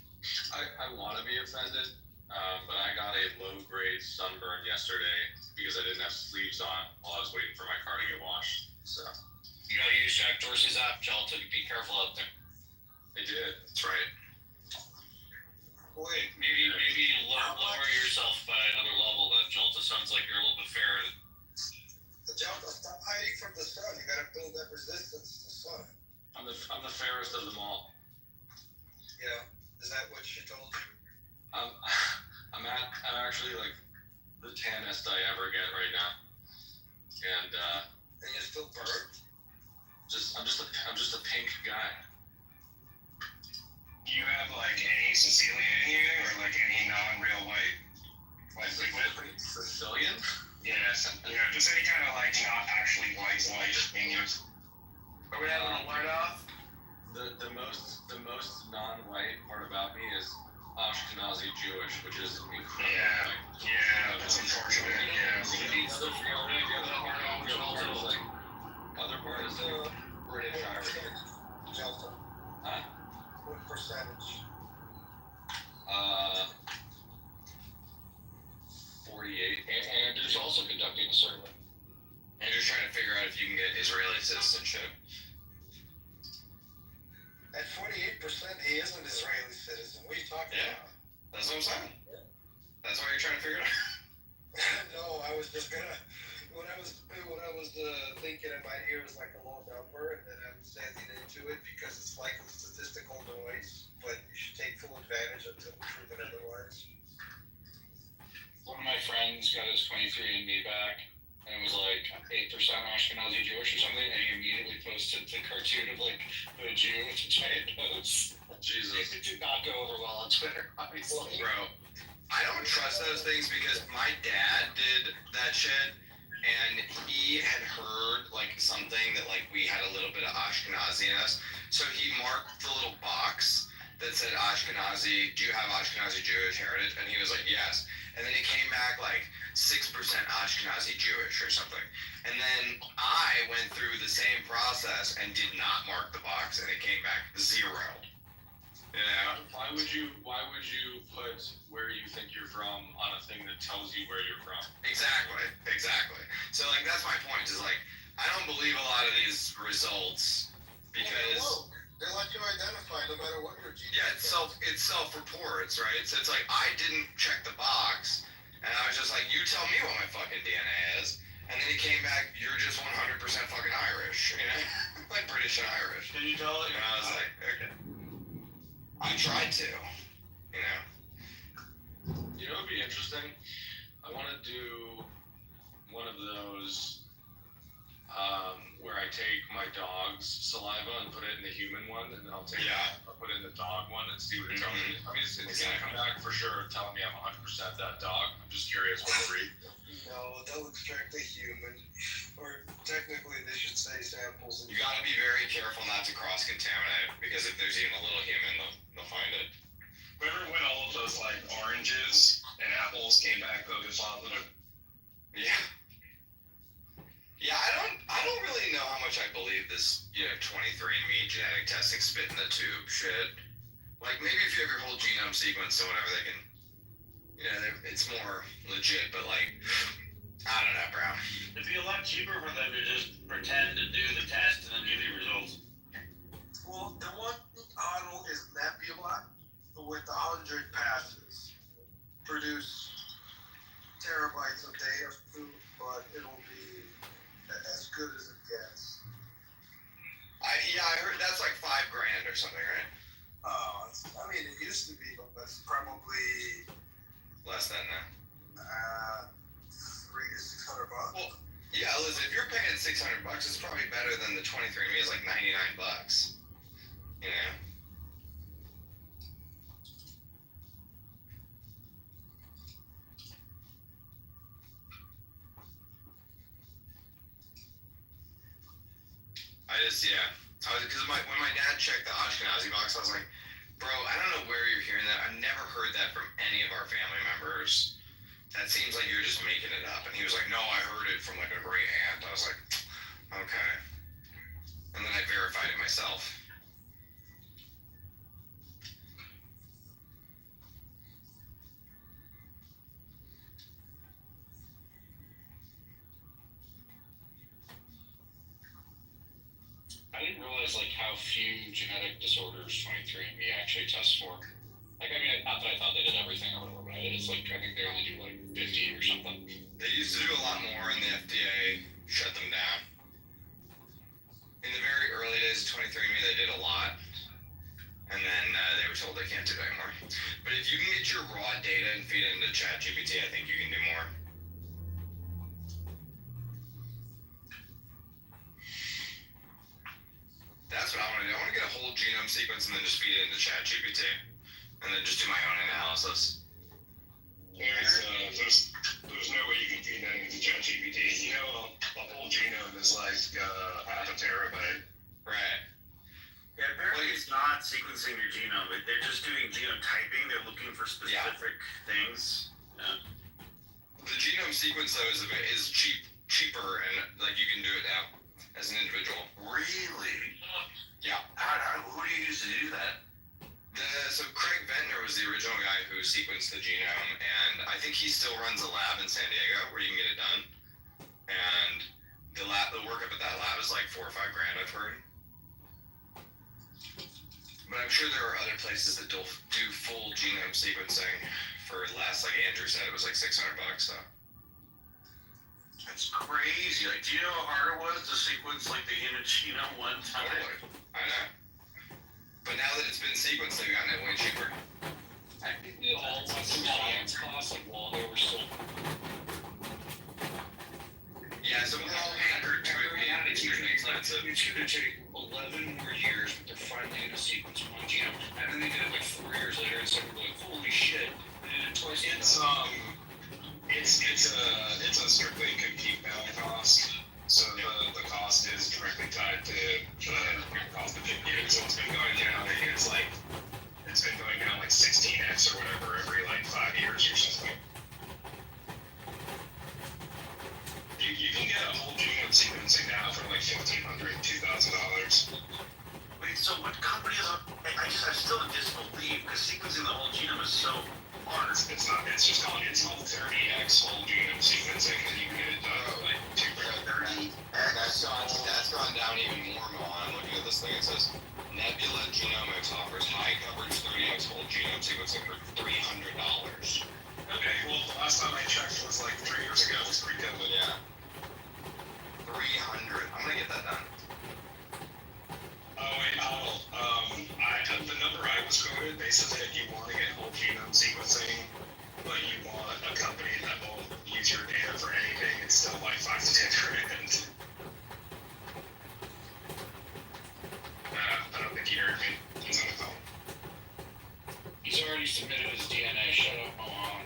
I want to be offended, but I got a low-grade sunburn yesterday because I didn't have sleeves on while I was waiting for my car to get washed. So You gotta use Jack Dorsey's app, Joel, to be careful out there. I did. That's right. Wait, Maybe lower yourself by another level then, Joel. It sounds like you're a little bit fair. Delta, stop hiding from the sun. You gotta build that resistance to the sun. I'm the fairest of them all. Yeah, is that what she told you? I'm actually like the tannest I ever get right now, and you're still burnt? I'm just a pink guy. Do you have like any Sicilian in you, or like any non-real white? Like liquid? Sicilian? Yeah, just any kind of like not actually white in you. Are we having a white off? The most non-white part about me is Ashkenazi Jewish, which is incredible. Yeah, that's unfortunate. Yeah. Other part is like British Irish. Delta. Huh? What percentage? 48. And there's also conducting a survey. And you're trying to figure out if you can get Israeli citizenship. At 48%, he is an Israeli citizen. What are you talking about? That's what I'm saying. That's why you're trying to figure it out. No, I was just gonna. When I was thinking in my ears like a low number, and then I'm standing into it because it's like a statistical noise. But you should take full advantage until proven otherwise. One of my friends got his 23andMe back, and it was like 8% Ashkenazi Jewish or something, and he immediately posted the cartoon of like the Jew with the giant nose. Jesus. It did not go over well on Twitter, obviously. Bro, I don't trust those things because my dad did that shit, and he had heard like something that like we had a little bit of Ashkenazi in us, so he marked the little box that said Ashkenazi, do you have Ashkenazi Jewish heritage? And he was like, yes. And then it came back like 6% Ashkenazi Jewish or something. And then I went through the same process and did not mark the box, and it came back 0. You know? Why would you put where you think you're from on a thing that tells you where you're from? Exactly. So like that's my point, is like I don't believe a lot of these results because they let you identify no matter what your gene. Yeah, it's self-reports, right? So it's like I didn't check the box, and I was just like, you tell me what my fucking DNA is, and then it came back, you're just 100% fucking Irish, you know, like British and Irish. Did you tell it? And I was like, okay. I tried to, you know. You know, it'd be interesting. I want to do one of those where I take my dog's saliva and put it in the human one, and then I'll put it in the dog one and see what it tells me. I mean, it's gonna come back for sure telling me I'm 100% that dog. I'm just curious what breed. No, that looks strictly human, or technically they should say samples. You gotta be very careful not to cross-contaminate, because if there's even a little human, they'll find it. Remember when all of those like oranges and apples came back COVID positive? Yeah. much I believe this, 23andMe genetic testing spit in the tube shit. Like, maybe if you have your whole genome sequenced or whatever, they can, it's more legit, but like, I don't know, bro. It'd be a lot cheaper for them to just pretend to do the test and then give you results. Well, the one model is Nebula with 100 passes. Produce terabytes of data, but it'll be as good as it gets. I heard that's like $5,000 or something, right? It used to be, but that's probably Less than that. $300 to $600. Well, yeah, listen, if you're paying $600, it's probably better than the 23andMe is like $99. You know? Because when my dad checked the Ashkenazi box, I was like, bro, I don't know where you're hearing that. I've never heard that from any of our family members. That seems like you're just making it up. And he was like, no, I heard it from like a great aunt. I was like, okay. And then I verified it myself. I didn't realize like how few genetic disorders 23andMe actually tests for. Like, not that I thought they did everything or whatever, but it's like, I think they only do like 50 or something. They used to do a lot more, and the FDA shut them down. In the very early days of 23andMe, they did a lot, and then they were told they can't do it anymore. But if you can get your raw data and feed it into ChatGPT, I think you can do more. That's what I want to do. I want to get a whole genome sequence and then just feed it into ChatGPT, and then just do my own analysis. There's no way you can feed that into ChatGPT. A whole genome is like half a terabyte. Right. Yeah, apparently it's not sequencing your genome, but they're just doing genotyping. They're looking for specific things. Yeah. The genome sequence though is cheaper, and like you can do it now as an individual. Really? Yeah. Who do you use to do that? So Craig Ventnor was the original guy who sequenced the genome, and I think he still runs a lab in San Diego where you can get it done. And the work up at that lab is like $4 or $5 grand, I've heard. But I'm sure there are other places that do full genome sequencing for less. Like Andrew said, it was like $600. So. That's crazy. Like, do you know how hard it was to sequence like the human genome one time? Totally. I know. But now that it's been sequenced, they've gotten it way cheaper. I think we all went through science class like while they were still. Yeah, so we're all anchored to it being extremely expensive. It's going to take 11 more years, but they're finally going to sequence one genome. And then they did it like 4 years later, and so we're like, holy shit, they did it twice. It's a strictly compute value cost. So the cost is directly tied to the cost of compute. So it's been going down. It's been going down like 16x or whatever every like 5 years or something. You can get a whole genome sequencing now for like $1,500, $2,000. Wait, so what company is on? I still in disbelief because sequencing the whole genome is so hard. It's not. It's called 30x whole genome sequencing, and you can get it done for like $2,000. That's gone down even more, Mo. I'm looking at this thing. It says Nebula Genomics offers high coverage 30x whole genome sequencing for $300. Okay, well, the last time I checked was like 3 years ago. It was pretty good. Yeah. 300. I'm gonna get that done. The number I was quoted basically, if you want to get whole genome sequencing, but you want a company that will use your data for anything, it's still like 5 to 10 grand. I don't think he heard me. He's on the phone. He's already submitted his DNA. Shut up, Mohan.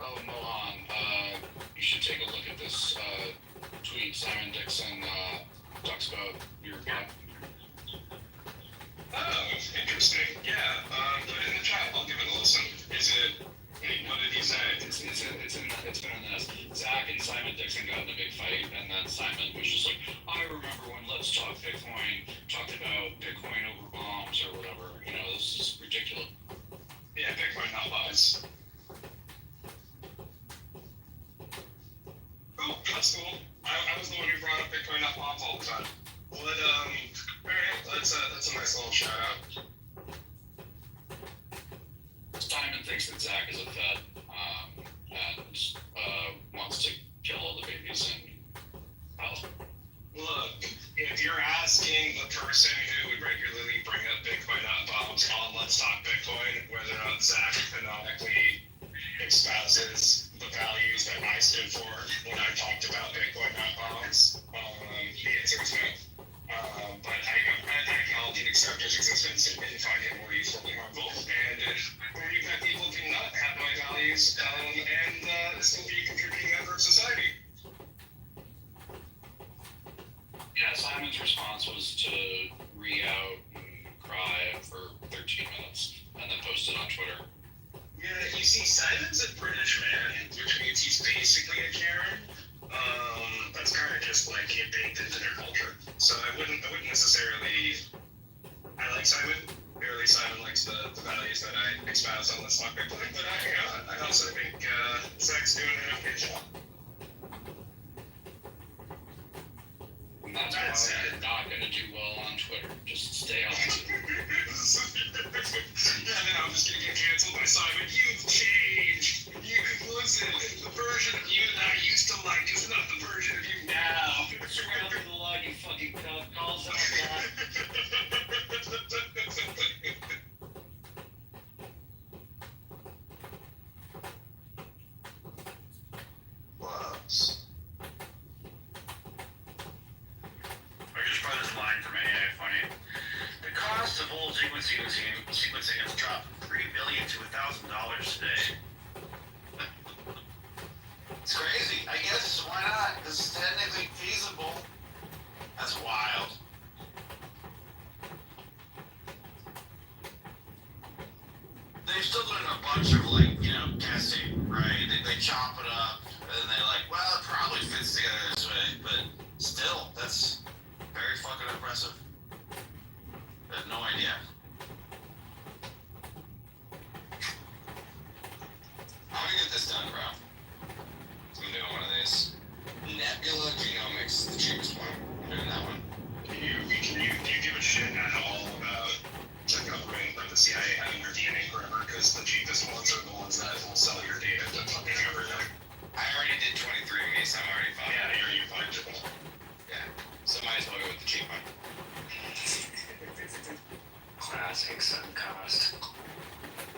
Oh, Mohan, you should take a look at this tweet Simon Dixon talks about your book. Oh, interesting. Yeah, put it in the chat. I'll give it a listen. What did he say? It's that's cool. I was the one who brought up Bitcoin.pop all the time. Well, alright, that's a nice little shout out. Simon thinks that Zach is a Fed, and wants to kill all the babies in Palestine. Look, if you're asking the person who would regularly bring up Bitcoin.bombs on Let's Talk Bitcoin, whether or not Zach canonically espouses the values that I stood for when I talked about Bitcoin.bombs, the answer is no. But I acknowledge and accept its existence and find it more useful than harmful. And believe that people cannot have my values and still be a contributing member of society. Yeah, Simon's response was to re-out and cry for 13 minutes and then post it on Twitter. Yeah, you see, Simon's a British man, which means he's basically a Karen. That's kind of just like it baked into their culture. So I wouldn't necessarily. I like Simon. Clearly, Simon likes the values that I espouse on this topic. But I also think Zach's doing an okay job. And that's why you're not going to do well on Twitter. Just stay on it. Yeah, I'm just going to get canceled by Simon. You've changed. Listen, the version of you that I used to like is not the version of you now. Surrounded the log, you fucking cunt. Calls out that. Loves. I just brought this line from AA funny. The cost of whole sequencing has dropped from $3 billion to $1,000 today. It's crazy. I guess, why not? This is technically feasible. That's wild. They're still doing a bunch of, testing, right? They chop it up, and then they're like, well, it probably fits together this way, but still, that's very fucking impressive. I have no idea. How do we get this done, bro? I'm doing one of these. Nebula Genomics, the cheapest one. I'm doing that one. Do you give a shit at all about covering the CIA having your DNA forever? Because the cheapest ones are the ones that will sell your data to fucking everything. I already did 23andMe, so I'm already fine. Yeah, you're fungible. Yeah, so might as well go with the cheap one. Classic sunk cost.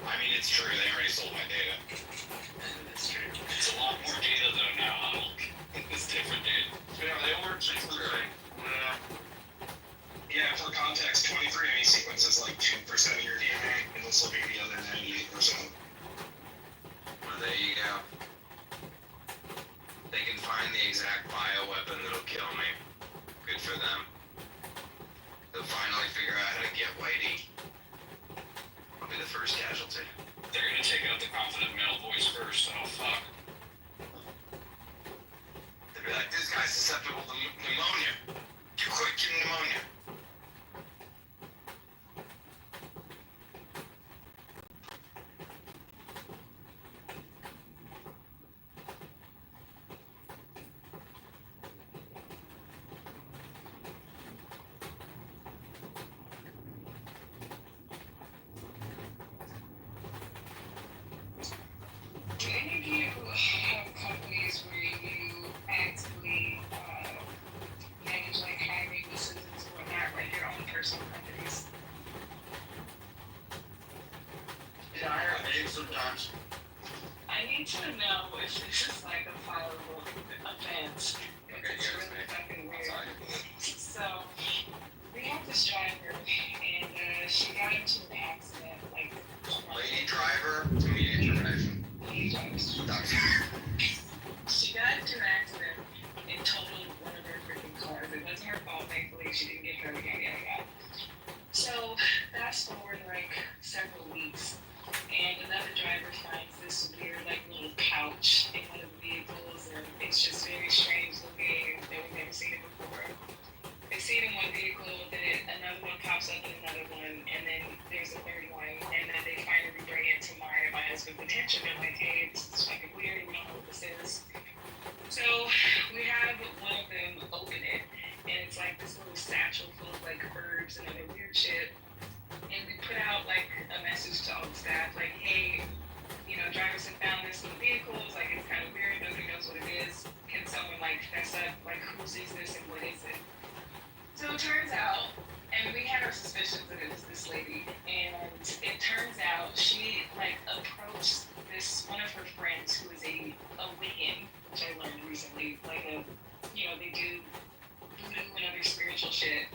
I mean, it's true, they already sold my data. That's true. It's a lot more data, though, now. It's different data. Yeah, they weren't right. Yeah, for context, 23andMe sequence is like 2% of your DNA, and this will be the other 98%. Well, there you go. They can find the exact bioweapon that'll kill me. Good for them. They'll finally figure out how to get Whitey. I'll be the first casualty. They're going to take out the confident male voice first. Oh, fuck. They'll be like, this guy's susceptible to pneumonia. You quit getting pneumonia. Do any of you have companies where you actively manage like hiring decisions or whatnot, like your own personal companies? Yeah, I hear names sometimes. I need to know if this is like a fileable offense. Okay, It's yeah, really fucking weird. Sorry. So we have this driver, and she got into an accident, like. Lady driver, immediate termination. Lady driver. She got into an accident and totaled one of her freaking cars. It wasn't her fault, thankfully. She didn't get hurt, yada yada yada. So fast forward like several weeks, and another driver finds this weird like little pouch in one of the vehicles, and it's just very strange looking. They've never seen it before. They see it in one vehicle, then another one pops up in another one, and then there's a third one, and then they finally bring it to my husband's attention. They're like, hey, this is fucking weird, we don't know what this is. So we have one of them open it, and it's like this little satchel full of like herbs and other weird shit. And we put out like a message to all the staff, like, hey, you know, drivers have found this in the vehicles, like it's kind of weird, nobody knows what it is. Can someone like fess up, like who sees this and what is it? So it turns out, and we had our suspicions that it was this lady, and it turns out she like approached this one of her friends who is a Wiccan, which I learned recently, like you know, they do voodoo and other spiritual shit.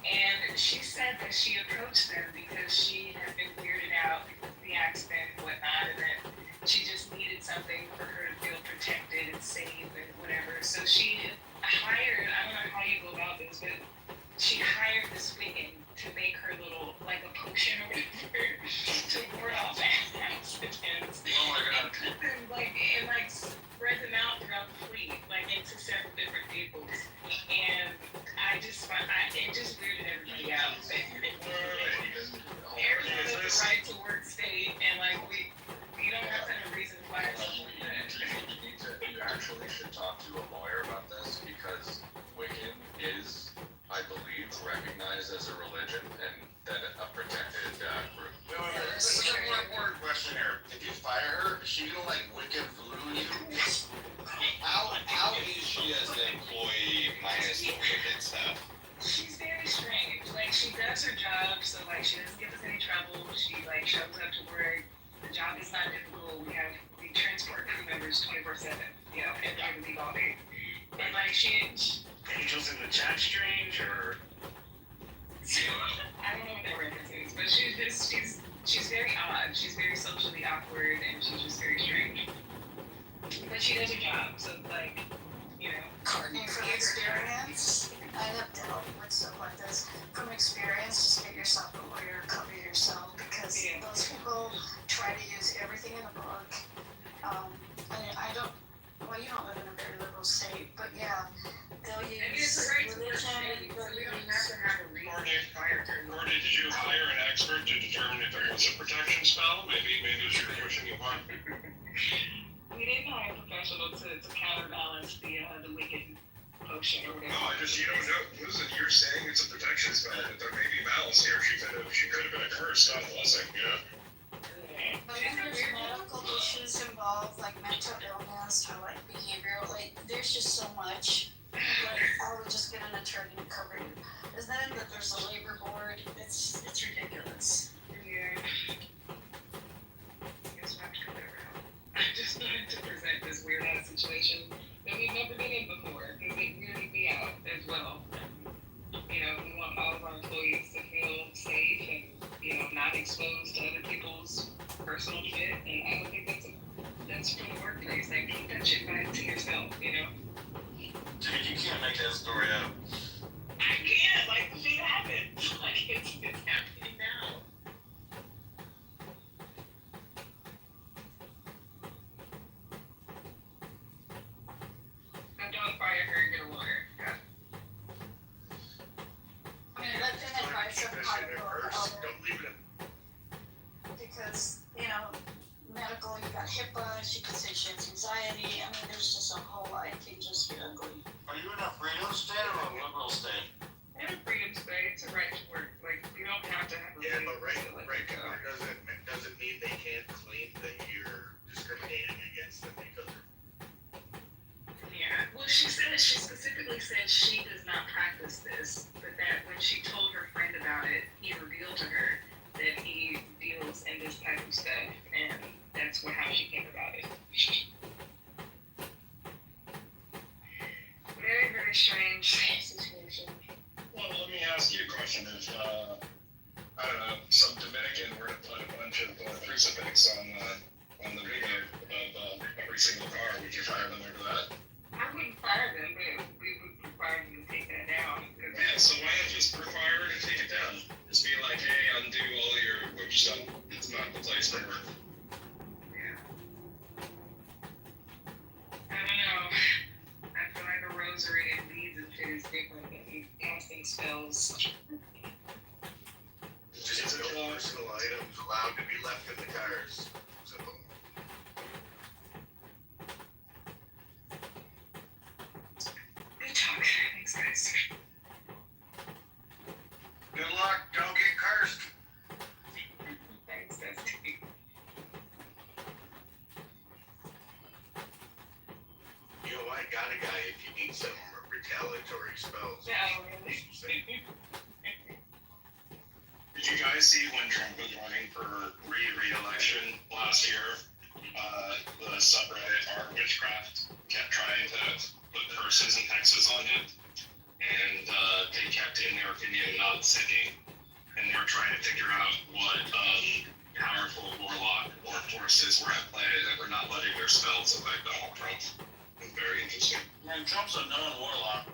And she said that she approached them because she had been weirded out because of the accident and whatnot, and that she just needed something for her to feel protected and safe and whatever. So she hired, I don't know how you go about this, but she hired this Wiccan to make her little, like a potion or whatever, to ward off accidents. Oh my God. And put them, like, and like spread them out throughout the fleet, like into several different vehicles. And I just find, it just weirded everybody out. Arizona is a right to work state, and like we don't have to have a reason to fire someone. You actually should talk to a lawyer about this because Wiccan is, I believe, recognized as a religion and that a protected group. This is a more important question here. If you fire her, is she gonna like Wiccan voodoo you? How is she as an employee minus the Wiccan stuff? She's very strange. Like, she does her job, so like she doesn't give us any trouble. She like shows up to work. The job is not difficult. We transport crew members 24/7. You know, and I believe all day. And like Angels in the chat strange, or I don't know what that reference is, but she's very odd. She's very socially awkward, and she's just very strange. But she does her job, so like, you know. And from experience, I have dealt with stuff like this. From experience, just get yourself a lawyer, cover yourself, because those people try to use everything in the book. Well, you don't live in a very liberal state, but yeah, they'll use religion, Courtney, did you hire an expert to determine if there is a protection spell? Maybe it's your pushing you on. We didn't hire a professional to counterbalance the wicked potion or whatever. No, you don't know. Listen, you're saying it's a protection spell, but there may be malice here. She could have been a curse, not a blessing, you know? But then there's medical issues involved, like mental illness or like behavioral, like there's just so much. Like I would just get an attorney to cover you. And then that there's a labor board, it's ridiculous. Yeah. I guess we'll have to go there now. I just wanted to present this weird ass situation that we've never been in before, because it really be out as well. You know, we want all of our employees to feel safe and, you know, not exposed to other people's personal shit, and I don't think that's for the workplace. Like, keep that shit back to yourself, you know? Dude, you can't make that story up. I can't, like, the shit happened. Like, it's happening now. Now don't fire her and get a lawyer. Yeah. I mean, let them advise them how to go about it. Don't leave it. Because, you know, medical, you got HIPAA, she could say she has anxiety. I mean, there's just a whole lot of things just get ugly. Are you in a freedom state or a liberal state? In a freedom state, it's a right to work. Like, you don't have to have a Yeah, but right to let to go. work doesn't mean they can't claim that you're discriminating against them because Yeah. Well, she specifically said she does not practice this, but that when she told her friend about it, he revealed to her that he deals in this type of stuff, and that's how she came about it. Very, very strange situation. Well, let me ask you a question. If, I don't know, some Dominican were to put a bunch of crucifix on the video of every single car, would you fire them over that? I wouldn't fire them, but we would require them to take that down. Yeah, so why not just require her to take it down? Just be like, hey, undo all your witch stuff. It's not the place for her. Yeah. I don't know. I feel like a rosary and beads and shit is different than casting spells. It's a personal I got a guy if you need some retaliatory spells. Yeah, really. Did you guys see when Trump was running for re-election last year? The subreddit Art Witchcraft kept trying to put curses and hexes on him, and they kept, in their opinion, not sticking, and they were trying to figure out what powerful warlock or forces were at play that were not letting their spells affect Donald Trump. It was very interesting. Man, Trump's a known warlock.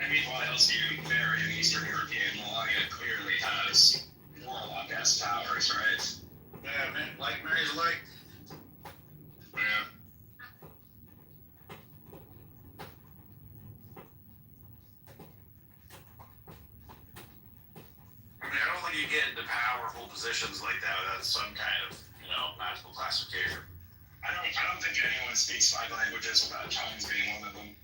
I mean, why else do you marry an Eastern European? Melania clearly has warlock-esque powers, right? Yeah, man, like marries like. Yeah. I mean, I don't think you get into powerful positions like that without some kind of, magical classification. I don't think anyone speaks 5 languages without tongues being one of them.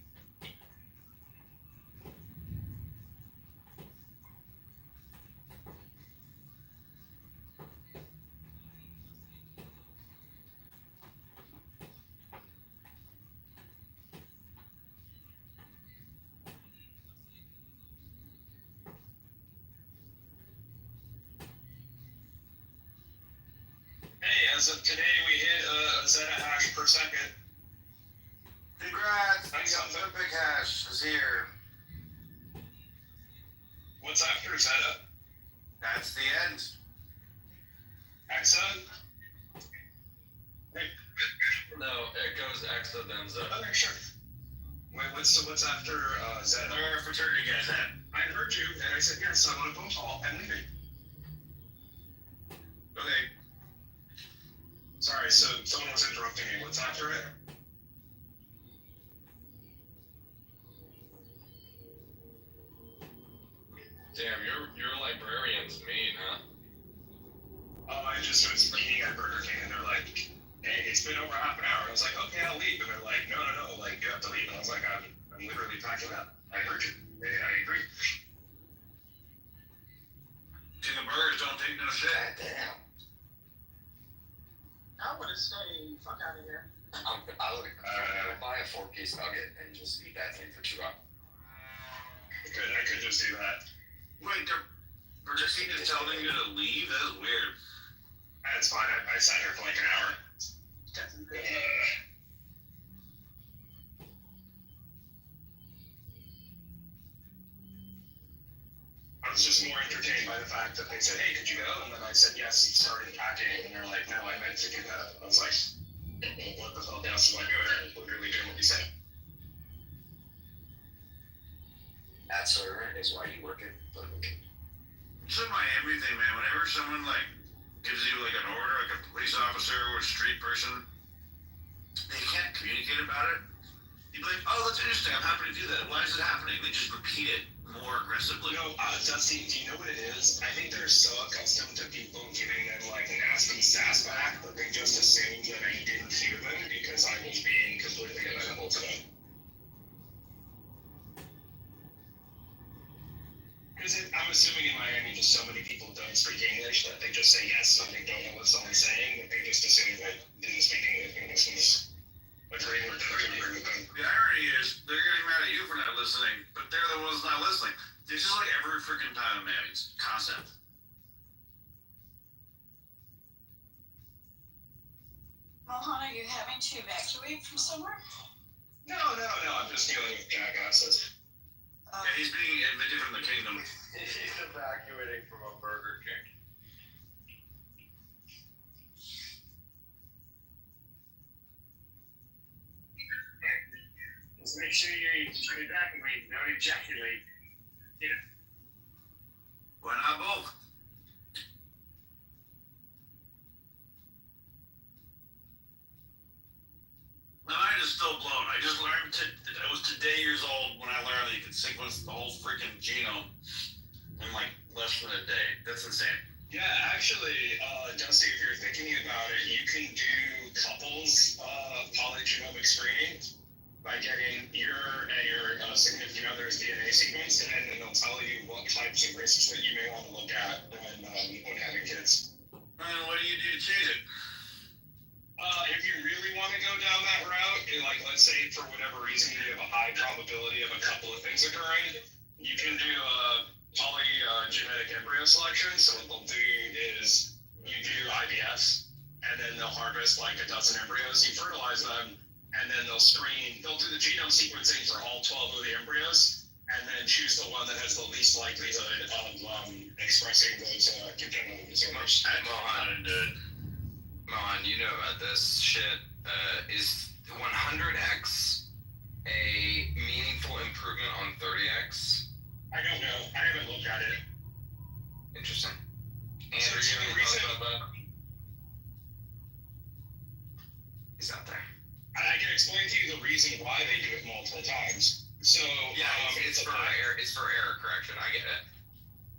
Hey, as of today, we hit a zettahash per second. Congrats! That's something. Big Hash is here. What's after Zeta? That's the end. Exa? No, it goes Exa then Zeta. Okay, sure. Wait, what's after Zeta? Where are fraternity guys at? I heard you, and I said yes. I'm on a phone call. I'm leaving. Okay. Sorry, so someone was interrupting me. What's after it? Damn, your librarian's mean, huh? Oh, I just was eating at Burger King, and they're like, "Hey, it's been over half an hour." I was like, "Okay, I'll leave," and they're like, "No, like you have to leave." And I was like, "I'm literally packing up." I heard you. I agree. See, the birds don't take no shit. Damn. I would have stayed. Fuck out of here. I'll buy a 4-piece nugget and just eat that thing for 2 hours. I could just do that. Wait, they're just telling you to leave? That is weird. That's fine. I sat here for like an hour. I was just more entertained by the fact that they said, "Hey, could you go?" And then I said yes and started packing, and they're like, "No, I meant to do that." I was like, "What the fuck else am I doing? Literally doing what you said." That, sir, is why you work at Burger King. It's a Miami thing, man. Whenever someone, gives you, an order, like a police officer or a street person, they can't communicate about it. You'd be like, "Oh, that's interesting. I'm happy to do that. Why is it happening?" They just repeat it more aggressively. Dusty, do you know what it is? I think they're so accustomed to people giving them, nasty sass back that they just assumed that I didn't hear them because I was being completely amenable to them. Because I'm assuming in Miami, just so many people don't speak English that they just say yes when they don't know what someone's saying, that they just assume that didn't speak English and this was agreeing with them. The irony is, they're getting mad at you for not listening, but they're the ones not listening. This is like every freaking time in Miami's concept. Mohan, are you having to evacuate from somewhere? No, I'm just dealing with jackasses. Yeah, he's being evicted from the kingdom. He's evacuating from a Burger King. Just make sure you evacuate, don't ejaculate. Why not both? My mind is still blown. I just learned I was today years old when I learned that you could sequence the whole freaking genome in less than a day. That's insane. Yeah, actually, Dusty, if you're thinking about it, you can do couples polygenomic screening by getting your and your significant other's DNA sequence, and then they'll tell you what types of risks that you may want to look at when having kids. What do you do to change it? If let's say for whatever reason you have a high probability of a couple of things occurring, you can do polygenetic embryo selection. So what they'll do is you do IVF, and then they'll harvest like a dozen embryos, you fertilize them, and then they'll do the genome sequencing for all 12 of the embryos, and then choose the one that has the least likelihood of expressing those congenital disorders. Mohan, you know about this shit. Is 100x a meaningful improvement on 30x? I don't know. I haven't looked at it. Interesting. So Andrew, the you have any reason- thoughts about that? He's out there. I can explain to you the reason why they do it multiple times. So Yeah, it's for error correction. I get it.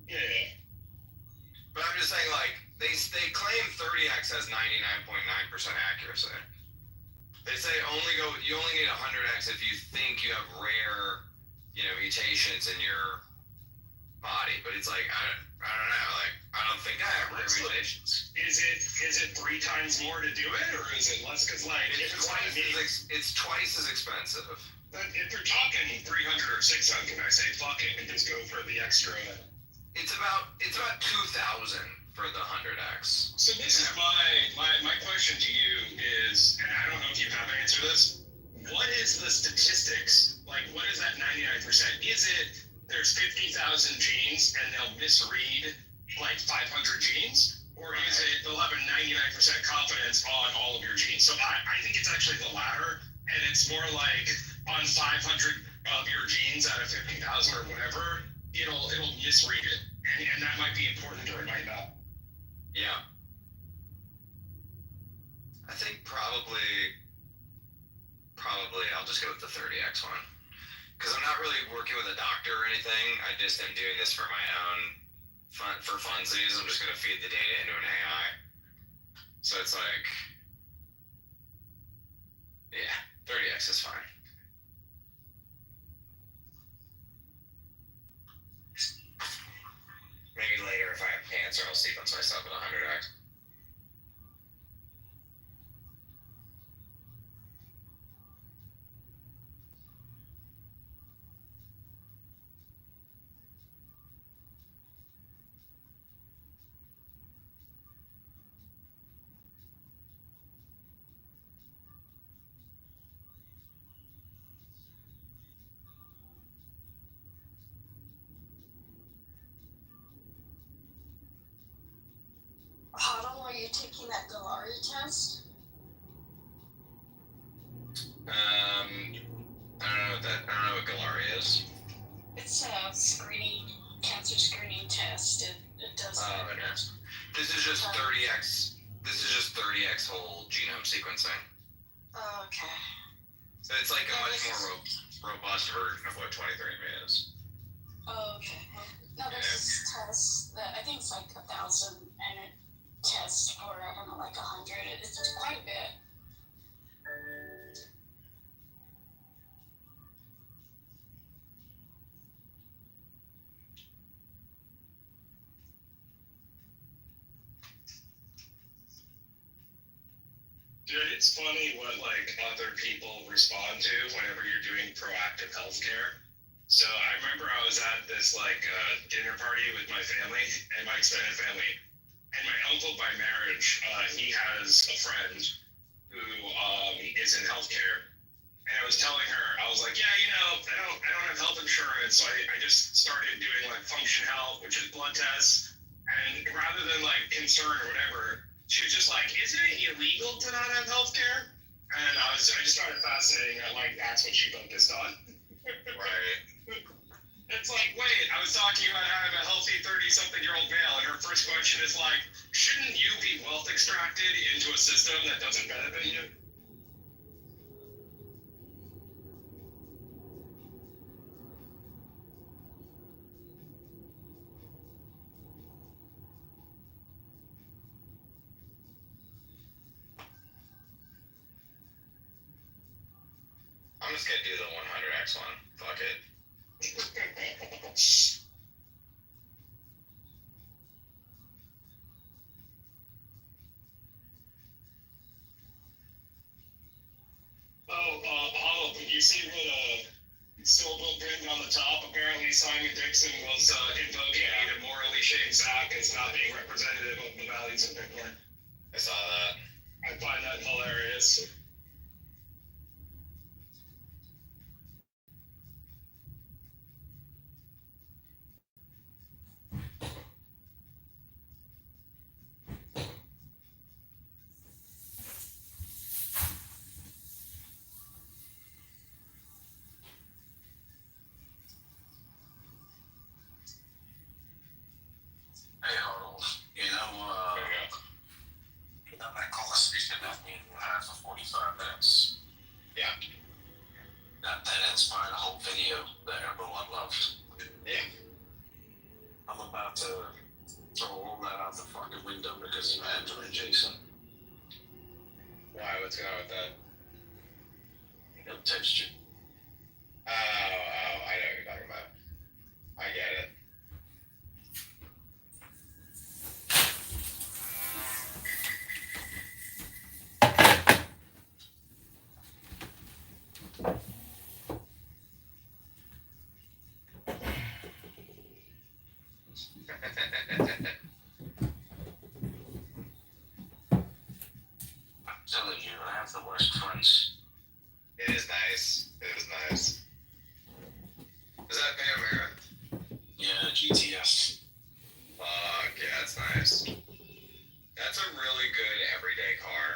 Yeah. But I'm just saying, like, they claim 30x has 99.9% accuracy. They say you only need 100x if you think you have rare, mutations in your body. But it's like I don't know. Like, I don't think I have rare mutations. Is it 3 times more to do it, or is it less? Because like It's twice as expensive. But if you're talking 300 or 600, I say fuck it and just go for the extra. It's about 2,000 for the 100x. So this is my question to you is, and I don't know if you have an answer to this. What is the statistics? Like, what is that 99%? Is it there's 50,000 genes and they'll misread like 500 genes? Or is it they'll have a 99% confidence on all of your genes? So I think it's actually the latter, and it's more like on 500 of your genes out of 50,000 or whatever, it'll misread it, and that might be important to remind that. Yeah. I think probably I'll just go with the 30x one. Because I'm not really working with a doctor or anything. I just am doing this for my own for funsies. I'm just going to feed the data into an AI. So it's like, yeah, 30x is fine. Maybe later if I have cancer, I'll sequence myself at 100x. Huddle, are you taking that Galari test? I don't know what Galari is. It's a cancer screening test. It does. Oh, it is. This is just 30x. This is just 30x whole genome sequencing. Oh, okay. So it's like a much more robust version of what 23andMe is. Oh, okay. No, there's this test that I think it's like 1,000, and it tests for, I don't know, like 100. It's quite a bit. Dude, it's funny what like other people respond to whenever you're doing proactive healthcare. So I remember I was at this like dinner party with my family and my extended family, and my uncle by marriage, he has a friend who is in healthcare, and I was telling her, I was like, yeah, I don't have health insurance, so I just started doing like function health, which is blood tests, and rather than like concern or whatever, she was just like, isn't it illegal to not have health care? And I just started fascinating that like that's what she focused on. Right. It's like, wait, I was talking about having a healthy 30-something-year-old male, and her first question is like, shouldn't you be wealth extracted into a system that doesn't benefit you? I'm just gonna do the 100x one. Fuck it. Oh, you see what syllable written on the top? Apparently, Simon Dixon was invoking me to morally shame Zach as not being representative of the values of Bitcoin. I saw that. I find that hilarious. Hey, Harold, you know that conversation that me and you had for 45 minutes? Yeah. That inspired a whole video that everyone loved. Yeah. I'm about to throw all that out the fucking window because of Andrew and Jason. Why? What's going on with that? They'll text you. Oh, I know what you're talking about. I get it. I'm telling you, I have the worst friends. It is nice. It is nice. Is that Panamera? Yeah, GTS. Fuck, yeah, that's nice. That's a really good everyday car.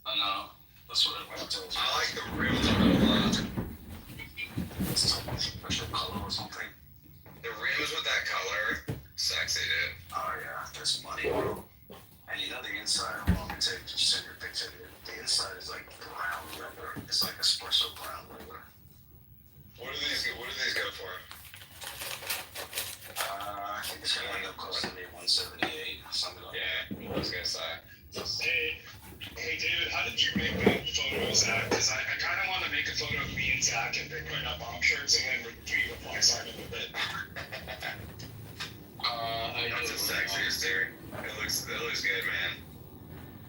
I know. That's what I told you. I like the rims on it a lot. It's so much special color or something. The rims with that color, sexy, dude. Oh yeah, there's money, bro. And you know the inside, well, I'll take just send you a picture. The inside is like brown leather. It's like espresso brown leather. What do these go for? I think it's gonna end up costing me $178, something like that. Yeah, I was gonna say. Hey David, how did you make that photo of Zach? Because I kind of want to make a photo of me and Zach in Bitcoin Up bomb shirts and then reply Simon with it. That's the sexiest, dude. It looks good, man.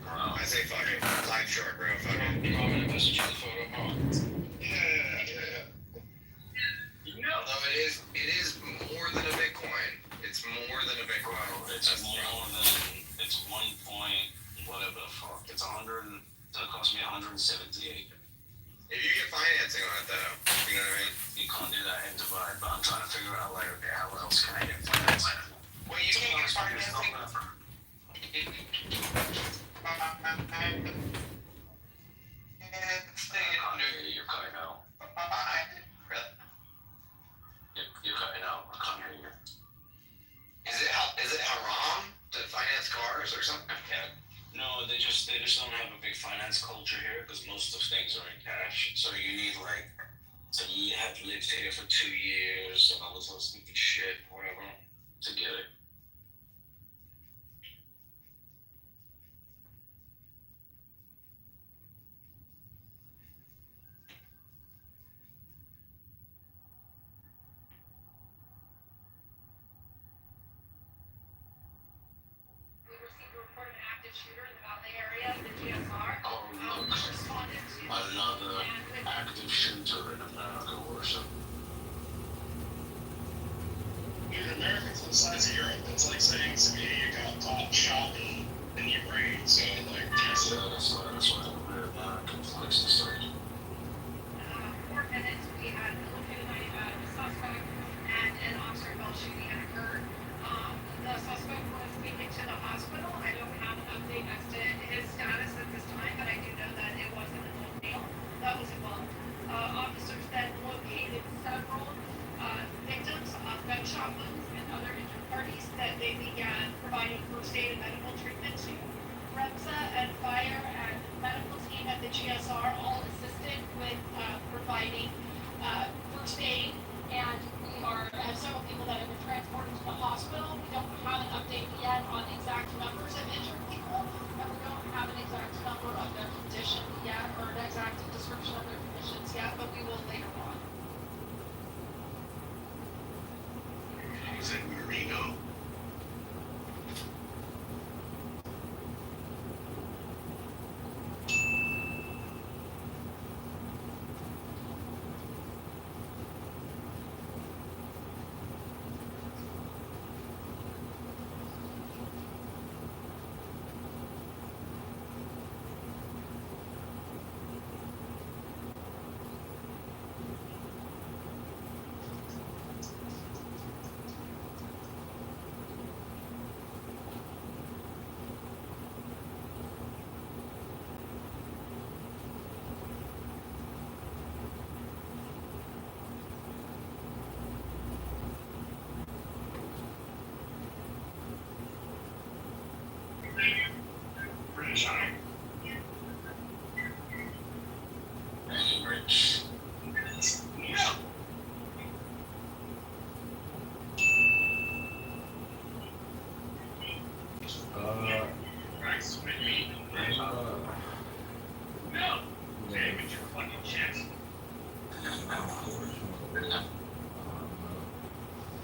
I say fuck it. Life short, bro. Fuck it. You want me to message you the photo, bro? Yeah. No, it is more than a Bitcoin. It's more than a Bitcoin. It's more than, it's 1 point, whatever the fuck. It's gonna cost me 178. If you get financing on it, though, you know what I mean? You can't do that in Dubai, but I'm trying to figure out, like, okay, how else can I get financing? Well, you can get financing. You're cutting out. You're cutting out. I can't hear you. Is it haram to finance cars or something? No, they just don't have a big finance culture here because most of things are in cash. So you need you have lived here for 2 years and all this other stupid shit, whatever, to get it. Oh, look, another active shooter in America or something. Dude, America's the size of Europe. It's like saying to me you got caught shopping in Ukraine. So, like, yes. Yeah, that's why American flex the side. 4 minutes, we had located a suspect and an Oxfordville shooting had occurred. The suspect was taken to the hospital. I don't have an update as to his status at this time, but I do know that it wasn't a male that was involved. Officers then located several victims of gunshot wounds and other injured parties that they began providing first aid and medical treatment to. REMSA and fire and medical team at the GSR all assisted with providing first aid, and we have several people that have been transported to the hospital. We don't have an update yet on exact numbers of injured people, and we don't have an exact number of their condition yet, or an exact description of their conditions yet, but we will later on. He's in Marino. shine. Hey, Rich. Yeah. Right, with me. No. Hey, with your fucking chest.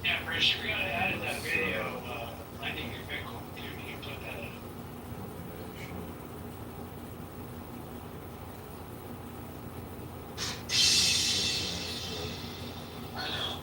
Yeah, Rich, you gotta edit that video, lending your Bitcoin, dude. You can put that in. I know.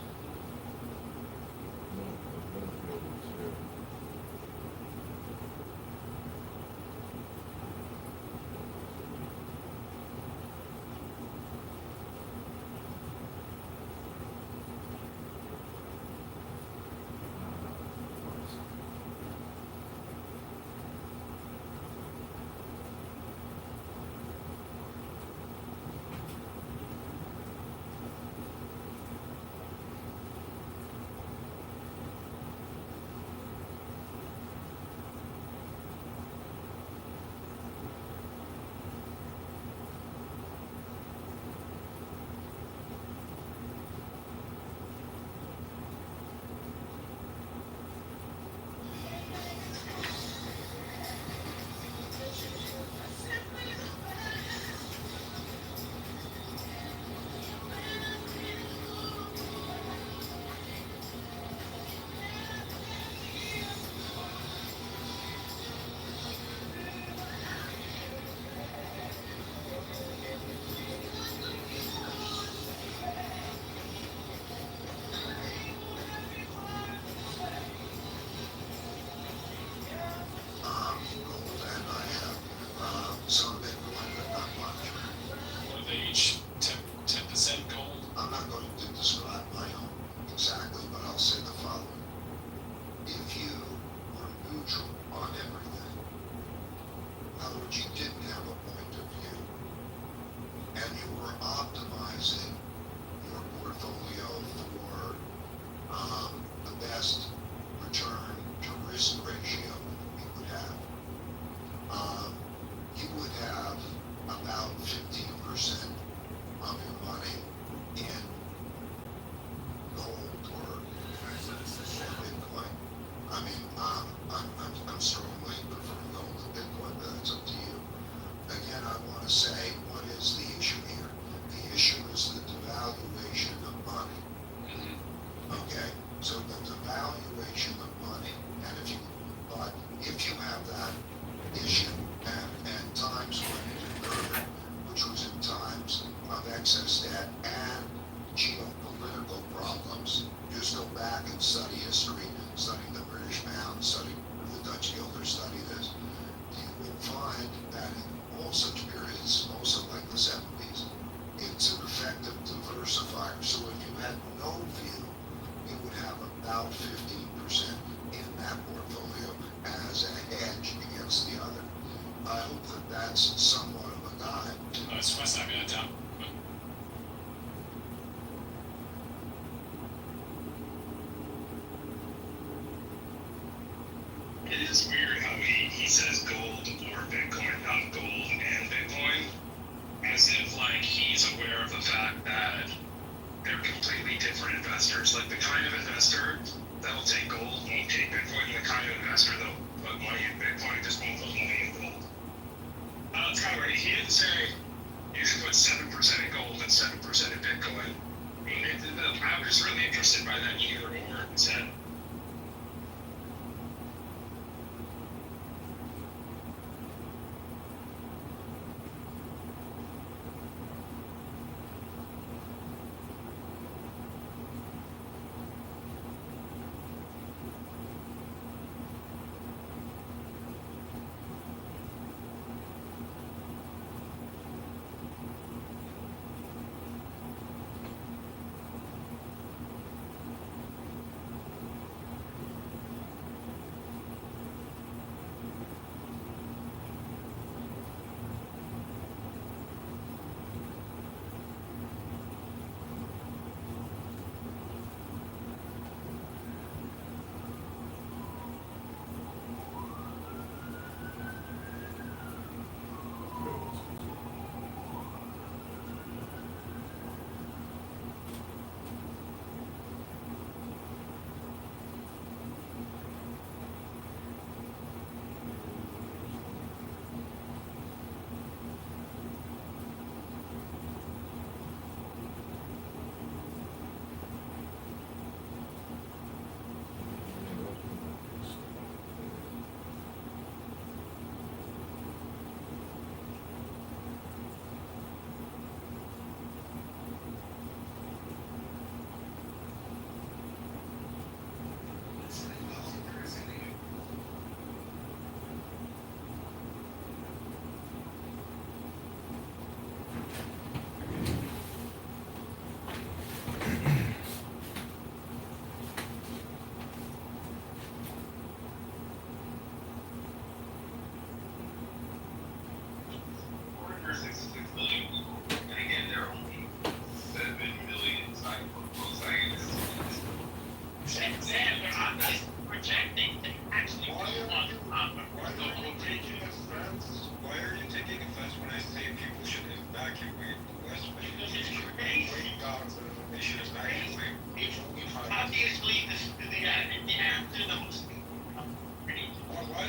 Gold, and I have some Bitcoin, but not much. What are they each 10% gold? I'm not going to describe my own exactly, but I'll say the following. If you were neutral on everything, in other words, you didn't have a point of view, and you were optimizing your portfolio for the best return to risk ratio you would have, you would have about 15% of your money in gold or Bitcoin. I mean, I'm strongly preferring gold to Bitcoin, but that's up to you. Again, I want to say, what is the issue here? The issue is the devaluation of money. Okay, so the devaluation of money, and if you have that issue and times when it occurred, which was in times of excess debt and geopolitical problems, just go back and study history, study the British pound, study the Dutch guilder, study this. You will find that in all such periods, also like the 70s, it's an effective diversifier. So if you had no view, you would have about 15% in that portfolio as a hedge against the other. I hope that that's somewhat of a guide. It's West Side of town. It is weird how he says gold or Bitcoin, not gold and Bitcoin, as if like he's aware of the fact that they're completely different investors. Like the kind of investor that'll take gold won't take Bitcoin, and the kind of investor that'll put money in Bitcoin just won't put money in gold. It's kind of weird. He didn't say you should put 7% in gold and 7% in Bitcoin. I mean, I was just really interested by that either or instead.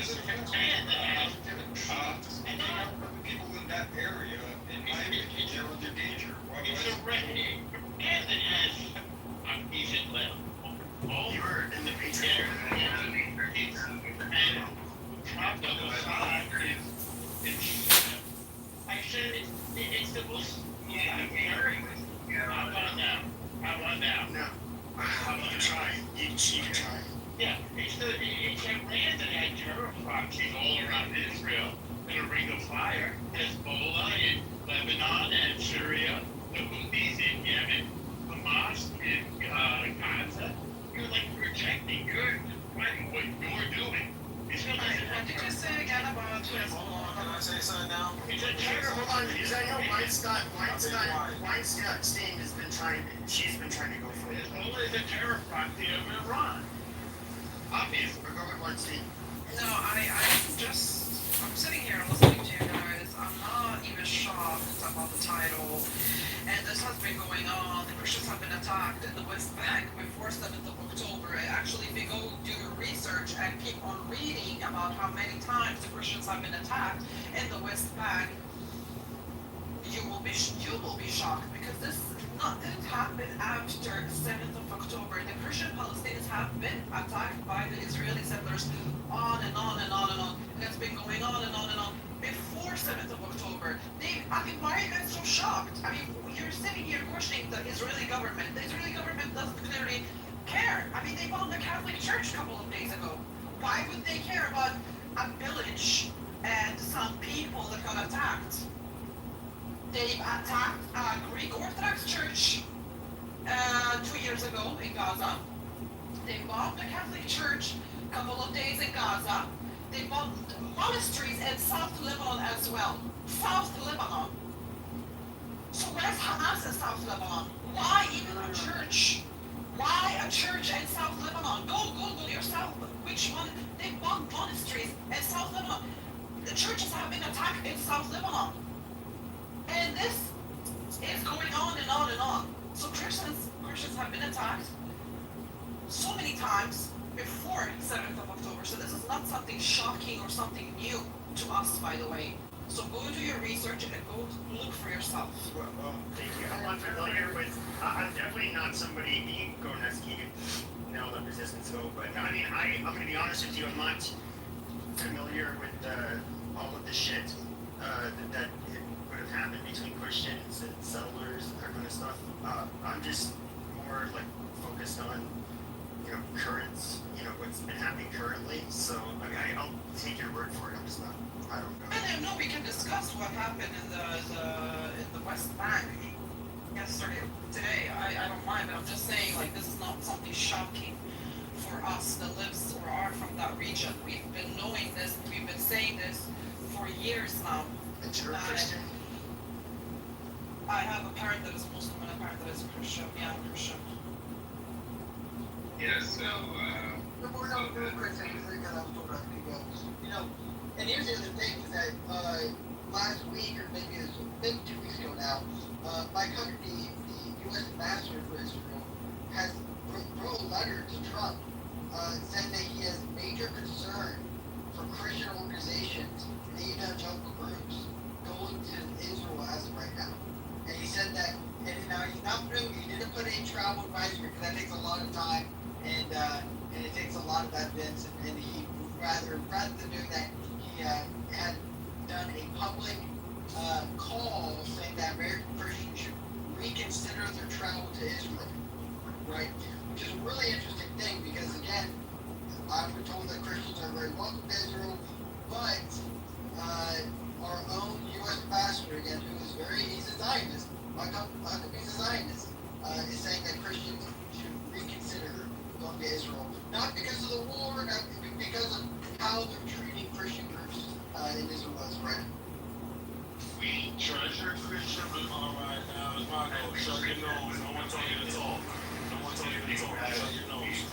president and the people in that area, in my opinion, they're under danger. It's a red and it has decent level. You were in the Patriot. And Trump on the side I said it's the most very. How about now? No. You try. You can try. Yeah, it's Iran that had terror proxies all around Israel in a ring of fire. Hezbollah in Lebanon and Syria, the Houthis in Yemen, Hamas in Gaza. You're like projecting good, right? What you're doing. It's not like What did you say again about Hezbollah? Can I say something now? it's a terror. Hold on, because I know Weinstein has been trying. She's been trying to go for it. Hezbollah is a terror proxy of Iran. Obviously. We're going with Weinstein. No, I'm sitting here listening to you guys. I'm not even shocked about the title. And this has been going on. The Christians have been attacked in the West Bank before 7th of October. Actually, if you go do your research and keep on reading about how many times the Christians have been attacked in the West Bank, you will be shocked because this didn't happen after 7th of October. The Christian Palestinians have been attacked by the Israeli settlers on and on and on and on. And it's been going on and on and on before 7th of October. Why are you guys so shocked? I mean, you're sitting here questioning the Israeli government. The Israeli government doesn't clearly care. I mean, they bombed the Catholic Church a couple of days ago. Why would they care about a village and some people that got attacked? They attacked a Greek Orthodox church 2 years ago in Gaza. They bombed the Catholic Church a couple of days in Gaza. They bombed monasteries in South Lebanon as well. South Lebanon. So where's Hamas in South Lebanon? Why even a church? Why a church in South Lebanon? Go Google yourself. Which one? They bombed monasteries in South Lebanon. The churches have been attacked in South Lebanon. And this is going on and on and on. So Christians have been attacked so many times before 7th of October. So this is not something shocking or something new to us, by the way. So go do your research and go look for yourself. Well, thank you. I'm unfamiliar with. I'm definitely not somebody. You can go next. You can know the resistance go. But I mean, I'm going to be honest with you. I'm not familiar with all of the shit that would have happened between Christians and settlers and that kind of stuff. I'm just more like focused on currents. What's been happening currently. So I mean, I'll take your word for it. I'm just not. I don't know. And no, we can discuss what happened in the West Bank yesterday, today. I don't mind, but I'm just saying, like, this is not something shocking for us that lives or are from that region. We've been knowing this, we've been saying this for years now. And you're a Christian? I have a parent that is Muslim and a parent that is Christian. Yeah, I'm Christian. Yeah, so, and here's the other thing is that last week, or maybe 2 weeks ago now, my country, the U.S. ambassador for Israel, has wrote a letter to Trump saying that he has major concern for Christian organizations and evangelical groups going to Israel as of right now. And he said that, and now he didn't put any travel advisory because that takes a lot of time and it takes a lot of evidence, and he rather than doing that, he had done a public call saying that American Christians should reconsider their travel to Israel, right? Which is a really interesting thing because, again, I've been told that Christians are very welcome to Israel, but our own U.S. ambassador, again, he's a Zionist, he's a Zionist, is saying that Christians should reconsider going to Israel. Not because of the war, not because of how they're treating Christian groups in Israel as right. We treasure Christianism right now. It's my goal. Shut your nose. No one told you to talk. No one told you to talk. Shut your nose.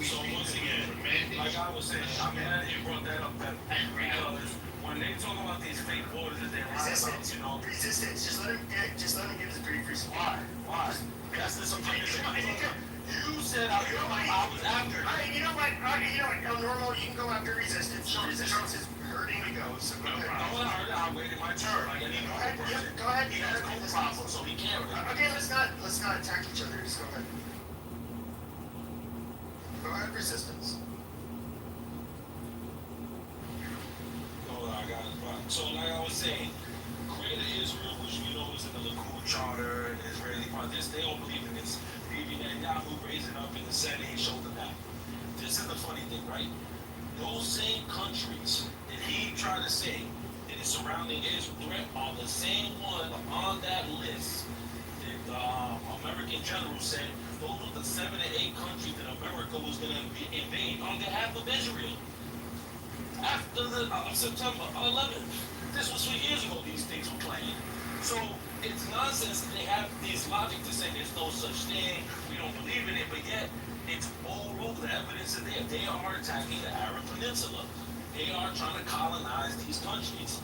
So once again, like I was saying, I'm glad you brought that up, because when they talk about these fake borders that they lie about, Resistance. Just let him give his brief response. Why? That's the You said I was after. Alright, you know what? No, normal, you can go after resistance. No, resistance is hurting to go, so go ahead. I waited my turn. Like, I need Go ahead, yep, go ahead. He has no problem, so he can't. Okay, let's not attack each other, just go ahead. Go ahead, resistance. Hold on, I got it. Right. So, like I was saying, Greater Israel, which we know is in the Likud Charter and the Israeli part, they all believe in this. Bibi Netanyahu raised it up in the Senate, he showed them that. This is the funny thing, right? Those same countries that he tried to say that is surrounding Israel are the same one on that list that the American general said those were the 7 or 8 countries that America was going to invade on behalf of Israel. After the September 11th, this was 3 years ago these things were playing. So it's nonsense that they have this logic to say there's no such thing, we don't believe in it, but yet it's all over, the evidence is there. They are attacking the Arab Peninsula. They are trying to colonize these countries.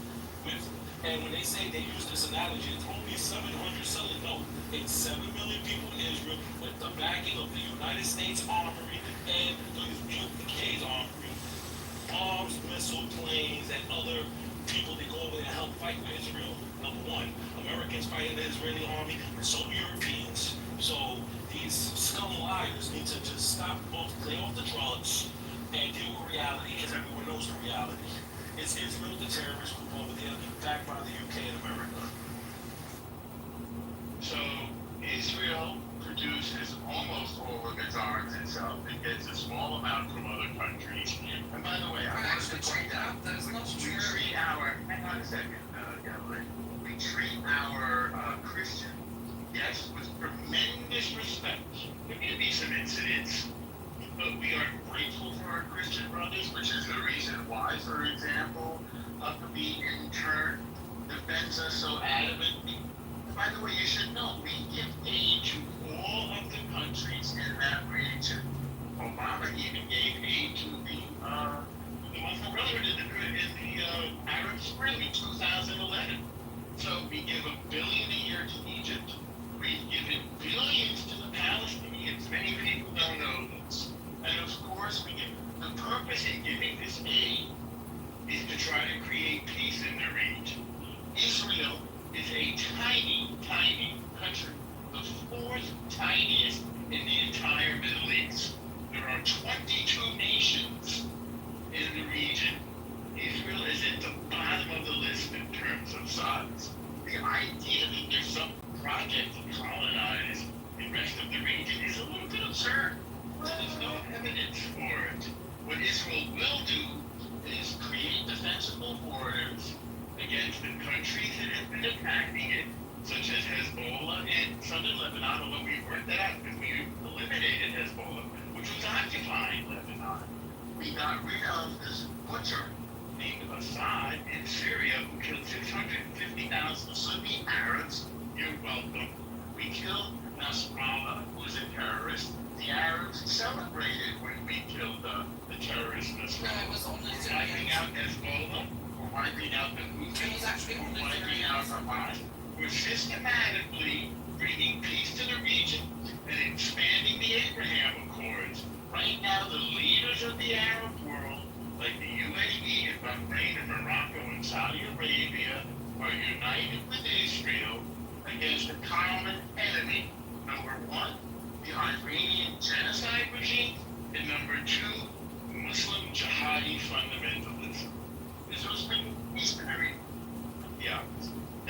And when they say they use this analogy, it's only 700 solid. No, it's 7 million people in Israel with the backing of the United States Armory and the UK's Armory. Arms, missile planes, and other people that go over there and help fight with Israel. Number one, Americans fighting the Israeli army, and so do Europeans. So these scum liars need to just stop, play off the drugs, and deal with reality, because everyone knows the reality. It's Israel, the terrorist group over there, backed by the UK and America. So Israel produces almost all of its arms itself. It gets a small amount from other countries. And by the way, I wanted to point out that we treat our, hang on a second, we treat our Christian guests with tremendous respect. There may be some incidents, but we are grateful for our Christian brothers, which is the reason why, for example, Huckabee in turn defends us so adamantly. By the way, you should know, we give aid to all of the countries in that region. Obama even gave aid to the Muslim Brotherhood in the Arab Spring in 2011. So we give $1 billion a year to Egypt. We've given billions to the Palestinians. Many people don't know this. And of course, the purpose in giving this aid is to try to create peace in the region. Israel is a tiny, tiny country, the 4th tiniest in the entire Middle East. There are 22 nations in the region. Israel is at the bottom of the list in terms of size. The idea that there's some project to colonize the rest of the region is a little bit absurd. There's no evidence for it. What Israel will do is create defensible borders against the countries that have been attacking it, such as Hezbollah in southern Lebanon, although we worked that out because we eliminated Hezbollah, which was occupying Lebanon. We got rid of this butcher named Assad in Syria, who killed 650,000 Sunni Arabs. You're welcome. We killed Nasrallah, who was a terrorist. The Arabs celebrated when we killed the terrorist Nasrallah. No, it was only wiping out Hezbollah, or wiping out the Houthis, It was actually or only wiping out Hamas. We're systematically bringing peace to the region and expanding the Abraham Accords. Right now, the leaders of the Arab world, like the UAE and Bahrain and Morocco and Saudi Arabia, are united with Israel against a common enemy. Number one, the Iranian genocide regime, and number two, Muslim jihadi fundamentalism. Israel's been mercenary. Yeah.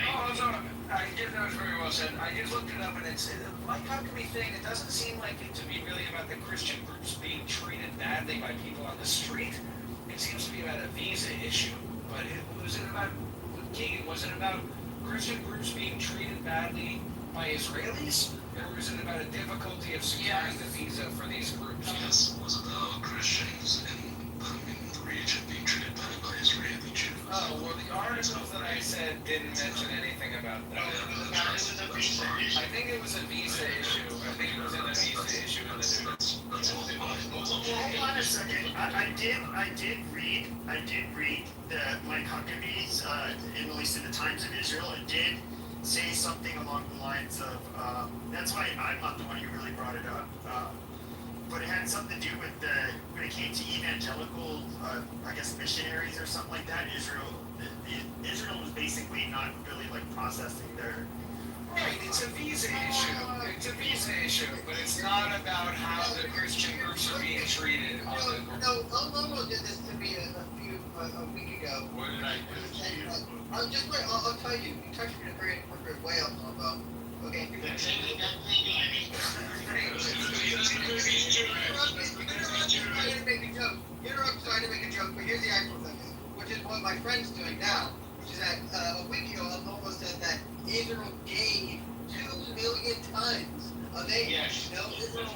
Oh, so I did know it was very well said. I just looked it up, and it's like Huckabee thing. It doesn't seem like it to be really about the Christian groups being treated badly by people on the street. It seems to be about a visa issue. But was it about King? Was it about Christian groups being treated badly by Israelis, or was it about a difficulty of securing the visa for these groups? Yes, it was about Christians in the region being treated badly by Israeli Jews. Oh, well, the articles that I said didn't mention anything about that. I think it was a visa issue. I think it was in a visa issue in the news. Well, hold on a second. I did read that Mike Huckabee's, at least in the Times of Israel, it did say something along the lines of, that's why I'm not the one who really brought it up, but it had something to do with when it came to evangelical, I guess missionaries or something like that. Israel was basically not really like processing their. Right, it's a visa issue. It's a visa issue, but it's not about how the Christian groups are being treated. No, Lomo did this to me a week ago. What did I do? Just wait, I'll tell you. You touched me in a very inappropriate way, Lomo. Okay. You interrupt me trying to make a joke, but here's the actual thing, which is what my friend's doing now, which is that a week ago, Lomo said that Israel gave 2 million tons of aid. Yes, No, Israel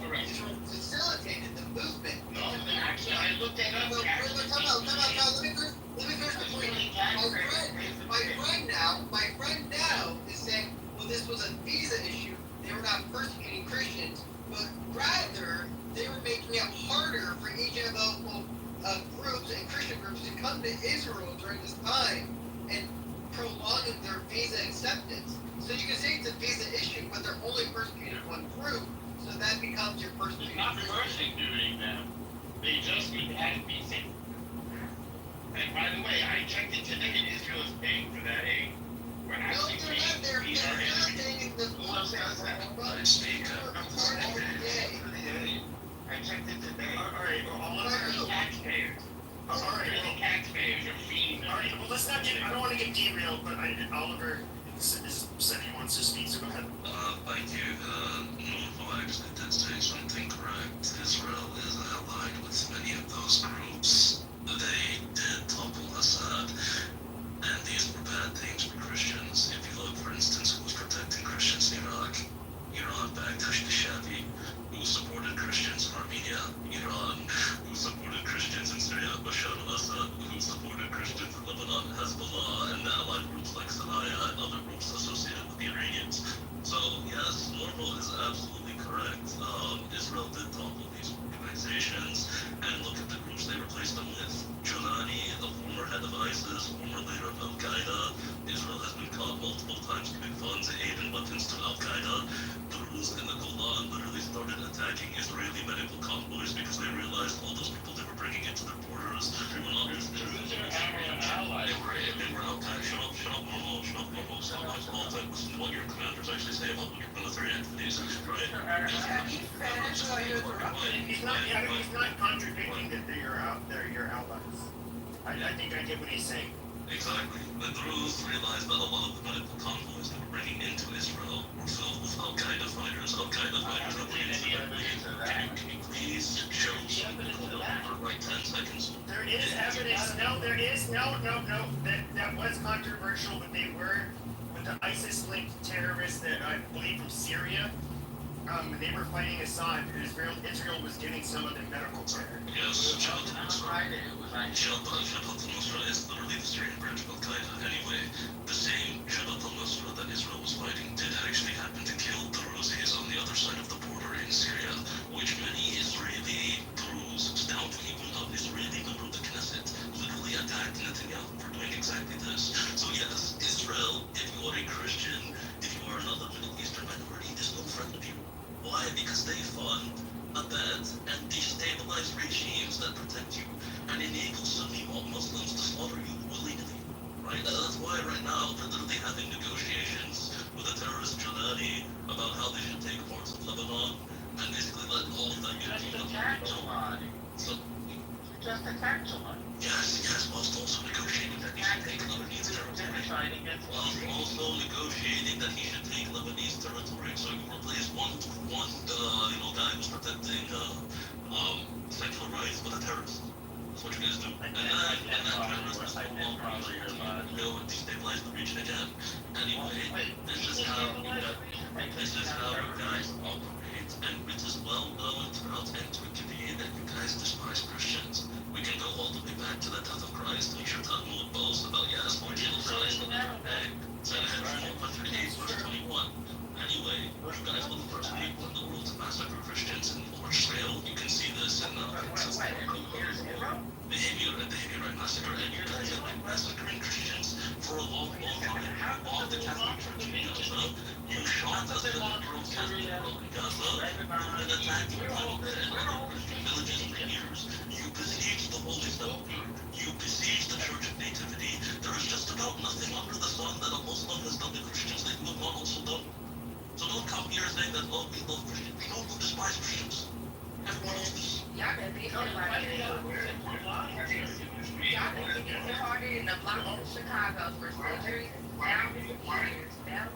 facilitated the movement. No, actually, I looked at it. Let me finish the point. My friend now is saying, well, this was a visa issue. They were not persecuting Christians, but rather they were making it harder for evangelical groups and Christian groups to come to Israel during this time and prolonging their visa acceptance. So you can say it's a visa issue, but they're only persecuting one group, so that becomes your persecution. Not persecuting them. They just had visa. And by the way, I checked it today, and Israel is paying for that aid. We're actually They're not paying the I checked it today. Alright, all of the taxpayers. Alright, the taxpayers are feeding them. Alright, well, let's not get, I don't want to get derailed, but Oliver said he wants to speak, so go ahead. Thank you. Norval actually did say something correct. Israel is allied with many of those groups. They did topple Assad, and these were bad things for Christians. If you look, for instance, who was protecting Christians in Iraq, Iran backed Hashd-e-Shabi, who supported Christians in Armenia, Iran, who supported Christians in Syria, Bashar al-Assad, who supported Christians in Lebanon, Hezbollah, and allied groups like Sanaya and other groups associated with the Iranians. So, yes, Norval is absolutely correct. Israel did topple these organizations, and look at the groups they replaced them with. Jolani, the former head of ISIS, former leader of Al-Qaeda. Israel has been caught multiple times giving funds, aid, and weapons to Al-Qaeda. Druze in the Golan literally started attacking Israeli medical convoys because they realized all those people they were bringing into their borders were not Druze are our allies. They were Al-Qaeda. Shut up, Normal. Listen to what your commanders actually say about your military activities, right? He's not contradicting that they're your allies. I think I get what he's saying. Exactly. The Druze realized that a lot of the medical convoys they were bringing into Israel were filled with Al-Qaeda fighters. Al-Qaeda fighters that were Can you please show me for like 10 seconds? There is evidence. No, there is. No. That was controversial, but they were with the ISIS-linked terrorists that I believe from Syria. They were fighting Assad. Israel was giving some of them medical care. Yes, Jabhat al-Nusra is literally the Syrian branch of Al-Qaeda. Anyway, the same Jabhat al-Nusra that Israel was fighting did actually happen to kill Druzes on the other side of the border in Syria, which many Israeli Druze, down to even an Israeli member of the Knesset, literally attacked Netanyahu for doing exactly this. So yes, Israel, if you are a Christian, if you are another Middle Eastern minority, is no friend of you. Why? Because they fund, abet, and destabilize regimes that protect you and enable Sunni Muslims to slaughter you willy-nilly. Right? That's why right now they're literally having negotiations with the terrorist Jolani about how they should take parts of Lebanon and basically let all of that get Just attack Jolani. Yes, whilst also negotiating that he should take Lebanese territory. Whilst also negotiating that he should take Lebanese territory. So you replace one guy who's protecting secular rights with a terrorist. That's what you guys do. And that terrorist will destabilize the region again. Anyway, this is how you guys operate, and it is well known throughout antiquity that you guys despise Christians. We can go all the way back to the death of Christ. We should Talmud boast about genocide. Sanhedrin 138, verse 21. Anyway, you guys were the first people in the world to massacre Christians in large scale. You can see this in the Himyarite massacre, and you guys have been massacring Christians for a long time. off the Catholic Church in Gaza. You shot the liberal Catholic world in Gaza. And attacked Christian villages for years. You besieged the Holy Sepulchre. You besieged the Church of Nativity. There is just about nothing under the sun that a Muslim has done to Christians that you have not also done. So don't come here saying that, oh, we love Christians. We don't despise Christians. Everyone knows this. Y'all been beefing like that. Y'all been beefing harder in the block of Chicago for centuries. Now, years. Now,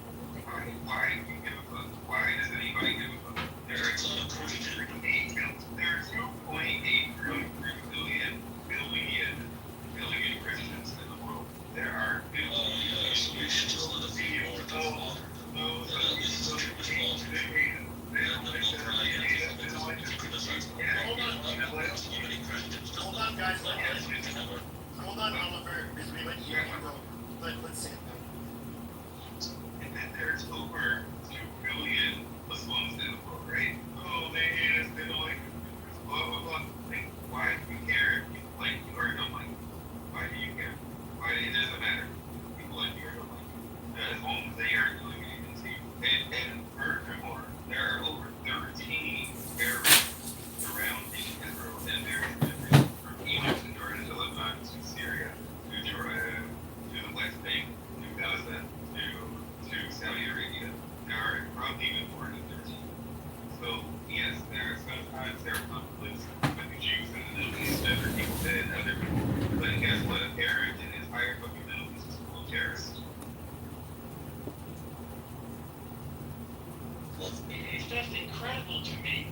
Why do you give a fuck? Why does anybody give a fuck? There's 2.8 billion Christians in the world. There are billions. So we should just let it be more than one. This is a true response. Hold on, guys. Hold on, Oliver. As we let you go, let's see it. And then there's over 2 billion Muslims in the world, right? Oh, they hate us, they don't like us, blah, blah, blah. Like, why do you care if people like you or don't like you? Why do you care? Why, it doesn't matter. People like you or don't like you. As long as they aren't doing anything to you. And furthermore, there are over 13 areas surrounding Israel and various countries, from Egypt to Jordan to Lebanon to Syria to Jordan to the West Bank to Gaza to Saudi Arabia. There are probably even more than 13. So yes, sometimes there are conflicts with the Jews and the Middle East, other people dead, other people. But guess what? Arab and the entire fucking Middle East is full of terrorists. It's just incredible to me